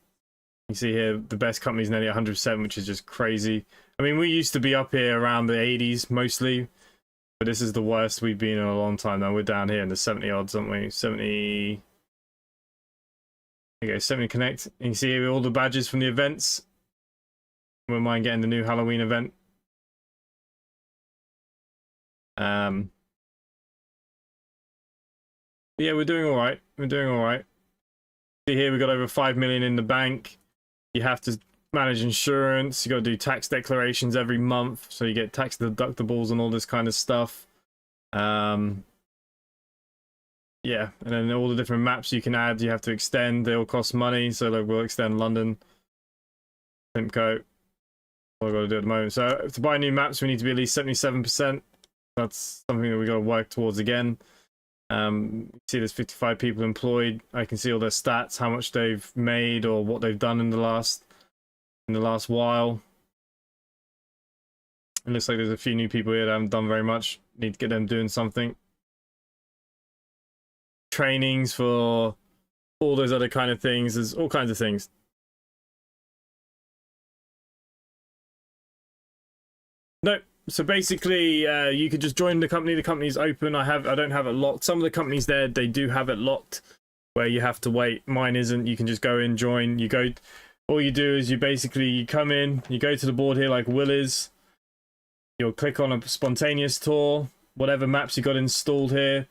see here, the best company is nearly 100%, which is just crazy. I mean, we used to be up here around the 80s mostly, but this is the worst we've been in a long time now. We're down here in the 70 odds, aren't we? 70. Okay, 70 connect. You can see here all the badges from the events. Wouldn't mind getting the new Halloween event. Yeah, we're doing all right. We're doing all right. See here, we got over 5 million in the bank. You have to manage insurance. You got to do tax declarations every month, so you get tax deductibles and all this kind of stuff. Yeah, and then all the different maps you can add, you have to extend. They all cost money, so like we'll extend London, Simcoe. What I've got to do at the moment. So to buy new maps, we need to be at least 77%. That's something that we got to work towards again. See there's 55 people employed. I can see all their stats, how much they've made or what they've done in the last while. It looks like there's a few new people here that haven't done very much. Need to get them doing something. Trainings for all those other kind of things. There's all kinds of things. No. So basically, you could just join the company. The company's open. I don't have it locked. Some of the companies there, they do have it locked, where you have to wait. Mine isn't. You can just go in, join. You go. All you do is you come in. You go to the board here, like Will is. You'll click on a spontaneous tour. Whatever maps you got installed here.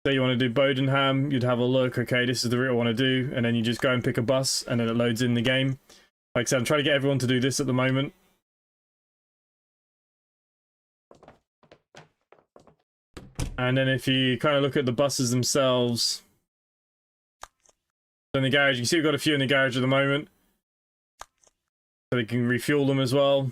So you want to do Bodenham. You'd have a look. Okay, this is the route I want to do, and then you just go and pick a bus, and then it loads in the game. Like I said, I'm trying to get everyone to do this at the moment. And then if you kind of look at the buses themselves, in the garage, you can see we've got a few in the garage at the moment. So they can refuel them as well.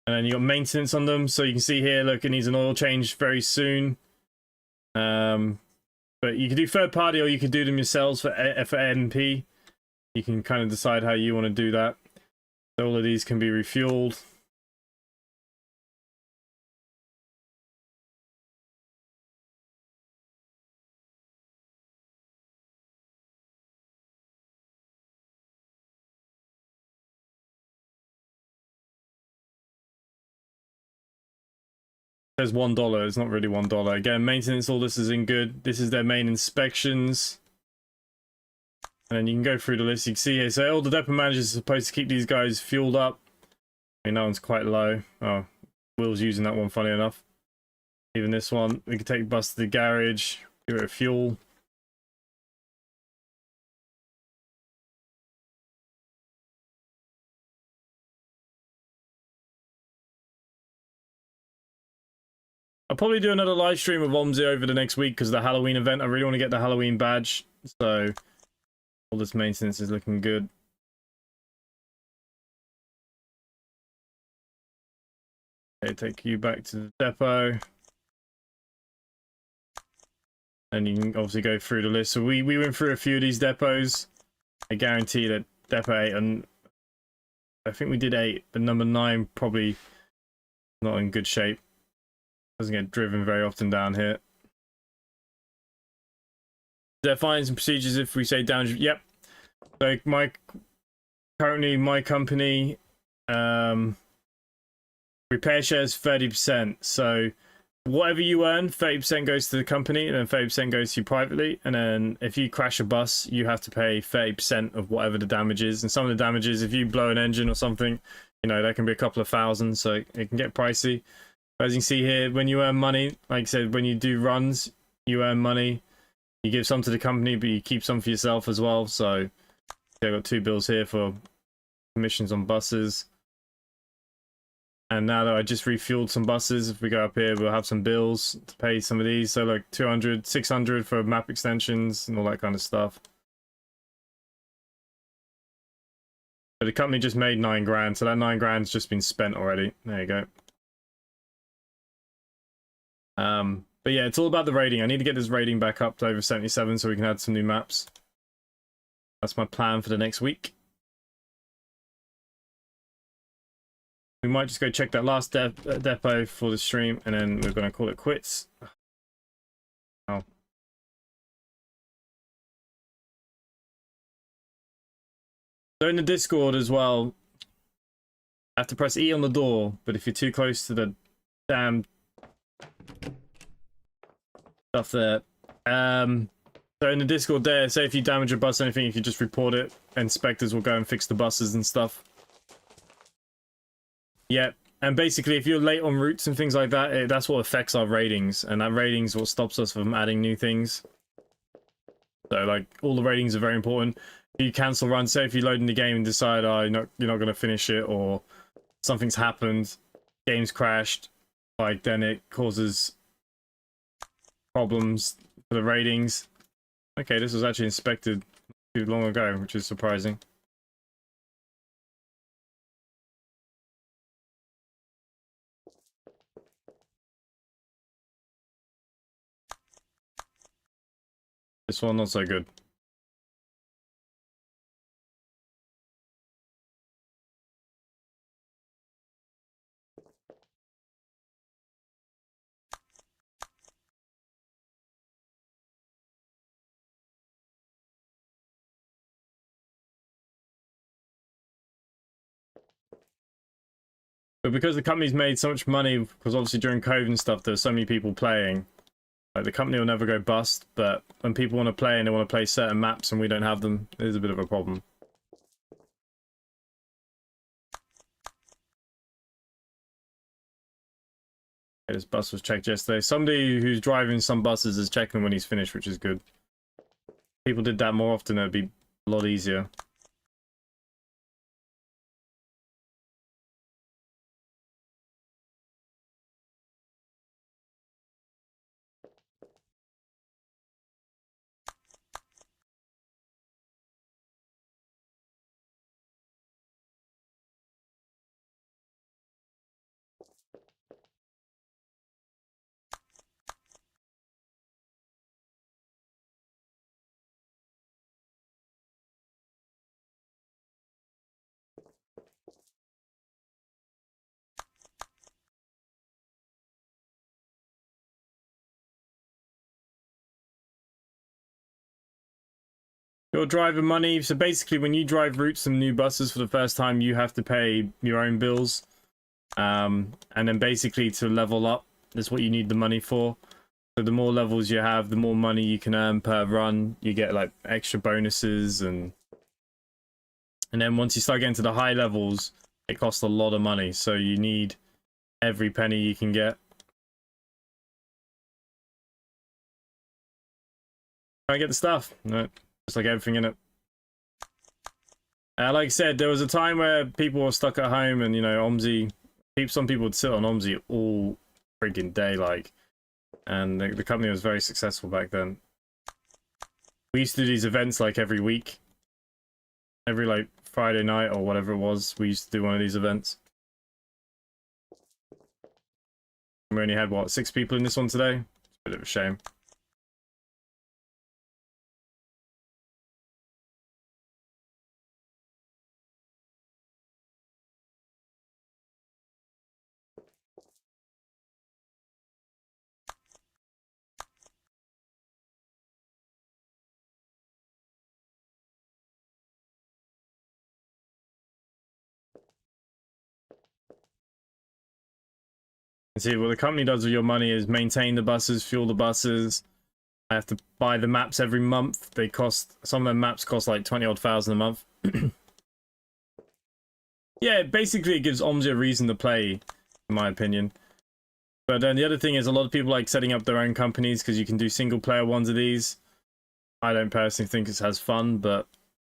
And then you got maintenance on them. So you can see here, look, it needs an oil change very soon. But you can do third party or you can do them yourselves for NP. You can kind of decide how you want to do that. So all of these can be refueled. There's $1. It's not really $1. Again, maintenance, all this is in good. This is their main inspections. And then you can go through the list. You can see here, so all the depot managers are supposed to keep these guys fueled up. I mean, that one's quite low. Oh, Will's using that one, funny enough. Even this one, we can take bus to the garage, give it a fuel. I'll probably do another live stream of OMSI over the next week because of the Halloween event. I really want to get the Halloween badge, so all this maintenance is looking good. Okay, take you back to the depot. And you can obviously go through the list. So we went through a few of these depots. I guarantee that depot 8, and I think we did 8, but number 9 probably not in good shape. Doesn't get driven very often down here. There are fines and procedures if we say down. Yep. So currently my company repair shares 30%. So whatever you earn, 30% goes to the company, and then 30% goes to you privately. And then if you crash a bus, you have to pay 30% of whatever the damage is. And some of the damages, if you blow an engine or something, you know, that can be a couple of thousand, so it can get pricey. As you can see here, when you earn money, like I said, when you do runs, you earn money. You give some to the company, but you keep some for yourself as well. So I've got 2 bills here for commissions on buses. And now that I just refueled some buses, if we go up here, we'll have some bills to pay some of these. So like 200, 600 for map extensions and all that kind of stuff. But the company just made 9 grand, so that 9 grand's just been spent already. There you go. But yeah, it's all about the rating. I need to get this rating back up to over 77 so we can add some new maps. That's my plan for the next week. We might just go check that last depot for the stream, and then we're going to call it quits. Oh. So in the Discord as well, I have to press E on the door, but if you're too close to the damn stuff there, so in the Discord there, say if you damage a bus or anything, if you just report it, inspectors will go and fix the buses and stuff. Yeah, and basically if you're late on routes and things like that, that's what affects our ratings, and that ratings what stops us from adding new things. So like all the ratings are very important. If you cancel runs, say if you load in the game and decide you're not going to finish it, or something's happened, game's crashed, like then it causes problems for the ratings. Okay, this was actually inspected too long ago, which is surprising. This one not so good. But because the company's made so much money, because obviously during COVID and stuff, there's so many people playing, like the company will never go bust, but when people want to play and they want to play certain maps and we don't have them, it is a bit of a problem. Okay, this bus was checked yesterday. Somebody who's driving some buses is checking when he's finished, which is good. If people did that more often, it'd be a lot easier. Your driver money, so basically when you drive routes and new buses for the first time, you have to pay your own bills. And then basically to level up, that's what you need the money for. So the more levels you have, the more money you can earn per run. You get like extra bonuses, and then once you start getting to the high levels, it costs a lot of money. So you need every penny you can get. Try and get the stuff. No. Just like everything in it. Like I said, there was a time where people were stuck at home, and you know, OMSI, some people would sit on OMSI all freaking day, like, and the company was very successful back then. We used to do these events like every week, every like Friday night or whatever it was. We used to do one of these events. We only had what, 6 people in this one today. It's a bit of a shame. See, what the company does with your money is maintain the buses, fuel the buses. I have to buy the maps every month. They cost, some of the maps cost like 20-odd thousand a month. Yeah, basically it gives OMSI a reason to play, in my opinion. But then the other thing is, a lot of people like setting up their own companies because you can do single player ones of these. I don't personally think it's as fun, but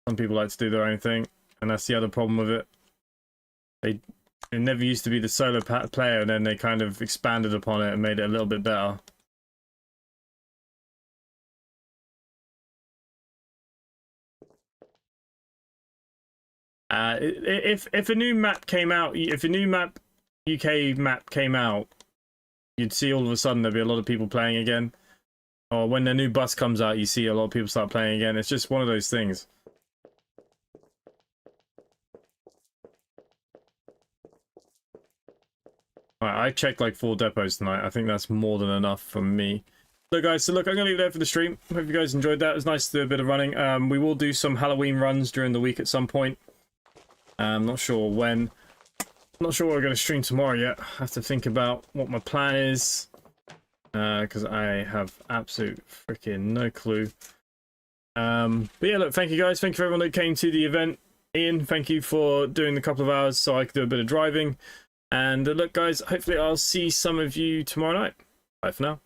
some people like to do their own thing, and that's the other problem with it. It never used to be the solo player, and then they kind of expanded upon it and made it a little bit better. If a new map came out, if a new map UK map came out, you'd see all of a sudden there'd be a lot of people playing again. Or when the new bus comes out, you see a lot of people start playing again. It's just one of those things. Alright, I checked like 4 depots tonight. I think that's more than enough for me. So guys, so look, I'm going to leave it there for the stream. Hope you guys enjoyed that. It was nice to do a bit of running. We will do some Halloween runs during the week at some point. I'm not sure when. Not sure what we're going to stream tomorrow yet. I have to think about what my plan is. Because I have absolute freaking no clue. But yeah, look, thank you guys. Thank you for everyone that came to the event. Ian, thank you for doing the couple of hours so I could do a bit of driving. And look, guys, hopefully I'll see some of you tomorrow night. Bye for now.